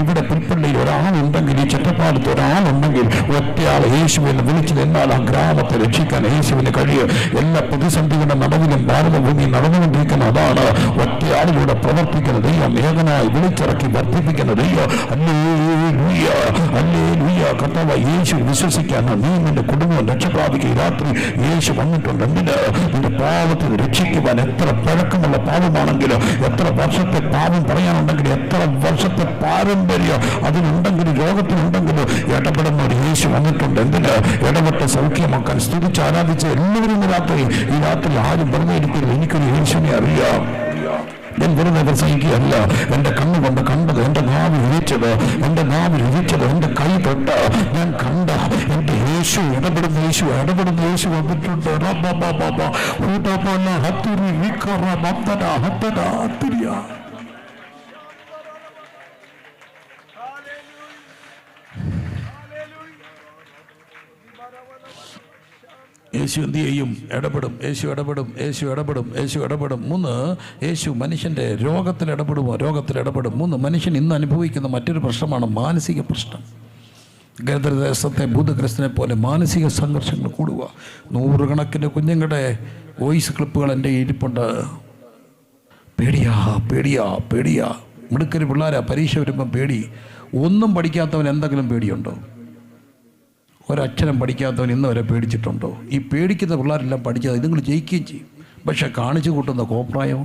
ഇവിടെ പുൽപ്പള്ളിയിൽ ഒരാളുണ്ടെങ്കിൽ, ഈ ചുറ്റപ്പാടത്ത് ഒരാളുണ്ടെങ്കിൽ, ഒറ്റയാൾ യേശുവിനെ വിളിച്ചു നിന്നാൽ ആ ഗ്രാമത്തെ രക്ഷിക്കാൻ യേശുവിന് കഴിയും. എല്ലാ പ്രതിസന്ധികളുടെ നടുവിലും ഭാരതഭൂമി നടന്നുകൊണ്ടിരിക്കുന്ന അതാണ്. ഒറ്റയാളിലൂടെ പ്രവർത്തിക്കുന്ന ദൈവം, ഏകനായി വിളിച്ചിറക്കി വർദ്ധിപ്പിക്കുന്ന ദൈവം. Hallelujah, hallelujah. കർത്താവ് യേശു വിശ്വസിക്കാൻ നീ നിന്റെ കുടുംബം രക്ഷപ്രാപിക്കുക. രാത്രി യേശു വന്നിട്ടുണ്ട്. എന്തിന്? നിന്റെ പാവത്തിന് രക്ഷിക്കുവാൻ. എത്ര പഴക്കമുള്ള പാവമാണെങ്കിലും, എത്ര വർഷത്തെ പാവം പറയാനുണ്ടെങ്കിലും, എത്ര വർഷത്തെ പാരമ്പര്യം അതിനുണ്ടെങ്കിലും, രോഗത്തിനുണ്ടെങ്കിലും ഇടപെടുന്ന ഒരു യേശു വന്നിട്ടുണ്ട്. എന്തിന്? ഇടപെട്ട് സൗഖ്യമാക്കാൻ. സ്തുതിച്ച് ആരാധിച്ച് എല്ലാവരും ഈ രാത്രി ആരും വെറുതെ ഇരിക്കരുത്. എനിക്കൊരു യേശുവിനെ അറിയാം. ഞാൻ വെറുതെ പ്രസംഗിക്കുകയല്ല. എൻ്റെ കണ്ണുകൊണ്ട് കണ്ടത്, എൻ്റെ നാവിൽ രുചിച്ചത്, എൻ്റെ കൈ തൊട്ട് ഞാൻ കണ്ട എൻ്റെ യേശു, ഇടപെടുന്ന യേശു വന്നിട്ടുണ്ട്. യേശു എന്ത് ചെയ്യും? ഇടപെടും. യേശു ഇടപെടും. 3, യേശു മനുഷ്യൻ്റെ രോഗത്തിൽ ഇടപെടും. 3, മനുഷ്യൻ ഇന്ന് അനുഭവിക്കുന്ന മറ്റൊരു പ്രശ്നമാണ് മാനസിക പ്രശ്നം. ഗദർദേശത്തെ ഭൂതഗ്രസ്തനെ പോലെ മാനസിക സംഘർഷങ്ങൾ കൂടുക. 100 കുഞ്ഞുങ്ങളുടെ വോയിസ് ക്ലിപ്പുകൾ എൻ്റെ ഇരിപ്പുണ്ട്. പേടിയാ. മിടുക്കര് പിള്ളേരാ. പരീക്ഷ വരുമ്പം പേടി. ഒന്നും പഠിക്കാത്തവൻ എന്തെങ്കിലും പേടിയുണ്ടോ? ഒരക്ഷരം പഠിക്കാത്തവൻ ഇന്ന് വരെ പേടിച്ചിട്ടുണ്ടോ? ഈ പേടിക്കുന്ന പിള്ളേരെല്ലാം പഠിച്ചത് ഇതുങ്ങൾ ജയിക്കുകയും ചെയ്യും. പക്ഷെ കാണിച്ചു കൂട്ടുന്ന കോപ്രായം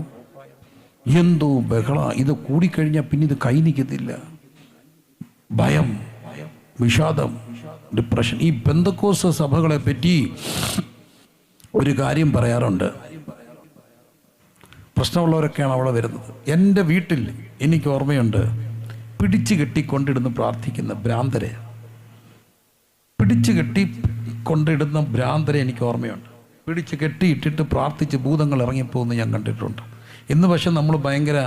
എന്തോ ബഹള. ഇത് കൂടിക്കഴിഞ്ഞാൽ പിന്നെ ഇത് കൈ നിൽക്കത്തില്ല. ഭയം, വിഷാദം, ഡിപ്രഷൻ. ഈ പെന്തക്കോസ്ത് സഭകളെ പറ്റി ഒരു കാര്യം പറയാറുണ്ട്. പ്രശ്നമുള്ളവരൊക്കെയാണ് അവിടെ വരുന്നത്. എൻ്റെ വീട്ടിൽ എനിക്ക് ഓർമ്മയുണ്ട്, പിടിച്ചു കെട്ടിക്കൊണ്ടിടുന്ന് പ്രാർത്ഥിക്കുന്ന ഭ്രാന്തരെ, എനിക്ക് ഓർമ്മയുണ്ട്. പിടിച്ച് കെട്ടിയിട്ടിട്ട് പ്രാർത്ഥിച്ച് ഭൂതങ്ങൾ ഇറങ്ങിപ്പോകുന്ന ഞാൻ കണ്ടിട്ടുണ്ട്. ഇന്ന് പക്ഷെ നമ്മൾ ഭയങ്കര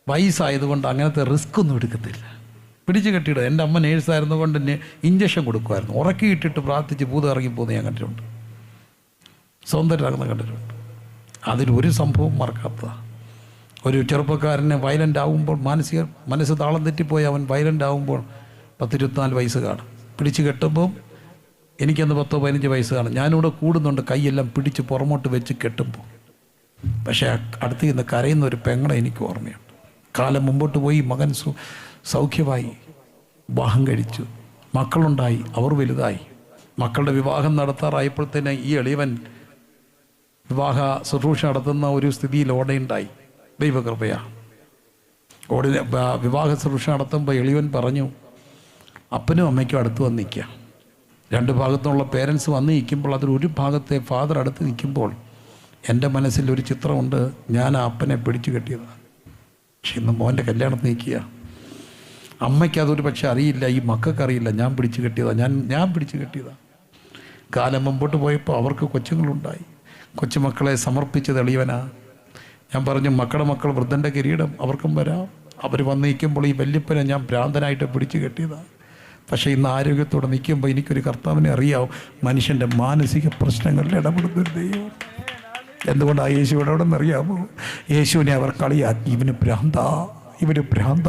വയസ്സായതുകൊണ്ട് അങ്ങനത്തെ റിസ്ക് ഒന്നും എടുക്കത്തില്ല. പിടിച്ച് കെട്ടിയിടുക. എൻ്റെ അമ്മ നേഴ്സായിരുന്നു കൊണ്ട് തന്നെ ഇഞ്ചക്ഷൻ കൊടുക്കുമായിരുന്നു. ഉറക്കിയിട്ടിട്ട് പ്രാർത്ഥിച്ച് ഭൂതം ഇറങ്ങിപ്പോകുന്ന ഞാൻ കണ്ടിട്ടുണ്ട്. സൗന്ദര്യമാകുന്ന കണ്ടിട്ടുണ്ട്. അതിലൊരു സംഭവം മറക്കാത്തതാണ്. ഒരു ചെറുപ്പക്കാരനെ വയലൻ്റ് ആകുമ്പോൾ, മനസ്സ് താളം തെറ്റിപ്പോയി അവൻ വയലൻ്റ് ആകുമ്പോൾ 10-24 വയസ്സ് കാണും. പിടിച്ച് കെട്ടുമ്പോൾ എനിക്കന്ന് 10-15 വയസ്സ് കാണും. ഞാനിവിടെ കൂടുന്നുണ്ട്, കൈയെല്ലാം പിടിച്ച് പുറമോട്ട് വെച്ച് കെട്ടുമ്പോൾ. പക്ഷേ അടുത്ത് നിന്ന് കരയുന്ന ഒരു പെങ്ങളെ എനിക്ക് ഓർമ്മയുണ്ട്. കാലം മുമ്പോട്ട് പോയി, മകൻ സൗഖ്യമായി, വിവാഹം കഴിച്ചു, മക്കളുണ്ടായി, അവർ വലുതായി. മക്കളുടെ വിവാഹം നടത്താറായപ്പോഴത്തേന് ഈ എളിയവൻ വിവാഹ ശുശ്രൂഷ നടത്തുന്ന ഒരു സ്ഥിതിയിൽ ഓടയുണ്ടായി. ദൈവകൃപയാ. വിവാഹ ശുശ്രൂഷ നടത്തുമ്പോൾ എളിയവൻ പറഞ്ഞു, അപ്പനും അമ്മയ്ക്കും അടുത്ത് വന്ന് നിൽക്കുക. 2 ഭാഗത്തുള്ള പേരൻസ് വന്ന് നിൽക്കുമ്പോൾ അതിലൊരു ഭാഗത്തെ ഫാദർ അടുത്ത് നിൽക്കുമ്പോൾ എൻ്റെ മനസ്സിലൊരു ചിത്രമുണ്ട്. ഞാൻ ആ അപ്പനെ പിടിച്ചു കെട്ടിയതാണ്. പക്ഷെ ഇന്ന് മോൻ്റെ കല്യാണത്തിന് നിൽക്കുക. അമ്മയ്ക്ക് അതൊരു പക്ഷെ അറിയില്ല, ഈ മക്കൾക്കറിയില്ല. ഞാൻ പിടിച്ചു കെട്ടിയതാണ്. കാലം മുമ്പോട്ട് പോയപ്പോൾ അവർക്ക് കൊച്ചുങ്ങളുണ്ടായി. കൊച്ചുമക്കളെ സമർപ്പിച്ച് തെളിയവനാ. ഞാൻ പറഞ്ഞു, മക്കൾ വൃദ്ധൻ്റെ കിരീടം അവർക്കും വരാം. അവർ വന്ന് നിൽക്കുമ്പോൾ ഈ വല്യപ്പനെ ഞാൻ ഭ്രാന്തനായിട്ട് പിടിച്ചു കെട്ടിയതാണ്. പക്ഷേ ഇന്ന് ആരോഗ്യത്തോടെ നിൽക്കുമ്പോൾ എനിക്കൊരു കർത്താവിനെ അറിയാവും, മനുഷ്യൻ്റെ മാനസിക പ്രശ്നങ്ങളിൽ ഇടപെടുന്നൊരു ദൈവം. എന്തുകൊണ്ടാണ് യേശു ഇടപെടുന്ന അറിയാമോ? യേശുവിനെ അവർ കളിയാക്കി, ഇവന് ഭ്രാന്ത,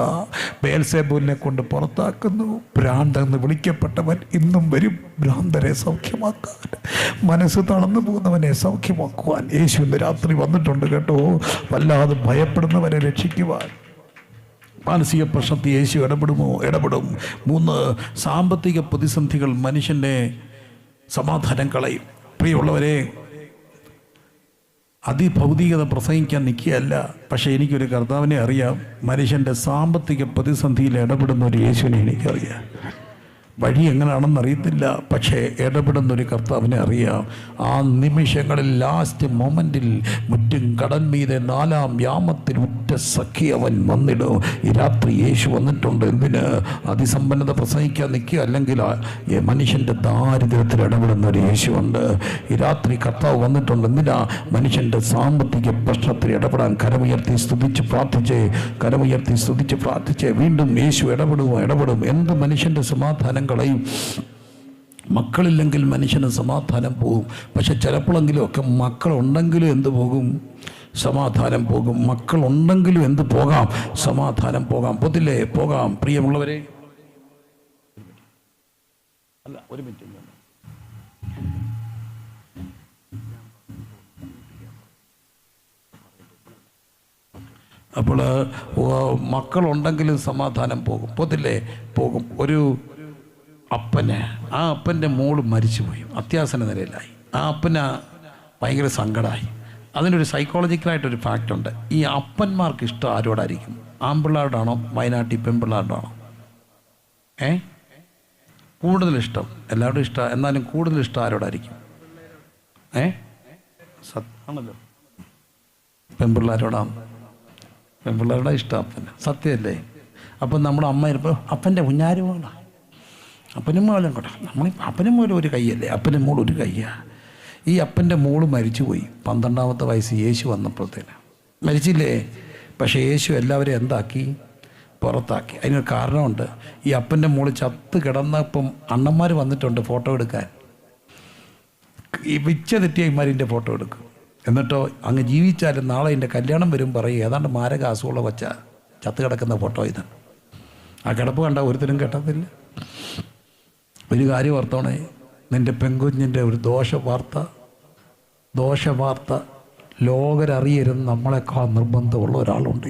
ബേൽസെബൂലിനെ കൊണ്ട് പുറത്താക്കുന്നു. ഭ്രാന്തെന്ന് വിളിക്കപ്പെട്ടവൻ ഇന്നും വരും ഭ്രാന്തരെ സൗഖ്യമാക്കാൻ, മനസ്സ് തളർന്നു പോകുന്നവനെ സൗഖ്യമാക്കുവാൻ. യേശു ഇന്ന് രാത്രി വന്നിട്ടുണ്ട് കേട്ടോ, വല്ലാതെ ഭയപ്പെടുന്നവരെ രക്ഷിക്കുവാൻ. മാനസിക പ്രശ്നത്തിൽ യേശു ഇടപെടും. 3, സാമ്പത്തിക പ്രതിസന്ധികൾ മനുഷ്യൻ്റെ സമാധാനം കളയും. പ്രിയമുള്ളവരെ, അതിഭൗതികത പ്രസംഗിക്കാൻ നിൽക്കുകയല്ല. പക്ഷേ എനിക്കൊരു കർത്താവിനെ അറിയാം, മനുഷ്യൻ്റെ സാമ്പത്തിക പ്രതിസന്ധിയിൽ ഇടപെടുന്ന ഒരു യേശുവിനെ എനിക്കറിയാം. വഴി എങ്ങനെയാണെന്ന് അറിയത്തില്ല, പക്ഷേ ഇടപെടുന്നൊരു കർത്താവിനെ അറിയാം. ആ നിമിഷങ്ങളിൽ ലാസ്റ്റ് മൊമെൻറ്റിൽ മുറ്റും കടൽ മീതെ 4-ാം യാമത്തിൽ ഉറ്റ സഖി അവൻ വന്നിടും. ഈ രാത്രി യേശു വന്നിട്ടുണ്ട്. എന്തിന്? അതിസമ്പന്നത പ്രസംഗിക്കാൻ നിൽക്കുക, അല്ലെങ്കിൽ മനുഷ്യൻ്റെ ദാരിദ്ര്യത്തിൽ ഇടപെടുന്ന ഒരു യേശുവുണ്ട്. ഈ രാത്രി കർത്താവ് വന്നിട്ടുണ്ട്. എന്തിനാ? മനുഷ്യൻ്റെ സാമ്പത്തിക പ്രശ്നത്തിൽ ഇടപെടാൻ. കരമുയർത്തി സ്തുതിച്ച് പ്രാർത്ഥിച്ച് വീണ്ടും യേശു ഇടപെടും. എന്ത് മനുഷ്യൻ്റെ സമാധാനം കളയും. മക്കളില്ലെങ്കിൽ മനുഷ്യന് സമാധാനം പോകും. പക്ഷെ ചിലപ്പോഴെങ്കിലും ഒക്കെ മക്കളുണ്ടെങ്കിലും എന്ത് പോകും? സമാധാനം പോകും. മക്കളുണ്ടെങ്കിലും എന്ത് പോകാം? സമാധാനം പോകാം. പൊതില്ലേ പോകാം. പ്രിയമുള്ളവരെ, അല്ല ഒരു മിനിറ്റ്, അപ്പോൾ മക്കളുണ്ടെങ്കിലും സമാധാനം പോകും. പൊതില്ലേ പോകും. ഒരു ആ അപ്പൻ്റെ മോള് മരിച്ചുപോയി, അത്യാസന്ന നിലയിലായി. ആ അപ്പന് ഭയങ്കര സങ്കടമായി. അതിനൊരു സൈക്കോളജിക്കലായിട്ടൊരു ഫാക്റ്റുണ്ട്. ഈ അപ്പന്മാർക്ക് ഇഷ്ടം ആരോടായിരിക്കും? ആൺപിള്ളാരോടാണോ വയനാട്ടിൽ പെൺപിള്ളാരോടാണോ? കൂടുതലിഷ്ടം എല്ലാവരും ഇഷ്ടം, എന്നാലും കൂടുതലിഷ്ടം ആരോടായിരിക്കും? സത്യമാണല്ലോ, പെൺപിള്ളാരോടാണ്. പെൺപിള്ളേരുടെ ഇഷ്ടം അപ്പന്. സത്യമല്ലേ? അപ്പം നമ്മുടെ അമ്മ ഇരുപ്പോൾ അപ്പൻ്റെ കുഞ്ഞാര് പോകണം, അപ്പനും മോളും കൂടെ. നമ്മൾ അപ്പനും മോളും ഒരു കൈയല്ലേ? അപ്പനും മോളും ഒരു കൈയാണ്. ഈ അപ്പൻ്റെ മോള് മരിച്ചുപോയി 12ാമത്തെ വയസ്സ് യേശു വന്നപ്പോഴത്തേന്. മരിച്ചില്ലേ? പക്ഷേ യേശു എല്ലാവരെയും എന്താക്കി? പുറത്താക്കി. അതിനൊരു കാരണമുണ്ട്. ഈ അപ്പൻ്റെ മോള് ചത്ത് കിടന്നപ്പം അണ്ണന്മാർ വന്നിട്ടുണ്ട് ഫോട്ടോ എടുക്കാൻ. ഈ വിച്ച തെറ്റിയ ഇമാരിൻ്റെ ഫോട്ടോ എടുക്കും. എന്നിട്ടോ അങ്ങ് ജീവിച്ചാലും നാളെ എൻ്റെ കല്യാണം വരും പറയും ഏതാണ്ട് മാരക അസുഖമുള്ള വച്ച ചത്ത് കിടക്കുന്ന ഫോട്ടോ ഇതാണ്. ആ കിടപ്പ് കണ്ട ഒരുത്തരും കേട്ടതില്ല. ഒരു കാര്യം ഓർത്തോണേ, നിൻ്റെ പെൺകുഞ്ഞിൻ്റെ ഒരു ദോഷവാർത്ത ലോകരറിയരുന്ന് നമ്മളെക്കാൾ നിർബന്ധമുള്ള ഒരാളുണ്ട്.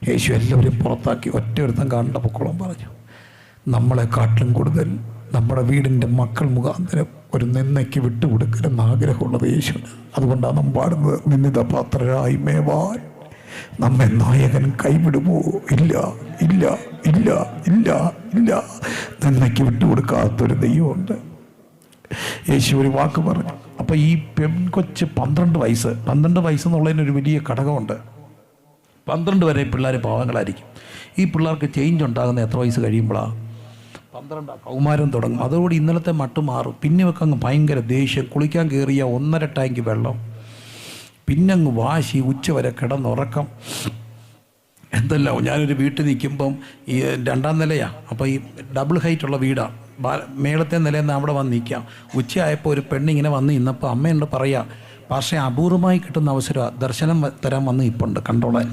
യേശു എല്ലാവരും പുറത്താക്കി. ഒരുത്തം കാണേണ്ട പൊക്കോളം പറഞ്ഞു. നമ്മളെക്കാട്ടിലും കൂടുതൽ നമ്മുടെ വീടിൻ്റെ മക്കൾ മുഖാന്തരം ഒരു നിന്നയ്ക്ക് വിട്ടുകൊടുക്കരുതെന്ന് ആഗ്രഹമുള്ളത് യേശുവിന്. അതുകൊണ്ടാണ് നാം പാടുന്നത്, നിന്നിത പാത്രരായി മേവാൻ നമ്മെ നായകൻ കൈവിടുമോ? ഇല്ല ഇല്ല ഇല്ല ഇല്ല ഇല്ല. നിന്നയ്ക്ക് വിട്ടുകൊടുക്കാത്തൊരു ദൈവമുണ്ട്. യേശു ഒരു വാക്ക് പറഞ്ഞു. അപ്പം ഈ പെൺകൊച്ച് 12 വയസ്സ് എന്നുള്ളതിനൊരു വലിയ ഘടകമുണ്ട്. 12 വരെ പിള്ളേർ പാവങ്ങളായിരിക്കും. ഈ പിള്ളേർക്ക് ചേഞ്ച് ഉണ്ടാകുന്ന എത്ര വയസ്സ് കഴിയുമ്പോഴാണ്? 12 കൗമാരം തുടങ്ങും. അതോടെ ഇന്നലത്തെ മട്ട് മാറും. പിന്നെ ഒക്കെ അങ്ങ് ഭയങ്കര ദേഷ്യം. കുളിക്കാൻ കയറിയ 1.5 ടാങ്ക് വെള്ളം, പിന്നെ അങ്ങ് വാശി, ഉച്ചവരെ കിടന്നുറക്കം, എന്തെല്ലാം. ഞാനൊരു വീട്ടിൽ നിൽക്കുമ്പം ഈ 2ാം നിലയാണ്. അപ്പോൾ ഈ ഡബിൾ ഹൈറ്റുള്ള വീടാണ്. മേളത്തെ നിലയിൽ നിന്ന് അവിടെ വന്ന് നിൽക്കാം. ഉച്ചയായപ്പോൾ ഒരു പെണ്ണിങ്ങനെ വന്ന് ഇന്നപ്പോൾ അമ്മയുണ്ട് പറയാം, പക്ഷേ അപൂർവമായി കിട്ടുന്ന അവസരമാണ്. ദർശനം തരാൻ വന്ന് ഇപ്പുണ്ട് കണ്ടോളാൻ.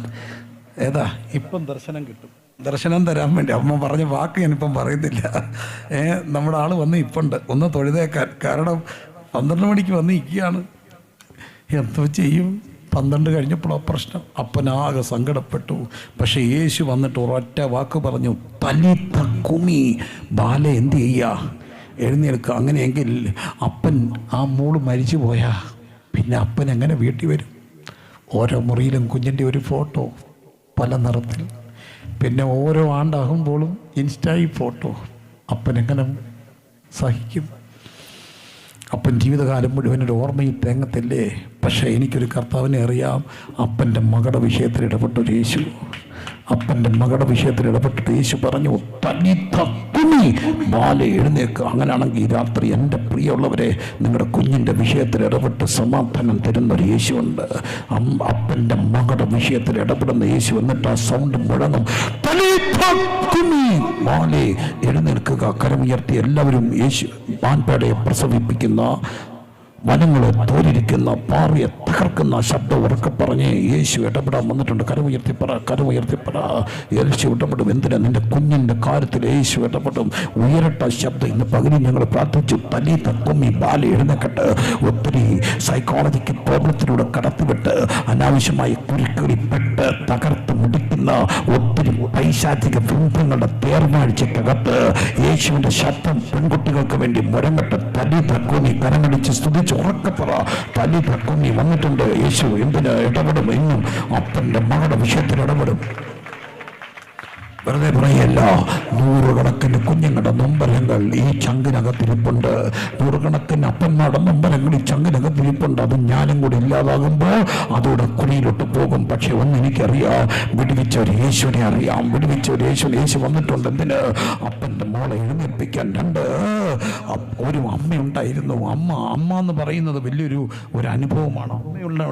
ഏതാ ഇപ്പം ദർശനം കിട്ടും. ദർശനം തരാൻ വേണ്ടി അമ്മ പറഞ്ഞ വാക്ക് ഞാനിപ്പം പറയുന്നില്ല. നമ്മുടെ ആൾ വന്ന് ഇപ്പുണ്ട് ഒന്ന് തൊഴുതേക്കാൻ. കാരണം 12 മണിക്ക് വന്ന് നിൽക്കുകയാണ്. എന്തോ ചെയ്യും? 12 കഴിഞ്ഞപ്പോഴോ പ്രശ്നം. അപ്പനാകെ സങ്കടപ്പെട്ടു. പക്ഷേ യേശു വന്നിട്ട് ഒരൊറ്റ വാക്ക് പറഞ്ഞു, തലീത്ത കുമി, ബാല എന്ത് ചെയ്യുക? എഴുന്നേൽക്കുക. അങ്ങനെയെങ്കിൽ അപ്പൻ ആ മോള് മരിച്ചു പോയാ പിന്നെ അപ്പൻ എങ്ങനെ വീട്ടിൽ വരും? ഓരോ മുറിയിലും കുഞ്ഞിൻ്റെ ഒരു ഫോട്ടോ പല നിറത്തിൽ. പിന്നെ ഓരോ ആണ്ടാകുമ്പോഴും ഇൻസ്റ്റായി ഫോട്ടോ. അപ്പൻ എങ്ങനെ സഹിക്കും? അപ്പൻ ജീവിതകാലം മുഴുവനൊരു ഓർമ്മയിൽ തേങ്ങത്തില്ലേ? പക്ഷേ എനിക്കൊരു കർത്താവിനെ അറിയാം. അപ്പൻ്റെ മകളുടെ വിഷയത്തിൽ ഇടപെട്ടൊരു യേശു. അപ്പൻ്റെ മകളുടെ വിഷയത്തിൽ ഇടപെട്ടിട്ട് യേശു പറഞ്ഞു, ബാല എഴുന്നേക്കുക. അങ്ങനെയാണെങ്കിൽ രാത്രി എൻ്റെ പ്രിയമുള്ളവരെ, നിങ്ങളുടെ കുഞ്ഞിൻ്റെ വിഷയത്തിൽ ഇടപെട്ട് സമാധാനം തരുന്നൊരു യേശുണ്ട്. അപ്പൻ്റെ മകളുടെ വിഷയത്തിൽ ഇടപെടുന്ന യേശു. എന്നിട്ട് ആ സൗണ്ട് മുഴങ്ങും, ബാലെ എഴുന്നേൽക്കുക. കരമുയർത്തി എല്ലാവരും യേശു മാൻപേടയെ പ്രസവിപ്പിക്കുന്ന, വനങ്ങളെ തോലിരിക്കുന്ന, പാറയെ തകർക്കുന്ന ശബ്ദം ഉറക്കെ പറഞ്ഞ് യേശു ഇടപെടാൻ വന്നിട്ടുണ്ട്. കരമുയർത്തിപ്പറ. യേശു ഇടപെടും. എന്തിനാ? നിന്റെ കുഞ്ഞിൻ്റെ കാര്യത്തിൽ യേശു ഇടപെടും. ഉയരട്ട ശബ്ദം. ഇന്ന് പകലിൽ ഞങ്ങൾ പ്രാർത്ഥിച്ചു, തലി തക്കുമ്മി ബാല എഴുന്നേക്കട്ട്. ഒത്തിരി സൈക്കോളജിക്കൽ പ്രോബ്ലത്തിലൂടെ കടത്തിവിട്ട് അനാവശ്യമായി കുരുക്കളിപ്പെട്ട് തകർത്ത് മുടിക്കുന്ന ഒത്തിരി പൈശാചിക ബന്ധങ്ങളുടെ തേർവാഴ്ചക്കകത്ത് യേശുവിൻ്റെ ശബ്ദം പെൺകുട്ടികൾക്ക് വേണ്ടി മുരങ്ങട്ട്. തലി തക്കുമ്മി കരമടിച്ച് സ്തുതിച്ച് ഉറക്കപ്പറ. തലി തക്കുമ്മി വന്നിട്ടുണ്ട്. യേശു എന്തിന് ഇടപെടും? എന്നും അപ്പൻ്റെ മകളുടെ വിഷയത്തിൽ ഇടപെടും. വെറുതെ പറയല്ല. നൂറുകണക്കിന് കുഞ്ഞുങ്ങളുടെ നൊമ്പരങ്ങൾ ഈ ചങ്കിനകത്തിരിപ്പുണ്ട്. നൂറുകണക്കിന് അപ്പന്മാരുടെ നൊമ്പരങ്ങൾ ഈ ചങ്കിനകത്തിരിപ്പുണ്ട്. അത് ഞാനും കൂടി ഇല്ലാതാകുമ്പോൾ അതോടെ കുഴിയിലോട്ട് പോകും. പക്ഷെ ഒന്ന് എനിക്കറിയാം, വിടുവിച്ച ഒരു യേശുവിനെ അറിയാം. വിടുവിച്ച ഒരു യേശു വന്നിട്ടുണ്ട്. എന്തിന്? അപ്പൻ്റെ മോളെ എഴുന്നേൽപ്പിക്കാൻ. ഒരു അമ്മയുണ്ടായിരുന്നു. അമ്മ എന്ന് പറയുന്നത് വലിയൊരു അനുഭവമാണ്.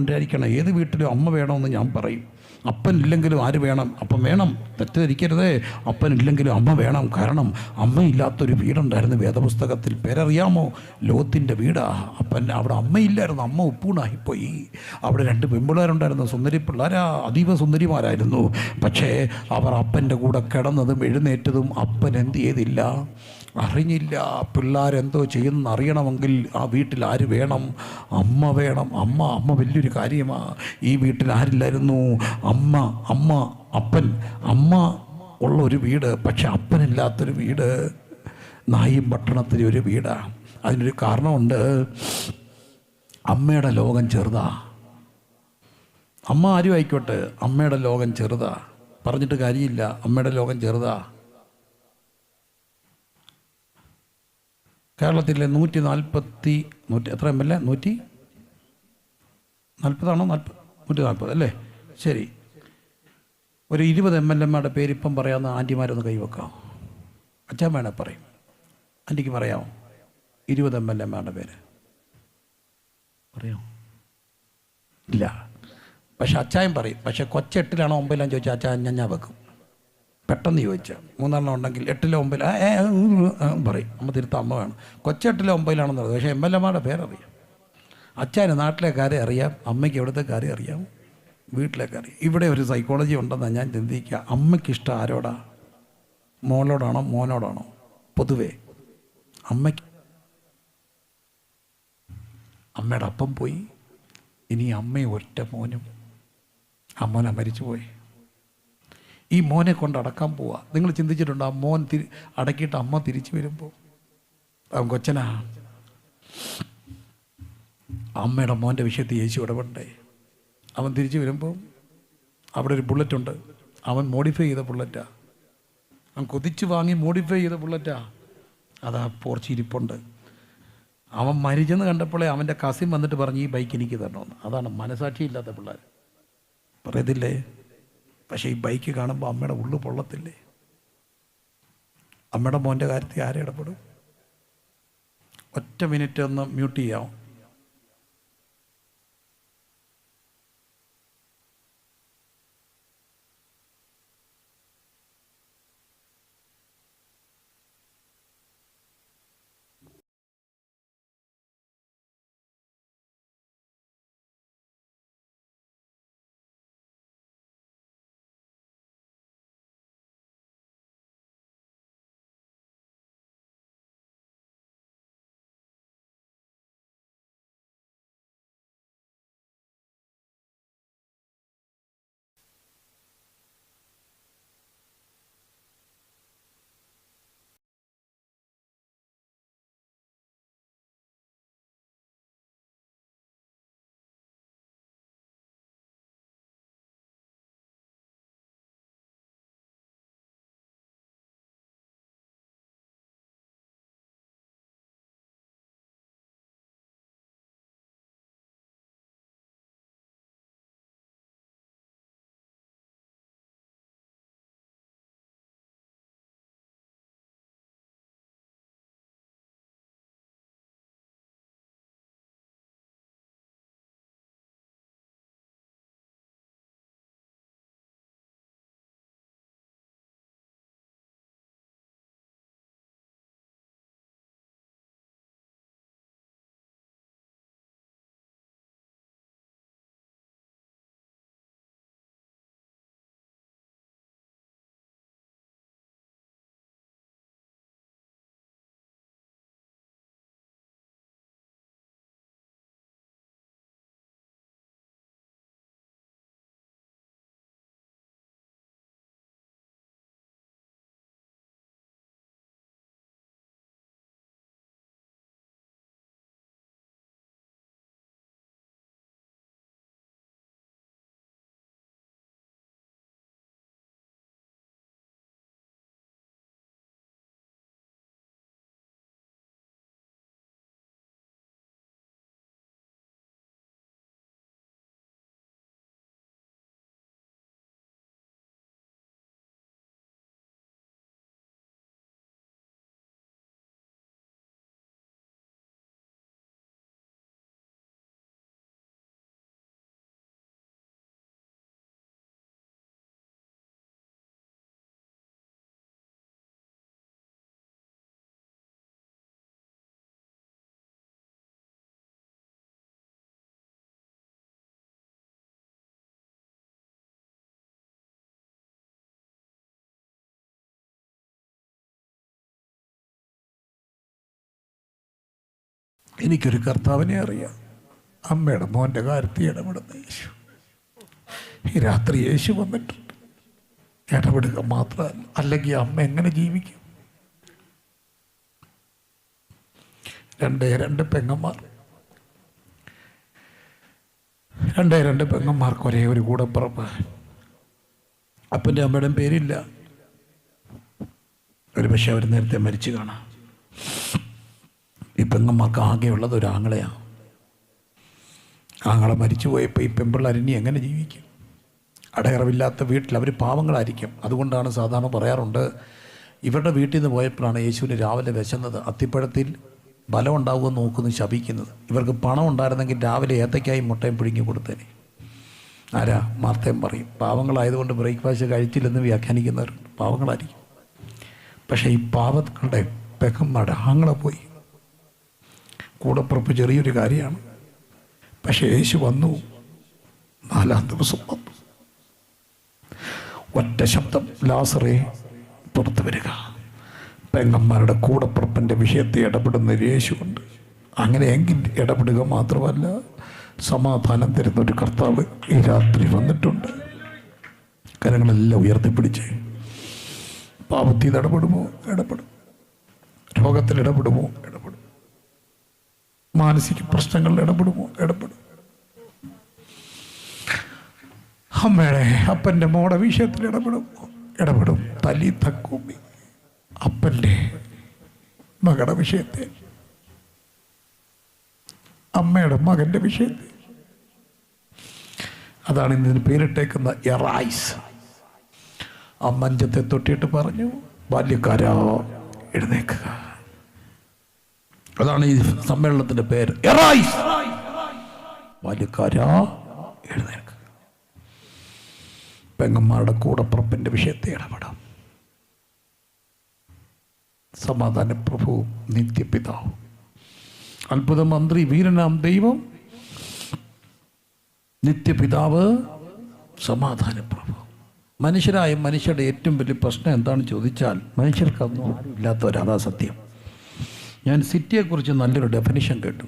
ഉണ്ടായിരിക്കണം. ഏത് വീട്ടിലും അമ്മ വേണമെന്ന് ഞാൻ പറയും. അപ്പനില്ലെങ്കിലും ആര് വേണം? അപ്പം വേണം, തെറ്റിദ്ധരിക്കരുതേ. അപ്പനില്ലെങ്കിലും അമ്മ വേണം. കാരണം അമ്മയില്ലാത്തൊരു വീടുണ്ടായിരുന്നു വേദപുസ്തകത്തിൽ. പേരറിയാമോ? ലോത്തിൻ്റെ വീടാ. അപ്പൻ അവിടെ അമ്മയില്ലായിരുന്നു. അമ്മ ഉപ്പൂണായിപ്പോയി. അവിടെ 2 പെൺപിള്ളേരുണ്ടായിരുന്നു. സുന്ദരി പിള്ളേരാ, അതീവ സുന്ദരിമാരായിരുന്നു. പക്ഷേ അവർ അപ്പൻ്റെ കൂടെ കിടന്നതും എഴുന്നേറ്റതും അപ്പൻ എന്ത് ചെയ്തില്ല? അറിഞ്ഞില്ല. പിള്ളേരെന്തോ ചെയ്യുമെന്ന് അറിയണമെങ്കിൽ ആ വീട്ടിൽ ആര് വേണം? അമ്മ വേണം. അമ്മ വലിയൊരു കാര്യമാണ്. ഈ വീട്ടിൽ ആരില്ലായിരുന്നു? അപ്പൻ. അമ്മ ഉള്ള ഒരു വീട്, പക്ഷെ അപ്പനില്ലാത്തൊരു വീട്. നായും പട്ടണത്തിലെ ഒരു വീടാണ്. അതിനൊരു കാരണമുണ്ട്. അമ്മയുടെ ലോകം ചെറുതാ. അമ്മ ആരും ആയിക്കോട്ടെ, അമ്മയുടെ ലോകം ചെറുതാ. പറഞ്ഞിട്ട് കാര്യമില്ല, അമ്മയുടെ ലോകം ചെറുതാ. കേരളത്തിലെ 140 എത്ര MLA? 140 140 അല്ലേ? ശരി. ഒരു 20 MLA പേരിപ്പം പറയാവുന്ന ആൻറ്റിമാരൊന്ന് കൈവെക്കാം. അച്ഛൻ വേണേ പറയും. ആൻറ്റിക്ക് പറയാമോ 20 MLA പേര്? പറയാമോ? ഇല്ല. പക്ഷെ അച്ചായൻ പറയും. പക്ഷെ കൊച്ച 8-ലാണോ 9-ലാണോ ചോദിച്ചാൽ അച്ചായൻ ഞാൻ വെക്കും. പെട്ടെന്ന് ചോദിച്ചാൽ 3 ഉണ്ടെങ്കിൽ 8-ലോ 9-ലോ പറയും. അമ്മ തിരുത്ത അമ്മ വേണം. കൊച്ച 8-ലോ 9-ലാണെന്ന് പറയും. പക്ഷേ MLA പേരറിയാം. അച്ചായന് നാട്ടിലെ കാര്യം അറിയാം, അമ്മയ്ക്ക് എവിടുത്തെ കാര്യം അറിയാം, വീട്ടിലെ കാര്യം. ഇവിടെ ഒരു സൈക്കോളജി ഉണ്ടെന്നാണ് ഞാൻ ചിന്തിക്കുക. അമ്മയ്ക്കിഷ്ടം ആരോടാ? മോളോടാണോ മോനോടാണോ? പൊതുവേ അമ്മയ്ക്ക്. അമ്മയുടെ അപ്പം പോയി, ഇനി അമ്മയും ഒറ്റ മോനും. ആ മോനെ മരിച്ചുപോയി. ഈ മോനെ കൊണ്ട് അടക്കാൻ പോവുക. നിങ്ങൾ ചിന്തിച്ചിട്ടുണ്ടോ? ആ മോൻ അടക്കിയിട്ട് അമ്മ തിരിച്ചു വരുമ്പോൾ അവൻ കൊച്ചനാ. അമ്മയുടെ മോൻ്റെ വിഷയത്തിൽ യേശു ഇടപെടണ്ടേ? അവൻ തിരിച്ചു വരുമ്പോൾ അവിടെ ഒരു ബുള്ളറ്റുണ്ട്. അവൻ മോഡിഫൈ ചെയ്ത ബുള്ളറ്റാ. അവൻ കൊതിച്ച് വാങ്ങി മോഡിഫൈ ചെയ്ത ബുള്ളറ്റാ. അതാ പോർച്ചിരിപ്പുണ്ട്. അവൻ മരിച്ചെന്ന് കണ്ടപ്പോഴേ അവൻ്റെ കസിൻ വന്നിട്ട് പറഞ്ഞു ഈ ബൈക്ക് എനിക്ക് തരണമെന്ന്. അതാണ് മനസാക്ഷിയില്ലാത്ത പിള്ളേർ. പറയത്തില്ലേ? പക്ഷേ ഈ ബൈക്ക് കാണുമ്പോൾ അമ്മയുടെ ഉള്ളു പൊള്ളത്തില്ലേ? അമ്മയുടെ മോൻ്റെ കാര്യത്തിൽ ആരിടപെടും? ഒറ്റ മിനിറ്റ് ഒന്ന് മ്യൂട്ട് ചെയ്യാം. എനിക്കൊരു കർത്താവിനെ അറിയാം, അമ്മയുടെ മോൻ്റെ കാര്യത്തിൽ ഇടപെടുന്ന യേശു. ഈ രാത്രി യേശു വന്നിട്ടുണ്ട്. ഇടപെടുക മാത്രമല്ല, അല്ലെങ്കിൽ അമ്മ എങ്ങനെ ജീവിക്കും? രണ്ട് പെങ്ങന്മാർ, രണ്ട് പെങ്ങന്മാർക്ക് ഒരേ ഒരു കൂടപ്പിറപ്പ്. അപ്പൻ്റെ അമ്മയുടെയും പേരില്ല. ഒരു പക്ഷെ അവർ നേരത്തെ മരിച്ചു കാണാം. ഈ പെങ്ങന്മാർക്ക് ആകെയുള്ളത് ഒരു ആങ്ങളെയാണ്. ആങ്ങളെ മരിച്ചു പോയപ്പോൾ ഈ പെൺപിള്ളേർ ഇനി എങ്ങനെ ജീവിക്കും? അടയറവില്ലാത്ത വീട്ടിൽ അവർ പാവങ്ങളായിരിക്കും. അതുകൊണ്ടാണ് സാധാരണ പറയാറുണ്ട്, ഇവരുടെ വീട്ടിൽ നിന്ന് പോയപ്പോഴാണ് യേശുവിന് രാവിലെ വിശന്നത്. അത്തിപ്പഴത്തിൽ ബലം ഉണ്ടാവുമെന്ന് നോക്കുന്നു ശപിക്കുന്നത്. ഇവർക്ക് പണം ഉണ്ടായിരുന്നെങ്കിൽ രാവിലെ ഏത്തയ്ക്കായും മുട്ടയും പിഴുങ്ങി കൊടുത്തേനെ. ആരാ? മാർത്തയും പറയും. പാവങ്ങളായതുകൊണ്ട് ബ്രേക്ക്ഫാസ്റ്റ് കഴിച്ചില്ലെന്ന് വ്യാഖ്യാനിക്കുന്നവരുണ്ട്. പാവങ്ങളായിരിക്കും. പക്ഷേ ഈ പാവങ്ങളുടെ പെങ്ങന്മാരുടെ ആങ്ങളെ പോയി. കൂടപ്പുറപ്പ് ചെറിയൊരു കാര്യമാണ്. പക്ഷേ യേശു വന്നു. 4-ാം ദിവസം വന്നു. ഒറ്റ ശബ്ദം, ലാസറേ പുറത്തു വരിക. പെങ്ങന്മാരുടെ കൂടപ്പുറപ്പിൻ്റെ വിഷയത്തെ ഇടപെടുന്ന യേശുണ്ട്. അങ്ങനെയെങ്കിൽ ഇടപെടുക മാത്രമല്ല, സമാധാനം തരുന്നൊരു കർത്താവ് ഈ രാത്രി വന്നിട്ടുണ്ട്. കരങ്ങളെല്ലാം ഉയർത്തിപ്പിടിച്ച്. പാപത്തിൽ ഇടപെടുമോ? ഇടപെടും. രോഗത്തിൽ ഇടപെടുമോ? ഇടപെടും. മാനസിക പ്രശ്നങ്ങളിൽ ഇടപെടുമോ? ഇടപെടും. അമ്മയുടെ അപ്പൻ്റെ മോടെ വിഷയത്തിൽ ഇടപെടുമോ? ഇടപെടും. തലി തക്കൂമി അപ്പൻ്റെ മകളുടെ വിഷയത്തെ, അമ്മയുടെ മകൻ്റെ വിഷയത്തെ. അതാണ് ഇന്ന് പേരിട്ടേക്കുന്ന എറൈസ്. ആ മഞ്ചത്തെ തൊട്ടിയിട്ട് പറഞ്ഞു, ബാല്യക്കാരാ എഴുന്നേക്കുക. അതാണ് ഈ സമ്മേളനത്തിന്റെ പേര്, എറൈസ്. ബാല്യക്കാരാ എഴുന്നേൽക്കുക. പെങ്ങന്മാരുടെ കൂടപ്പുറപ്പിന്റെ വിഷയത്തെ ഇടപെടാം. സമാധാന പ്രഭു, നിത്യപിതാവ്, അത്ഭുത മന്ത്രി, വീരനാം ദൈവം, നിത്യപിതാവ്, സമാധാന പ്രഭു. മനുഷ്യരായ മനുഷ്യരുടെ ഏറ്റവും വലിയ പ്രശ്നം എന്താണെന്ന് ചോദിച്ചാൽ, മനുഷ്യർക്കൊന്നും ഇല്ലാത്തവരതാ സത്യം. ഞാൻ സിറ്റിയെക്കുറിച്ച് നല്ലൊരു ഡെഫിനിഷൻ കേട്ടു.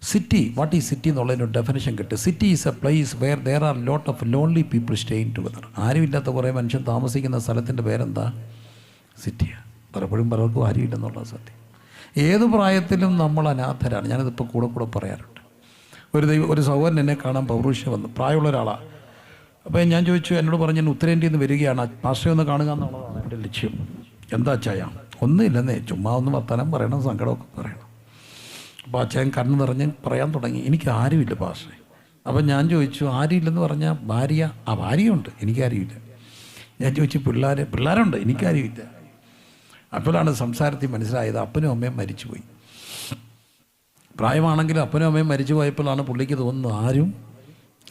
സിറ്റി, വാട്ട് ഈസ് സിറ്റി എന്നുള്ളതിനൊരു ഡെഫിനിഷൻ കേട്ടു. City is a place where there are lot of lonely people staying together. ആരുമില്ലാത്ത കുറേ മനുഷ്യൻ താമസിക്കുന്ന സ്ഥലത്തിൻ്റെ പേരെന്താ? സിറ്റിയാണ്. പലപ്പോഴും പലർക്കും ആരുമില്ലെന്നുള്ള സത്യം. ഏത് പ്രായത്തിലും നമ്മൾ അനാഥരാണ്. ഞാനിതിപ്പോൾ കൂടെ പറയാറുണ്ട്. ഒരു സഹോദരൻ എന്നെ കാണാൻ പൗരുഷ്യം വന്നു, പ്രായമുള്ള ഒരാളാണ്. അപ്പോൾ ഞാൻ ചോദിച്ചു, എന്നോട് പറഞ്ഞു, ഞാൻ ഉത്തരേന്ത്യയിൽ നിന്ന് വരികയാണ്, പാസ്റ്ററെ ഒന്ന് കാണുക എന്നുള്ളതാണ് എൻ്റെ ലക്ഷ്യം. എന്താ അച്ചായ? ഒന്നുമില്ലെന്നേ, ചുമ്മാ ഒന്ന് വർത്തമാനം പറയണം, സങ്കടമൊക്കെ പറയണം. അപ്പോൾ അച്ചായൻ കണ്ണ് നിറഞ്ഞ് പറയാൻ തുടങ്ങി, എനിക്ക് ആരുമില്ല പാസ്റ്ററെ. അപ്പം ഞാൻ ചോദിച്ചു, ആരുമില്ലെന്ന് പറഞ്ഞാൽ ഭാര്യ? ആ, ഭാര്യയുണ്ട്, എനിക്കാരുമില്ല. ഞാൻ ചോദിച്ചു, പിള്ളേരുണ്ട്, എനിക്കാരുമില്ല. അപ്പോഴാണ് സംസാരത്തിൽ മനസ്സിലായത്, അപ്പനും അമ്മയും മരിച്ചുപോയി. പ്രായമാണെങ്കിലും അപ്പനും അമ്മയും മരിച്ചു പോയപ്പോഴാണ് പുള്ളിക്ക് തോന്നുന്നു ആരും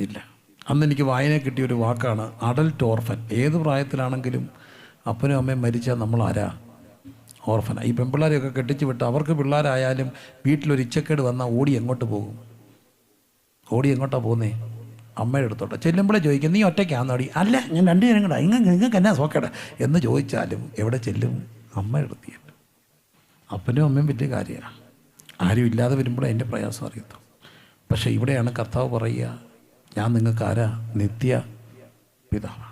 ഇല്ല. അന്ന് എനിക്ക് വായന കിട്ടിയൊരു വാക്കാണ് അഡൽട്ട് ഓർഫൻ. ഏത് പ്രായത്തിലാണെങ്കിലും അപ്പനും അമ്മയും മരിച്ചാൽ നമ്മൾ ആരാ? ഓർഫന. ഈ പെൺപിള്ളേരെയൊക്കെ കെട്ടിച്ച് വിട്ട് അവർക്ക് പിള്ളേരായാലും വീട്ടിലൊരു ഇച്ചക്കേട് വന്നാൽ ഓടി എങ്ങോട്ട് പോകും? ഓടി എങ്ങോട്ടാണ് പോകുന്നേ? അമ്മയുടെ അടുത്തോട്ടെ ചെല്ലുമ്പോഴേ ചോദിക്കും, നീ ഒറ്റയ്ക്കാന്നോടി? അല്ല, ഞാൻ 2 ജനം കൂടെ, നിങ്ങൾക്ക് എന്നാ സോക്കേട എന്ന് ചോദിച്ചാലും എവിടെ ചെല്ലും? അമ്മയുടെ അടുത്തില്ല. അപ്പനും അമ്മയും വലിയ കാര്യമാണ്. ആരും ഇല്ലാതെ വരുമ്പോഴേ അതിൻ്റെ പ്രയാസം അറിയത്തു. പക്ഷേ ഇവിടെയാണ് കർത്താവ് പറയുക, ഞാൻ നിങ്ങൾക്ക് ആരാ? നിത്യ പിതാവാണ്.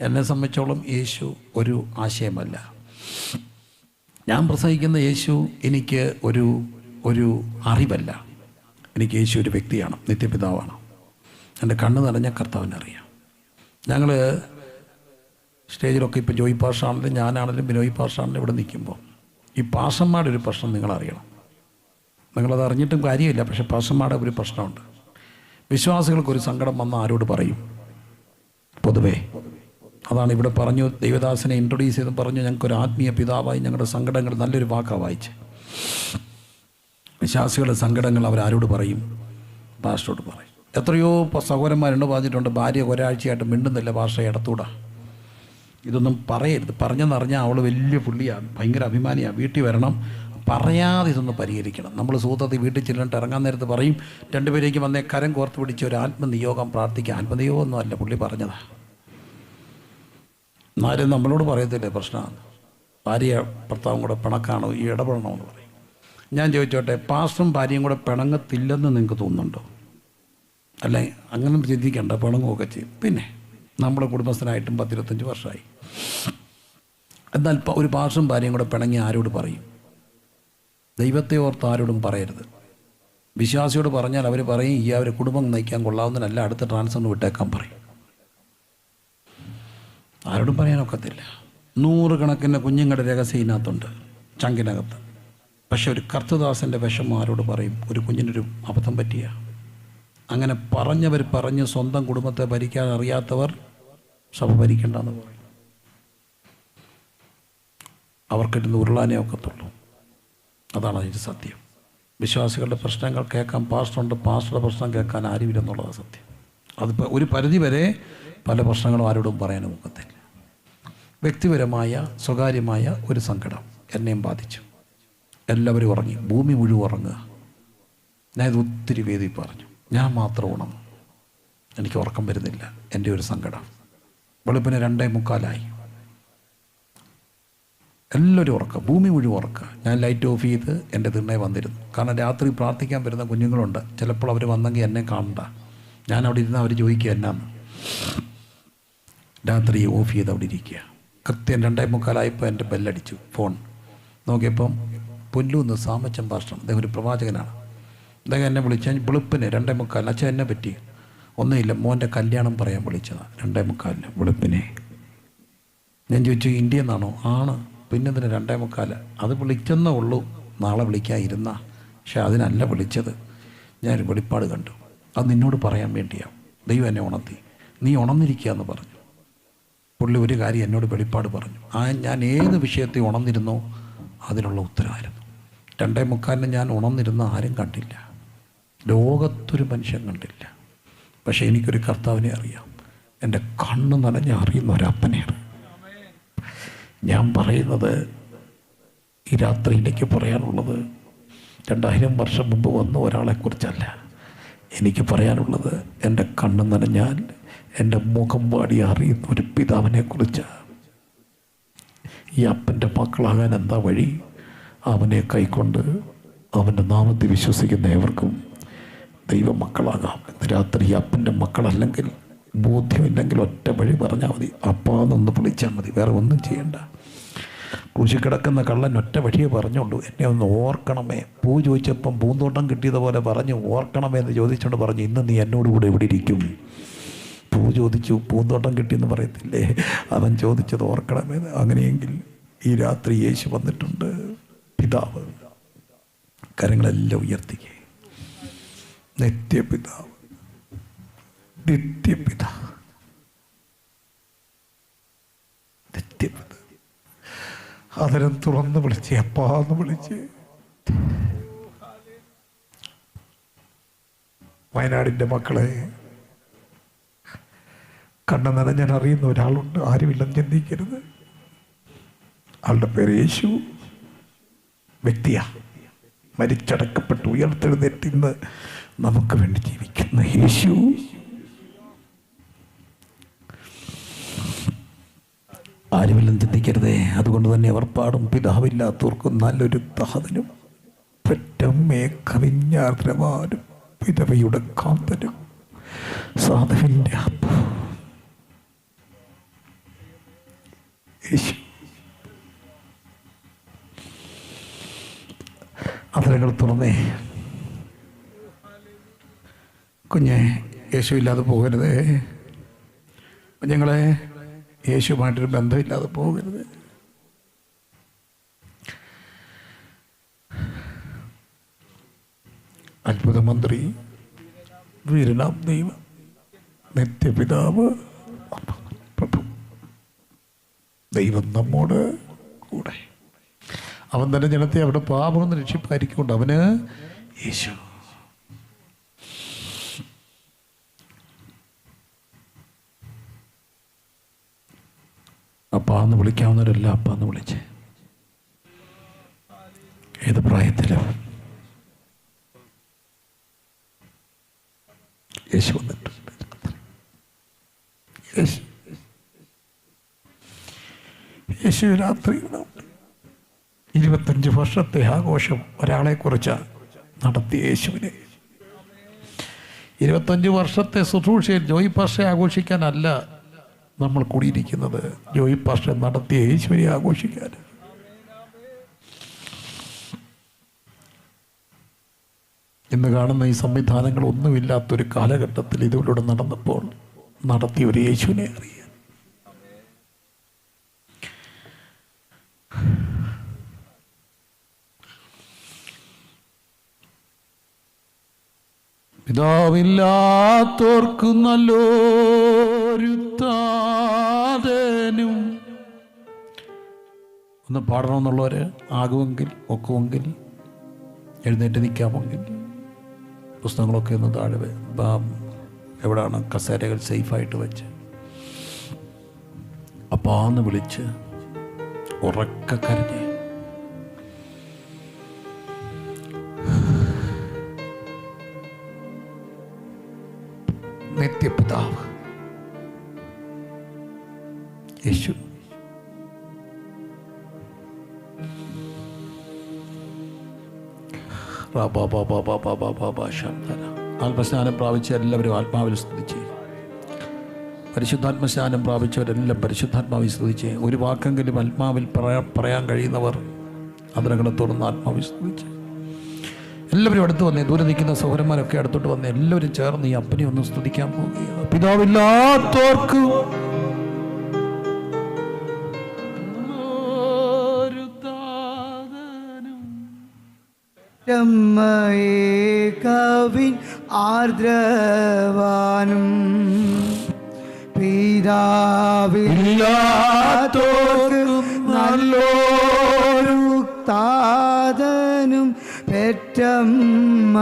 എന്നെ സംബന്ധിച്ചോളം യേശു ഒരു ആശയമല്ല. ഞാൻ പ്രസംഗിക്കുന്ന യേശു എനിക്ക് ഒരു അറിവല്ല. എനിക്ക് യേശു ഒരു വ്യക്തിയാണ്, നിത്യപിതാവാണ്. എൻ്റെ കണ്ണ് നിറഞ്ഞ കർത്താവിനറിയാം. ഞങ്ങൾ സ്റ്റേജിലൊക്കെ ഇപ്പോൾ ജോയി പാഷാണെങ്കിലും ഞാനാണെങ്കിലും ബിനോയ് പാഷാണെങ്കിലും ഇവിടെ നിൽക്കുമ്പോൾ ഈ പാഷന്മാരുടെ ഒരു പ്രശ്നം നിങ്ങളറിയണം. നിങ്ങളത് അറിഞ്ഞിട്ടും കാര്യമില്ല, പക്ഷേ പാഷന്മാരുടെ ഒരു പ്രശ്നമുണ്ട്. വിശ്വാസികൾക്കൊരു സങ്കടം വന്ന് ആരോട് പറയും? പൊതുവേ അതാണ് ഇവിടെ പറഞ്ഞു. ദൈവദാസനെ ഇൻട്രൊഡ്യൂസ് ചെയ്ത് പറഞ്ഞു, ഞങ്ങൾക്കൊരു ആത്മീയ പിതാവായി ഞങ്ങളുടെ സങ്കടങ്ങൾ, നല്ലൊരു വാക്കാണ് വായിച്ച്. വിശ്വാസികളുടെ സങ്കടങ്ങൾ അവരാരോട് പറയും? പാസ്റ്ററോട് പറയും. എത്രയോ സഹോദരന്മാരുണ്ട് പറഞ്ഞിട്ടുണ്ട്, ഭാര്യ ഒരാഴ്ചയായിട്ട് മിണ്ടുന്നില്ല, ഭാഷ ഇടത്തൂടാ. ഇതൊന്നും പറയരുത്. പറഞ്ഞെന്നറിഞ്ഞാൽ അവൾ വലിയ പുള്ളിയാണ്, ഭയങ്കര അഭിമാനിയാണ്, വീട്ടിൽ വരണം, പറയാതെ ഇതൊന്ന് പരിഹരിക്കണം. നമ്മൾ സൂത്രത്തിൽ വീട്ടിൽ ചെല്ലിട്ട് ഇറങ്ങാൻ നേരത്ത് പറയും, 2 പേരേക്ക് വന്നേ കരം കോർത്ത് പിടിച്ച് ഒരു ആത്മനിയോഗം പ്രാർത്ഥിക്കുക. ആത്മനിയോഗം ഒന്നും അല്ല, പുള്ളി പറഞ്ഞതാ. എന്നാലും നമ്മളോട് പറയത്തില്ലേ പ്രശ്നമാണ്. ഭാര്യ ഭർത്താവും കൂടെ പിണക്കാണോ, ഈ ഇടപെടണമെന്ന് പറയും. ഞാൻ ചോദിച്ചോട്ടെ, പാസ്റ്ററും ഭാര്യയും കൂടെ പിണങ്ങത്തില്ലെന്ന് നിങ്ങൾക്ക് തോന്നുന്നുണ്ടോ? അല്ലെ, അങ്ങനെ ചിന്തിക്കേണ്ട, പിണങ്ങുകയൊക്കെ ചെയ്യും. പിന്നെ നമ്മുടെ കുടുംബസ്ഥനായിട്ടും 10-25 വർഷമായി. എന്നാൽ ഒരു പാസ്റ്ററും ഭാര്യയും കൂടെ പിണങ്ങി ആരോട് പറയും? ദൈവത്തെ ഓർത്ത് ആരോടും പറയരുത്. വിശ്വാസിയോട് പറഞ്ഞാൽ അവർ പറയും, ഈ അവരെ കുടുംബം നയിക്കാൻ കൊള്ളാവുന്നതല്ല, അടുത്ത ട്രാൻസ്ഫറിന് വിട്ടേക്കാൻ പറയും. ആരോടും പറയാനൊക്കത്തില്ല. 100 കണക്കിന് കുഞ്ഞുങ്ങളുടെ രഹസ്യം ഇതിനകത്തുണ്ട്, ചങ്കിനകത്ത്. പക്ഷെ ഒരു കർത്തദാസൻ്റെ വിഷമം ആരോട് പറയും? ഒരു കുഞ്ഞിനൊരു അബദ്ധം പറ്റിയ. അങ്ങനെ പറഞ്ഞവർ പറഞ്ഞ് സ്വന്തം കുടുംബത്തെ ഭരിക്കാൻ അറിയാത്തവർ സഭ ഭരിക്കേണ്ടെന്ന് പറയും. അവർക്കിരുന്ന് ഉരുളാനേ ഒക്കത്തുള്ളൂ. അതാണ് അതിൻ്റെ സത്യം. വിശ്വാസികളുടെ പ്രശ്നങ്ങൾ കേൾക്കാൻ പാസ്റ്ററുണ്ട്, പാസ്റ്ററുടെ പ്രശ്നം കേൾക്കാൻ ആരുമില്ലെന്നുള്ളതാണ് സത്യം. അതിപ്പോൾ ഒരു പരിധി വരെ പല പ്രശ്നങ്ങളും ആരോടും പറയാനും ഒക്കത്തില്ല. വ്യക്തിപരമായ സ്വകാര്യമായ ഒരു സങ്കടം എന്നെയും ബാധിച്ചു. എല്ലാവരും ഉറങ്ങി, ഭൂമി മുഴുവൻ ഉറങ്ങുക. ഞാനിത് ഒത്തിരി വേദി പറഞ്ഞു, ഞാൻ മാത്രം ഉണർന്നു. എനിക്ക് ഉറക്കം വരുന്നില്ല. എൻ്റെ ഒരു സങ്കടം. വെളുപ്പിന് 2:45. എല്ലാവരും ഉറക്കുക, ഭൂമി മുഴുവൻ ഉറക്കുക. ഞാൻ ലൈറ്റ് ഓഫ് ചെയ്ത് എൻ്റെ തിണ്ണെ വന്നിരുന്നു. കാരണം രാത്രി പ്രാർത്ഥിക്കാൻ വരുന്ന കുഞ്ഞുങ്ങളുണ്ട്. ചിലപ്പോൾ അവർ വന്നെങ്കിൽ എന്നെ കാണണ്ട. ഞാൻ അവിടെ ഇരുന്ന് അവർ ചോദിക്കുക എന്നാന്ന്. രാത്രി ഓഫ് ചെയ്ത് അവിടെ ഇരിക്കുക. കൃത്യം 2:45 എൻ്റെ ബെല്ലടിച്ചു. ഫോൺ നോക്കിയപ്പം പുല്ലൂന്ന് സാമച്ചൻ പാസ്റ്റർ, അദ്ദേഹം ഒരു പ്രവാചകനാണ്. അദ്ദേഹം എന്നെ വിളിച്ചാൽ വെളുപ്പിന് 2:45. അച്ഛൻ എന്നെ പറ്റി ഒന്നുമില്ല, മോൻ്റെ കല്യാണം പറയാൻ വിളിച്ചതാണ് 2:45 വെളുപ്പിനെ. ഞാൻ ചോദിച്ചു, ഇന്ത്യ എന്നാണോ? ആണ്. പിന്നെ ഇതിന് 2:45? അത് വിളിച്ചെന്നേ ഉള്ളൂ, നാളെ വിളിക്കാതിരുന്ന. പക്ഷെ അതിനല്ല വിളിച്ചത്. ഞാനൊരു വെളിപ്പാട് കണ്ടു, അത് നിന്നോട് പറയാൻ വേണ്ടിയാണ്. ദൈവം എന്നെ ഉണർത്തി, നീ ഉണർന്നിരിക്കുക എന്ന് പറഞ്ഞു. പുള്ളി ഒരു കാര്യം എന്നോട് വെളിപ്പാട് പറഞ്ഞു. ഞാൻ ഏത് വിഷയത്തെ ഉണർന്നിരുന്നോ അതിനുള്ള ഉത്തരവായിരുന്നു. 2:45 ഞാൻ ഉണർന്നിരുന്ന ആരും കണ്ടില്ല, ലോകത്തൊരു മനുഷ്യൻ കണ്ടില്ല. പക്ഷെ എനിക്കൊരു കർത്താവിനെ അറിയാം, എൻ്റെ കണ്ണ് നനഞ്ഞ് അറിയുന്ന ഒരപ്പനെയാണ്. ഞാൻ പറയുന്നത് ഈ രാത്രിയിലേക്ക് പറയാനുള്ളത് 2000 വർഷം മുമ്പ് വന്ന ഒരാളെക്കുറിച്ചല്ല. എനിക്ക് പറയാനുള്ളത് എൻ്റെ കണ്ണ് നനഞ്ഞാൽ എൻ്റെ മുഖം പാടി അറിയുന്ന ഒരു പിതാവിനെ കുറിച്ചാണ്. ഈ അപ്പൻ്റെ മക്കളാകാൻ എന്താ വഴി? അവനെ കൈക്കൊണ്ട് അവൻ്റെ നാമത്തിൽ വിശ്വസിക്കുന്ന ഏവർക്കും ദൈവമക്കളാകാം. ഇന്ന് രാത്രി ഈ അപ്പൻ്റെ മക്കളല്ലെങ്കിൽ, ബോധ്യമില്ലെങ്കിൽ ഒറ്റ വഴി പറഞ്ഞാൽ മതി, അപ്പാന്നൊന്ന് വിളിച്ചാൽ മതി, വേറെ ഒന്നും ചെയ്യണ്ട. ക്രൂശിൽ കിടക്കുന്ന കള്ളൻ ഒറ്റ വഴിയെ പറഞ്ഞുള്ളൂ, എന്നെ ഒന്ന് ഓർക്കണമേ. പൂ ചോദിച്ചപ്പം പൂന്തോട്ടം കിട്ടിയതുപോലെ പറഞ്ഞു, ഓർക്കണമേ എന്ന് ചോദിച്ചുകൊണ്ട് പറഞ്ഞു, ഇന്ന് നീ എന്നോടുകൂടെ ഇവിടെ ഇരിക്കും. പൂ ചോദിച്ചു, പൂന്തോട്ടം കിട്ടിയെന്ന് പറയത്തില്ലേ? അവൻ ചോദിച്ചത് ഓർക്കണമേന്ന്. അങ്ങനെയെങ്കിൽ ഈ രാത്രി യേശു വന്നിട്ടുണ്ട്. പിതാവ്, കരങ്ങളെല്ലാം ഉയർത്തിക്കേ. നിത്യപിതാവ്, നിത്യപിതാവ്, നിത്യപിതാവ്. അതിനും തുറന്ന് വിളിച്ച് അപ്പാന്ന് വിളിച്ച്. വയനാടിൻ്റെ മക്കളെ, കണ്ണു നനഞ്ഞാൽ അറിയുന്ന ഒരാളുണ്ട്, ആരുമില്ലെന്ന് ചിന്തിക്കരുത്. ആളുടെ പേര് യേശു. വ്യക്തിയാ, മരിച്ചടക്കപ്പെട്ട് ഉയർത്തെഴുന്നേറ്റ് ഇന്ന് നമുക്ക് വേണ്ടി ജീവിക്കുന്ന യേശു. ആരുമില്ലെന്ന് ചിന്തിക്കരുതേ. അതുകൊണ്ട് തന്നെ അവർ പാടും, പിതാവില്ലാത്തവർക്കും നല്ലൊരു താതനും പെറ്റമ്മേ കവിഞ്ഞാർദ്രവാനും പിതവയുടെ കാന്തനും സാധുവിൻ്റെ അപ്പ യേശു. അതിരകൾ തുറന്നേ. കുഞ്ഞെ, യേശു ഇല്ലാതെ പോകരുതേ. കുഞ്ഞുങ്ങളെ, യേശുമായിട്ടൊരു ബന്ധമില്ലാതെ പോകരുത്. അത്ഭുത മന്ത്രി, വീരനാം ദൈവം, നിത്യപിതാവ്, പ്രഭു, ദൈവം നമ്മോട് കൂടെ. അവൻ തന്നെ ജനത്തെ അവിടെ പാപമെന്ന് രക്ഷിപ്പായിരിക്കൊണ്ട് അവന് യേശു. അപ്പാന്ന് വിളിക്കാവുന്നവരെല്ലാം അപ്പാന്ന് വിളിച്ച്. ഏത് പ്രായത്തിലും യേശു വന്നിട്ടുണ്ട്. യേശു രാത്രി 25 വർഷത്തെ ആഘോഷം ഒരാളെക്കുറിച്ച് നടത്തിയ യേശുവിനെ. 25 വർഷത്തെ ശുശ്രൂഷയിൽ ജോയി പാസ്റ്ററെ ആഘോഷിക്കാനല്ല നമ്മൾ കൂടിയിരിക്കുന്നത്, ജോയി പാസ്റ്റർ നടത്തിയ യേശുവിനെ ആഘോഷിക്കാൻ. ഇന്ന് കാണുന്ന ഈ സംവിധാനങ്ങളൊന്നുമില്ലാത്തൊരു കാലഘട്ടത്തിൽ ഇതിലൂടെ നടന്നപ്പോൾ നടത്തിയ ഒരു യേശുവിനെ അറിയാൻ. പിതാവില്ലാത്തോർക്ക് നല്ലൊരു താതനും. ഒന്ന് പാടണമെന്നുള്ളവര് ആകുമെങ്കിൽ ഒക്കുമെങ്കിൽ എഴുന്നേറ്റ് നിൽക്കാമെങ്കിൽ പുസ്തകങ്ങളൊക്കെ ഒന്ന് താഴെ എവിടാണ് കസേരകൾ സേഫായിട്ട് വെച്ച് അപ്പാന്ന് വിളിച്ച് ഉറക്ക കരഞ്ഞ് നിത്യപിതാവ് യേശു ആത്മസ്നാനം പ്രാപിച്ച എല്ലാവരും ആത്മാവിൽ സ്തുതിച്ച്, പരിശുദ്ധാത്മസ്നാനം പ്രാപിച്ചവരെല്ലാം പരിശുദ്ധാത്മാവിൽ സ്തുതിച്ച്, ഒരു വാക്കെങ്കിലും ആത്മാവിൽ പറയാൻ കഴിയുന്നവർ അതിനകത്തോടൊന്ന് ആത്മാവിൽ സ്തുതിച്ച്. എല്ലാവരും അടുത്ത് വന്നേ, ദൂരെ നിൽക്കുന്ന സഹോദരന്മാരൊക്കെ അടുത്തോട്ട് വന്നേ, എല്ലാവരും ചേർന്ന് ഈ അപ്പനെ ഒന്ന് സ്തുതിക്കാൻ പോവുകയാണ്. പിതാവില്ലാത്തോർക്ക് കവിൻ ആർദ്രവാനും പിതാവില്ലാത്തോർക്കും നല്ലോരു താതനും പെറ്റമ്മയെ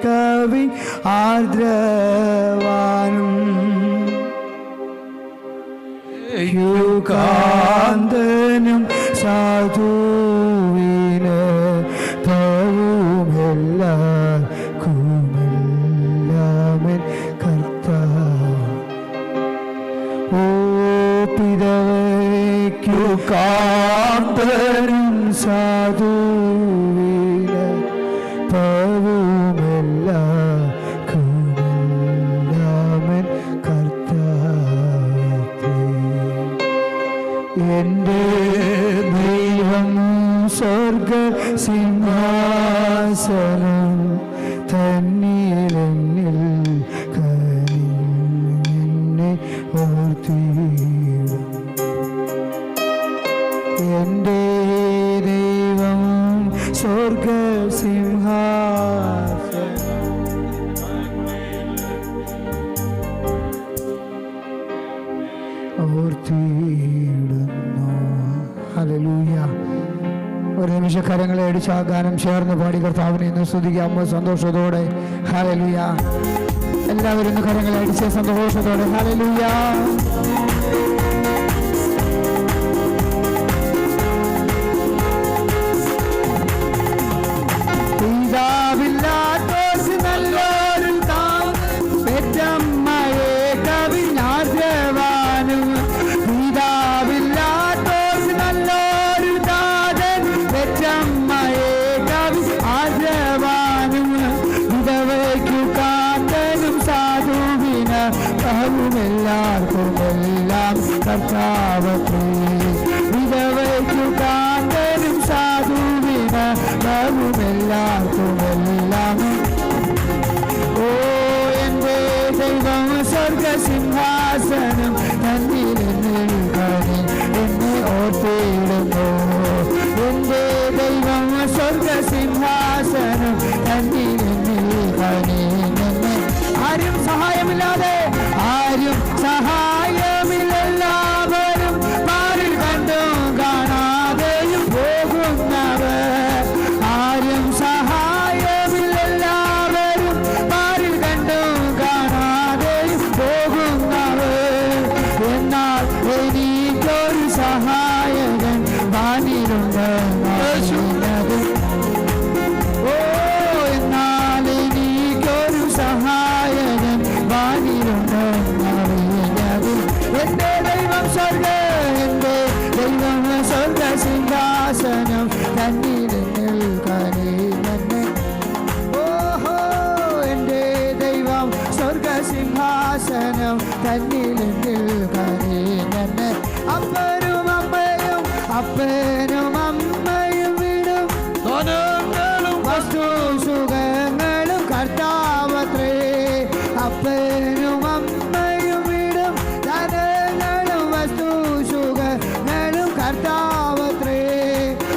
കവിൻ ആർദ്രവാനും യുഗാന്തനും സാധുവിന് കുമെല്ലാമൻ കർത്താവ്. ഓ പിതാവയ്ക്കു കാന്തനും സാധുവിന് പവുമെല്ലാം കുമെല്ലാമൻ കർത്താവേ. എൻ്റെ ദൈവം സ്വർഗ സിംഹാസനം തന്നിലെന്നിൽ കനിഞ്ഞെന്നെ ഓർത്തിടും. എൻ്റെ ദൈവം സ്വർഗ സിംഹാസനം ഓർത്തിടുന്നു. ഹല്ലേലൂയ. ഒരു നിമിഷ കരങ്ങളെ അടിച്ച് ആ ഗാനം ചേർന്ന് പാടി കർത്താവിനെ ഇന്ന് സ്തുതിക്കാമോ സന്തോഷത്തോടെ? ഹല്ലേലൂയ. എല്ലാവരും ഇന്ന് കരങ്ങളെ അടിച്ച് സന്തോഷത്തോടെ ഹല്ലേലൂയ. പിതാവില്ലാത്തോർക്ക് നല്ലൊരു പെറ്റമ്മയെ കവിഞ്ഞാർദ്രവാനും, പിതാവില്ലാത്തോർക്ക് നല്ലൊരു താതൻ പെറ്റമ്മയെ കവി ആർദ്രവാനും, വിധവയ്ക്കു കാന്തനും സാധുവിന് ബഹുമെല്ലാവർക്കും എല്ലാം കർത്താവത്രേ. വിധവയ്ക്കു കാന്തനും സാധുവിന് ബഹുമെല്ലാവർക്കും എല്ലാം. ഓ എൻ്റെ ദൈവം സ്വർഗസിംഹാസനം തന്നിലെന്നിൽ കനി എന്നെ ഓർത്തിടുന്നു. എൻ്റെ ദൈവം സ്വർഗസിംഹാസനം തന്നിലെന്നിൽ കനി എന്നെ. ആരും സഹായമില്ലാതെ, ആരും സഹായമില്ലെല്ലാവരും മാറിൽ കണ്ടും കാണാതെയും പോകുന്നവർ. ആരും സഹായമില്ലെല്ലാവരും മാറിൽ കണ്ടും കാണാതെയും പോകുന്നവർ. എന്നാൽ എനിക്കൊരു സഹായകൻ വാനിലുണ്ട്. ഓ എന്നാൽ എനിക്കൊരു സഹായകൻ വാനിലുണ്ട്. എൻ്റെ ദൈവം സ്വർഗ, എൻ്റെ ദൈവം സ്വർഗ സിംഹാസനം സിംഹാസനം തന്നിൽ കരയുന്നെ. ഓഹോ എൻ്റെ ദൈവം സ്വർഗസിംഹാസനം തന്നിൽ കരയുന്നെ. അപ്പനും അമ്മയും വിടും ധനങ്ങളും വസ്തു സുഖങ്ങളും കർത്താവത്രേ. അപ്പനും അമ്മയും വിടും ധനങ്ങളും വസ്തു സുഖങ്ങളും കർത്താവത്രേ.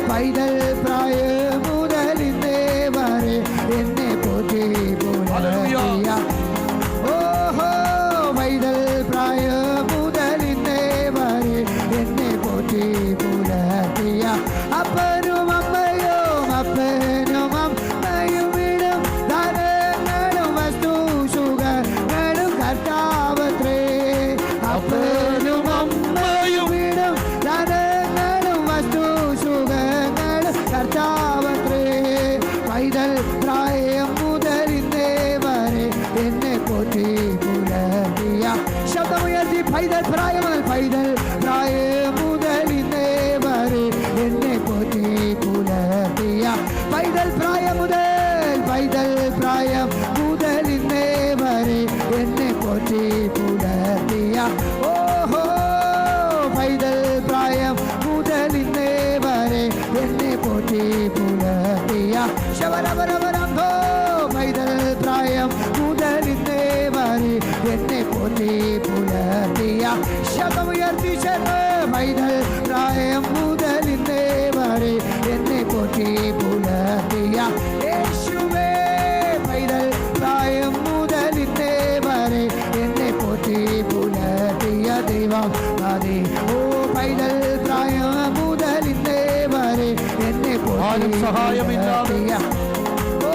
പൈതൽ പ്രായം മുതൽ ഇന്നേ വരെ എന്നെ പോറ്റി പുലർത്തിയ. ഓഹോ പൈതൽ പ്രായം മുതൽ ഇന്നേ വരെ എന്നെ പോറ്റി പുലർത്തിയ. അപ്പനും അമ്മയും വിടും ധനങ്ങളും വസ്തു സുഖങ്ങളും കർത്താവത്രേ. അപ്പനും അമ്മയും വിടും ധനങ്ങളും വസ്തു സുഖങ്ങളും കർത്താവത്രേ. പൈതൽ പ്രായം മുതൽ ഇന്നേ വരെ എന്നെ പോറ്റി പുലർത്തിയ. ശബ്ദമുയർത്തി പൈതൽ പ്രായം മുതൽ ഇന്നേ വരെ എന്നെ പോറ്റി പുലർത്തിയ. പൈതൽ പ്രായം മുതൽ ഇന്നേ വരെ എന്നെ പോറ്റി പുലർത്തിയ. ഓഹോ പൈതൽ പ്രായം മുതൽ ഇന്നേ വരെ എന്നെ പോറ്റി പുലർത്തിയ. ശബരബരബരംഭോ പൈതൽ പ്രായം മുതൽ ഇന്നേ വരെ എന്നെ പോറ്റി പുലർത്തിയ. ശബ്ദമുയർത്തി ചേർന്ന് പൈതൽ പ്രായം മുതൽ ഇന്നേ വരെ എന്നെ പോറ്റി പുലർത്തിയ. യേശുവേ പൈതൽ പ്രായം മുതൽ ഇന്നേ വരെ എന്നെ പോറ്റി പുലർത്തിയ ദൈവം മതി. ഓ പൈതൽ പ്രായം മുതൽ ഇന്നേ വരെ എന്നെ പോറ്റി പുലർത്തിയ. ഓ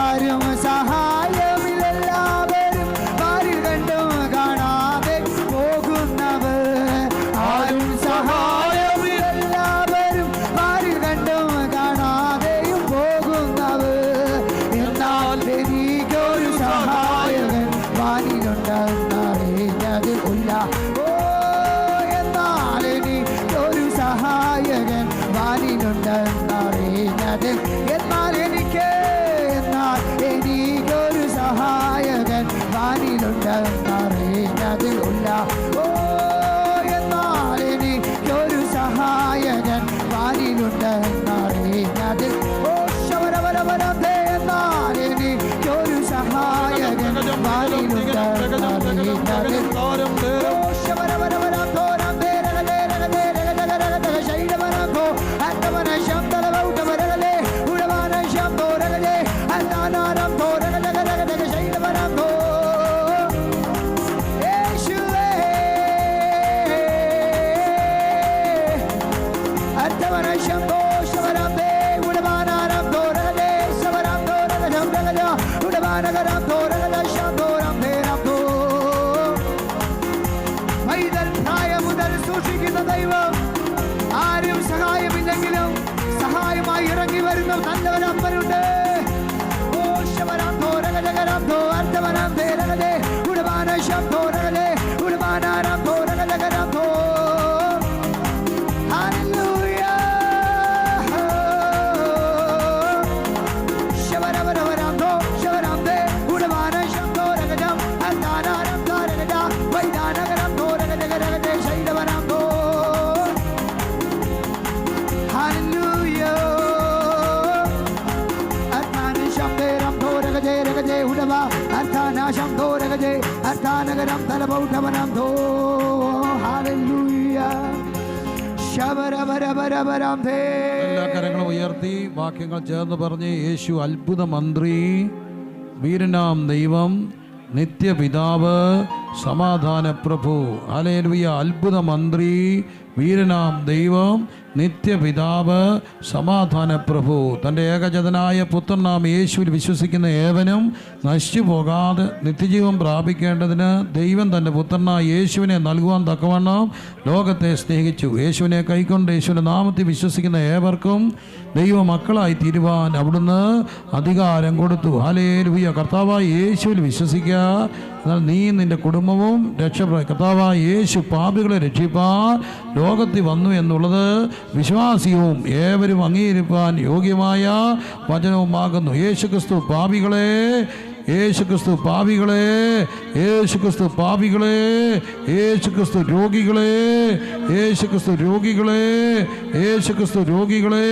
ആരും സഹായമില്ലെല്ലാവരും പാരിൽ കണ്ടും കാണാതെ പോകുന്നവർ. ആരും സഹായമില്ലെല്ലാവരും പാരിൽ കണ്ടും കാണാതെയും പോകുന്നവർ. എന്നാൽ എനിക്കൊരു സഹായകൻ വാനിലുണ്ടെന്നറിഞ്ഞത് ഇല്ല. ഓ എന്നാൽ എനിക്കൊരു സഹായകൻ വാനിലുണ്ടെന്നറിഞ്ഞത്. എന്നാൽ എനിക്കൊരു സഹായകൻ വാനിലുണ്ടെന്നറിഞ്ഞത് ഇല്ല. ഓ എന്നാൽ എനിക്കൊരു സഹായകൻ വാനിലുണ്ടെന്നറിഞ്ഞത്. ഓ ശബരബരബരേ എന്നാൽ എനിക്കൊരു സഹായകൻ വാനിലുണ്ടെന്നറിഞ്ഞത്. ഓ ശബരബരബരം തോരം തേരകലേ രകലേ രകലേ ശൈലവനോ അന്തവന ശബ്ദലവൗട്ടവരകലേ ഉടവാന ശബ്ദോരകലേ അന്നാനാരം തോരകലേ രകലേ ശൈലവനോ. യേശുവേ അന്തവന ശബ്ദോ ശബരംബേ ഉടവാനാരം തോരകലേ ശബരം തോരകലം രകല ഉടവാനകരം തോരകല ശബ്ദോരം തേരംബോ. പൈതൽ പ്രായം മുതൽ സൂക്ഷിക്കുന്ന ദൈവം. ആരും സഹായമില്ലെങ്കിലും സഹായമായി ഇറങ്ങി വരുന്ന നല്ലവരപ്പനുണ്ട്. ഓ ശബരം തോരകലകരം തോ അർത്ഥവനം തേരകലേ ഉടവാന ശബ്ദോരകലേ ഉടവാനാരം തോരകലകരം തോ. ഹല്ലേലൂയ. ശബരബരബരം തോ ശബരം തേ ഉടവാന ശബ്ദോരകലം അന്താനാരം താരകല വൈദാനകരം തോരകലകരകലേ ശൈലവനം തോ. ഹല്ലേലൂയ. അർത്ഥാന ശബ്ദേരം തോരകജേ രകജേ ഉടവ അർത്ഥാനാശം തോരകജേ അർത്ഥാനഗരം തലപൗഠവനം തോ. ഹല്ലേലൂയ. ശബരബരബരബരം തേ. എല്ലാ കരങ്ങളും ഉയർത്തി വാക്യങ്ങൾ ചേർന്ന് പറഞ്ഞ് യേശു അത്ഭുത മന്ത്രി, വീരനാം ദൈവം, നിത്യപിതാവ്, സമാധാന പ്രഭു. ഹല്ലേലൂയ. അത്ഭുത മന്ത്രി, വീരനാം ദൈവം, നിത്യപിതാവ്, സമാധാന പ്രഭു. തൻ്റെ ഏകജതനായ പുത്രനാം യേശുവിൽ വിശ്വസിക്കുന്ന ഏവനും നശിച്ചു പോകാതെ നിത്യജീവൻ പ്രാപിക്കേണ്ടതിന് ദൈവം തൻ്റെ പുത്രനായ യേശുവിനെ നൽകുവാൻ തക്കവണ്ണം ലോകത്തെ സ്നേഹിച്ചു. യേശുവിനെ കൈക്കൊണ്ട് യേശുവിൻ്റെ നാമത്തിൽ വിശ്വസിക്കുന്ന ഏവർക്കും ദൈവ മക്കളായി തീരുവാൻ അവിടുന്ന് അധികാരം കൊടുത്തു. ഹല്ലേലൂയ. കർത്താവായ യേശുവിൽ വിശ്വസിക്കുക, എന്നാൽ നീ നിന്റെ കുടുംബവും രക്ഷപ്പെടും. കർത്താവായ യേശു പാപികളെ രക്ഷിപ്പാൻ ലോകത്തിൽ വന്നു എന്നുള്ളത് വിശ്വാസിയവും ഏവരും അംഗീകരിപ്പാൻ യോഗ്യമായ വചനവുമാകുന്നു. യേശുക്രിസ്തു പാപികളെ, യേശുക്രിസ്തു പാപികളെ, യേശുക്രിസ്തു പാപികളെ, യേശുക്രിസ്തു രോഗികളെ, യേശുക്രിസ്തു രോഗികളെ, യേശുക്രിസ്തു രോഗികളെ,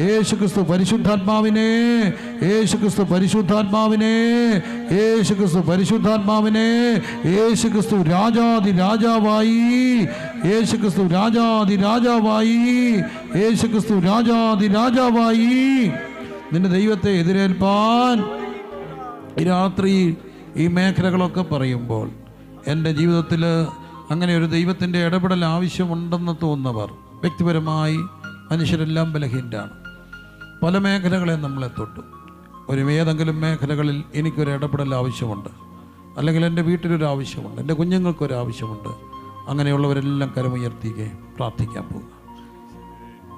യേശുക്രിസ്തു പരിശുദ്ധാത്മാവിനെ, യേശുക്രിസ്തു പരിശുദ്ധാത്മാവിനെ, യേശുക്രിസ്തു പരിശുദ്ധാത്മാവിനെ, യേശുക്രിസ്തു രാജാതി രാജാവായി, യേശുക്രിസ്തു രാജാതി രാജാവായി, യേശുക്രിസ്തു രാജാതി രാജാവായി നിന്റെ ദൈവത്തെ എതിരേൽപ്പാൻ ഈ രാത്രി ഈ മേഖലകളൊക്കെ പറയുമ്പോൾ എൻ്റെ ജീവിതത്തിൽ അങ്ങനെ ഒരു ദൈവത്തിൻ്റെ ഇടപെടൽ ആവശ്യമുണ്ടെന്ന് തോന്നുന്നവർ, വ്യക്തിപരമായി മനുഷ്യരെല്ലാം ബലഹീനരാണ്. പല മേഖലകളെ നമ്മളെ തൊട്ടു. ഏതെങ്കിലും മേഖലകളിൽ എനിക്കൊരു ഇടപെടൽ ആവശ്യമുണ്ട്, അല്ലെങ്കിൽ എൻ്റെ വീട്ടിലൊരു ആവശ്യമുണ്ട്, എൻ്റെ കുഞ്ഞുങ്ങൾക്കൊരാവശ്യമുണ്ട്. അങ്ങനെയുള്ളവരെല്ലാം കരമുയർത്തിക്കേ പ്രാർത്ഥിക്കാൻ പോകുക.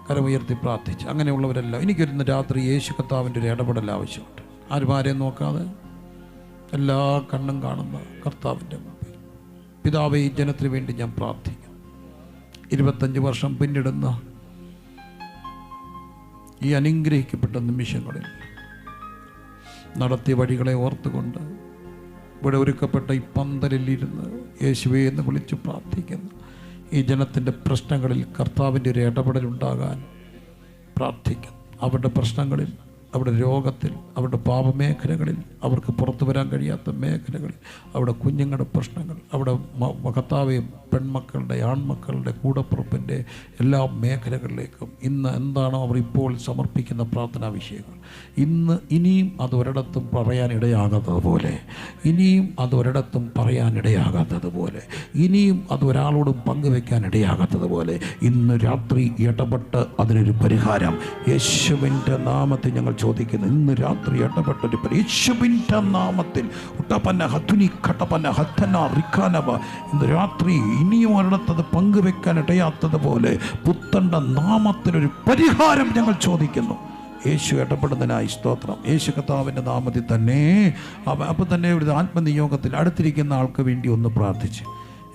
കരമുയർത്തി പ്രാർത്ഥിച്ച് അങ്ങനെയുള്ളവരെല്ലാം എനിക്കൊരുന്ന് രാത്രി യേശു കർത്താവിൻ്റെ ഒരു ഇടപെടൽ ആവശ്യമുണ്ട്. ആരും ആരെയും നോക്കാതെ എല്ലാ കണ്ണും കാണുന്ന കർത്താവിൻ്റെ മുമ്പിൽ, പിതാവേ, ഈ ജനത്തിന് വേണ്ടി ഞാൻ പ്രാർത്ഥിക്കും. 25 വർഷം പിന്നിടുന്ന ഈ അനുഗ്രഹിക്കപ്പെട്ട നിമിഷങ്ങളിൽ നടത്തിയ വഴികളെ ഓർത്തുകൊണ്ട് ഇവിടെ ഒരുക്കപ്പെട്ട ഈ പന്തലിലിരുന്ന് യേശുവേ എന്ന് വിളിച്ച് പ്രാർത്ഥിക്കുന്നു. ഈ ജനത്തിൻ്റെ പ്രശ്നങ്ങളിൽ കർത്താവിൻ്റെ ഒരു ഇടപെടലുണ്ടാകാൻ പ്രാർത്ഥിക്കുന്നു. അവരുടെ പ്രശ്നങ്ങളിൽ, അവരുടെ രോഗത്തിൽ, അവരുടെ പാപമേഖലകളിൽ, അവർക്ക് പുറത്തു വരാൻ കഴിയാത്ത മേഖലകളിൽ, അവിടെ കുഞ്ഞുങ്ങളുടെ പ്രശ്നങ്ങൾ, അവിടെ കർത്താവെ പെൺമക്കളുടെ, ആൺമക്കളുടെ, കൂടപ്പുറപ്പിൻ്റെ എല്ലാ മേഖലകളിലേക്കും ഇന്ന് എന്താണോ അവർ ഇപ്പോൾ സമർപ്പിക്കുന്ന പ്രാർത്ഥനാ വിഷയങ്ങൾ, ഇനിയും അതൊരിടത്തും പറയാനിടയാകാത്തതുപോലെ, ഇനിയും അതൊരിടത്തും പറയാനിടയാകാത്തതുപോലെ, ഇനിയും അതൊരാളോടും പങ്കുവെക്കാൻ ഇടയാകാത്തതുപോലെ ഇന്ന് രാത്രി ഇടപെട്ട് അതിനൊരു പരിഹാരം യേശുവിൻ്റെ നാമത്തിൽ ഞങ്ങൾ ചോദിക്കുന്നു. ഇന്ന് രാത്രി ഇടപെട്ടൊരു യേശുവിൻ്റെ നാമത്തിൽ ഇന്ന് രാത്രി ഇനിയും ഒരിടത്തത് പങ്കുവെക്കാൻ ഇടയാത്തതുപോലെ പുത്തൻ്റെ നാമത്തിനൊരു പരിഹാരം ഞങ്ങൾ ചോദിക്കുന്നു. യേശു ഇടപെടുന്നതിനായി സ്തോത്രം. യേശു കർത്താവിൻ്റെ നാമത്തിൽ തന്നെ അപ്പോൾ തന്നെ ഒരു ആത്മനിയോഗത്തിൽ അടുത്തിരിക്കുന്ന ആൾക്ക് വേണ്ടി ഒന്ന് പ്രാർത്ഥിച്ച്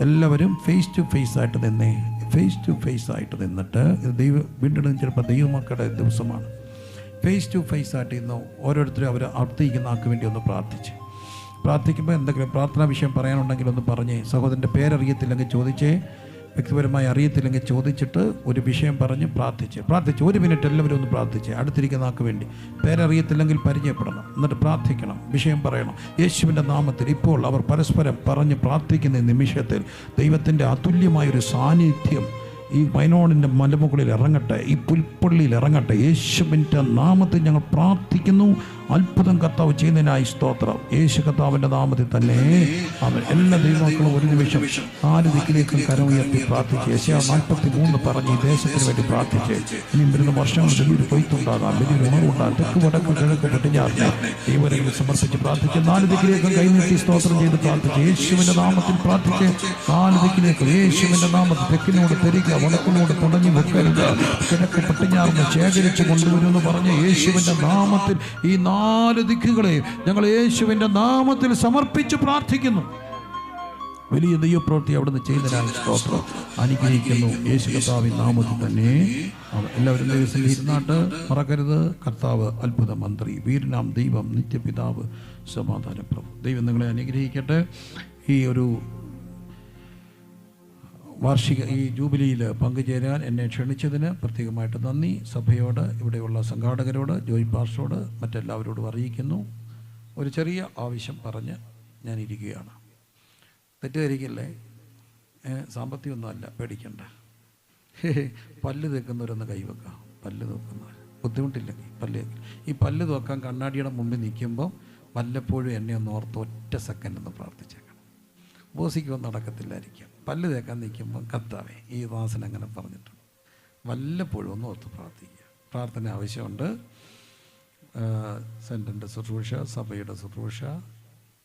എല്ലാവരും ഫേസ് ടു ഫേസ് ആയിട്ട് നിന്നേ. ഫേസ് ടു ഫേസ് ആയിട്ട് നിന്നിട്ട് വീണ്ടും ചിലപ്പോൾ ദൈവമക്കളുടെ ദിവസമാണ്. ഫേസ് ടു ഫേസ് ആയിട്ട് ഇന്ന് ഓരോരുത്തരും അവർ അടുത്തിരിക്കുന്ന ആൾക്ക് വേണ്ടി ഒന്ന് പ്രാർത്ഥിക്കുമ്പോൾ എന്തെങ്കിലും പ്രാർത്ഥനാ വിഷയം പറയാനുണ്ടെങ്കിൽ ഒന്ന് പറഞ്ഞേ. സഹോദരൻ്റെ പേരറിയത്തില്ലെങ്കിൽ ചോദിച്ചേ, വ്യക്തിപരമായി അറിയത്തില്ലെങ്കിൽ ചോദിച്ചിട്ട് ഒരു വിഷയം പറഞ്ഞ് പ്രാർത്ഥിച്ച് 1 മിനിറ്റ് എല്ലാവരും ഒന്ന് പ്രാർത്ഥിച്ച് അടുത്തിരിക്കുന്ന ആൾക്ക് വേണ്ടി. പേരറിയത്തില്ലെങ്കിൽ പരിചയപ്പെടണം, എന്നിട്ട് പ്രാർത്ഥിക്കണം, വിഷയം പറയണം. യേശുവിൻ്റെ നാമത്തിൽ ഇപ്പോൾ അവർ പരസ്പരം പറഞ്ഞ് പ്രാർത്ഥിക്കുന്ന നിമിഷത്തിൽ ദൈവത്തിൻ്റെ അതുല്യമായൊരു സാന്നിധ്യം ഈ വയനാടിൻ്റെ മലമുകളിൽ ഇറങ്ങട്ടെ, ഈ പുൽപ്പള്ളിയിൽ ഇറങ്ങട്ടെ. യേശുവിൻ്റെ നാമത്തിൽ ഞങ്ങൾ പ്രാർത്ഥിക്കുന്നു. അത്ഭുതം കർത്താവ് ചെയ്യുന്നതിനായി സ്തോത്രം. യേശു കർത്താവിൻ്റെ നാമത്തിൽ തന്നെ അവൻ എല്ലാ ദൈവമക്കളും ഒരു നിമിഷം 4 ദിക്കിലേക്കും കരമുയർത്തി പ്രാർത്ഥിച്ച് യെശയ്യാ 43 പറഞ്ഞ് ഈ ദേശത്തിന് വേണ്ടി പ്രാർത്ഥിച്ച് ഇനിയും വരുന്ന വർഷങ്ങളിൽ വലിയൊരു കൊയ്ത്തുണ്ടാകാം, വലിയൊരു ഉണർവുണ്ടാകാം. തെക്ക് വടക്ക് കിഴക്ക് പടിഞ്ഞാറിന് ദൈവങ്ങളിൽ സമർപ്പിച്ച് പ്രാർത്ഥിച്ച് 4 ദിക്കിലേക്കും കൈനീട്ടി സ്തോത്രം ചെയ്ത് പ്രാർത്ഥിച്ച് യേശുവിൻ്റെ നാമത്തിൽ പ്രാർത്ഥിച്ച് 4 ദിക്കിലേക്കും യേശുവിൻ്റെ നാമത്തിൽ തെക്കിനോട് തെരിക, വടക്കിനോട് തുടങ്ങി വെക്കരുത്, കിഴക്ക് പടിഞ്ഞാറിന് ശേഖരിച്ച് കൊണ്ടുവരുമെന്ന് പറഞ്ഞ് യേശുവിൻ്റെ നാമത്തിൽ ഈ 4 ദിക്കുകളെ ഞങ്ങൾ യേശുവിൻ്റെ നാമത്തിൽ സമർപ്പിച്ച് പ്രാർത്ഥിക്കുന്നു. വലിയ ദൈവപ്രവൃത്തി അവിടുന്ന് ചെയ്യുന്നതിനായി സ്തോത്രം. അനുഗ്രഹിക്കുന്നു യേശു കർത്താവിൻ്റെ നാമത്തിൽ തന്നെ. എല്ലാവരും ദിവസം ഇരുന്നാട്ട് മറക്കരുത്. കർത്താവ് അത്ഭുത മന്ത്രി, വീരനാം ദൈവം, നിത്യപിതാവ്, സമാധാന പ്രഭു. ദൈവം നിങ്ങളെ അനുഗ്രഹിക്കട്ടെ. ഈ ഒരു വാർഷിക ഈ ജൂബിലിയിൽ പങ്കുചേരാൻ എന്നെ ക്ഷണിച്ചതിന് പ്രത്യേകമായിട്ട് നന്ദി. സഭയോട്, ഇവിടെയുള്ള സംഘാടകരോട്, ജോയ് പാസ്റ്ററോട്, മറ്റെല്ലാവരോടും അറിയിക്കുന്നു. ഒരു ചെറിയ ആവശ്യം പറഞ്ഞ് ഞാൻ ഇരിക്കുകയാണ്. തെറ്റിദ്ധരിക്കല്ലേ, സാമ്പത്തികമൊന്നുമല്ല, പേടിക്കണ്ട. പല്ല് തേക്കുന്നവരൊന്ന് കൈവെക്കാം. പല്ല് തേക്കുന്നവർ ബുദ്ധിമുട്ടില്ലെങ്കിൽ ഈ പല്ല് തേക്കാൻ കണ്ണാടിയുടെ മുമ്പിൽ നിൽക്കുമ്പോൾ വല്ലപ്പോഴും എന്നെ ഒന്ന് ഓർത്ത് ഒറ്റ സെക്കൻഡ് ഒന്ന് പ്രാർത്ഥിച്ചേക്കണം. ബോസിക്കൊന്നും നടക്കത്തില്ലായിരിക്കും. പല്ല് തേക്കാൻ നിൽക്കുമ്പോൾ കർത്താവേ ഈ ദാസൻ അങ്ങനെ പറഞ്ഞിട്ടുണ്ട്, വല്ലപ്പോഴും ഒന്ന് ഓർത്ത് പ്രാർത്ഥിക്കുക. പ്രാർത്ഥന ആവശ്യമുണ്ട്. സെൻറ്ററിൻ്റെ ശുശ്രൂഷ, സഭയുടെ ശുശ്രൂഷ,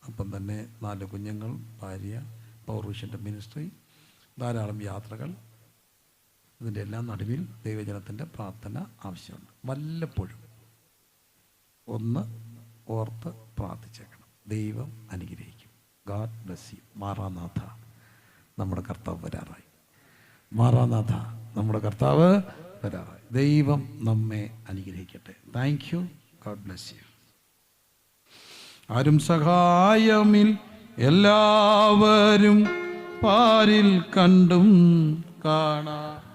അപ്പം തന്നെ 4 കുഞ്ഞുങ്ങൾ, ഭാര്യ, പൗർവിഷൻ്റെ മിനിസ്ട്രി, ധാരാളം യാത്രകൾ, ഇതിൻ്റെ എല്ലാം നടുവിൽ ദൈവജനത്തിൻ്റെ പ്രാർത്ഥന ആവശ്യമുണ്ട്. വല്ലപ്പോഴും ഒന്ന് ഓർത്ത് പ്രാർത്ഥിച്ചേക്കണം. ദൈവം അനുഗ്രഹിക്കും. God bless you. മാറാനാഥ, നമ്മുടെ കർത്താവ് വരാറായി. മാറാനാഥ, നമ്മുടെ കർത്താവ് വരാറായി. ദൈവം നമ്മെ അനുഗ്രഹിക്കട്ടെ. Thank you. God bless you. ആരും സഹായമിൽ എല്ലാവരും പാരിൽ കണ്ടും കാണാം.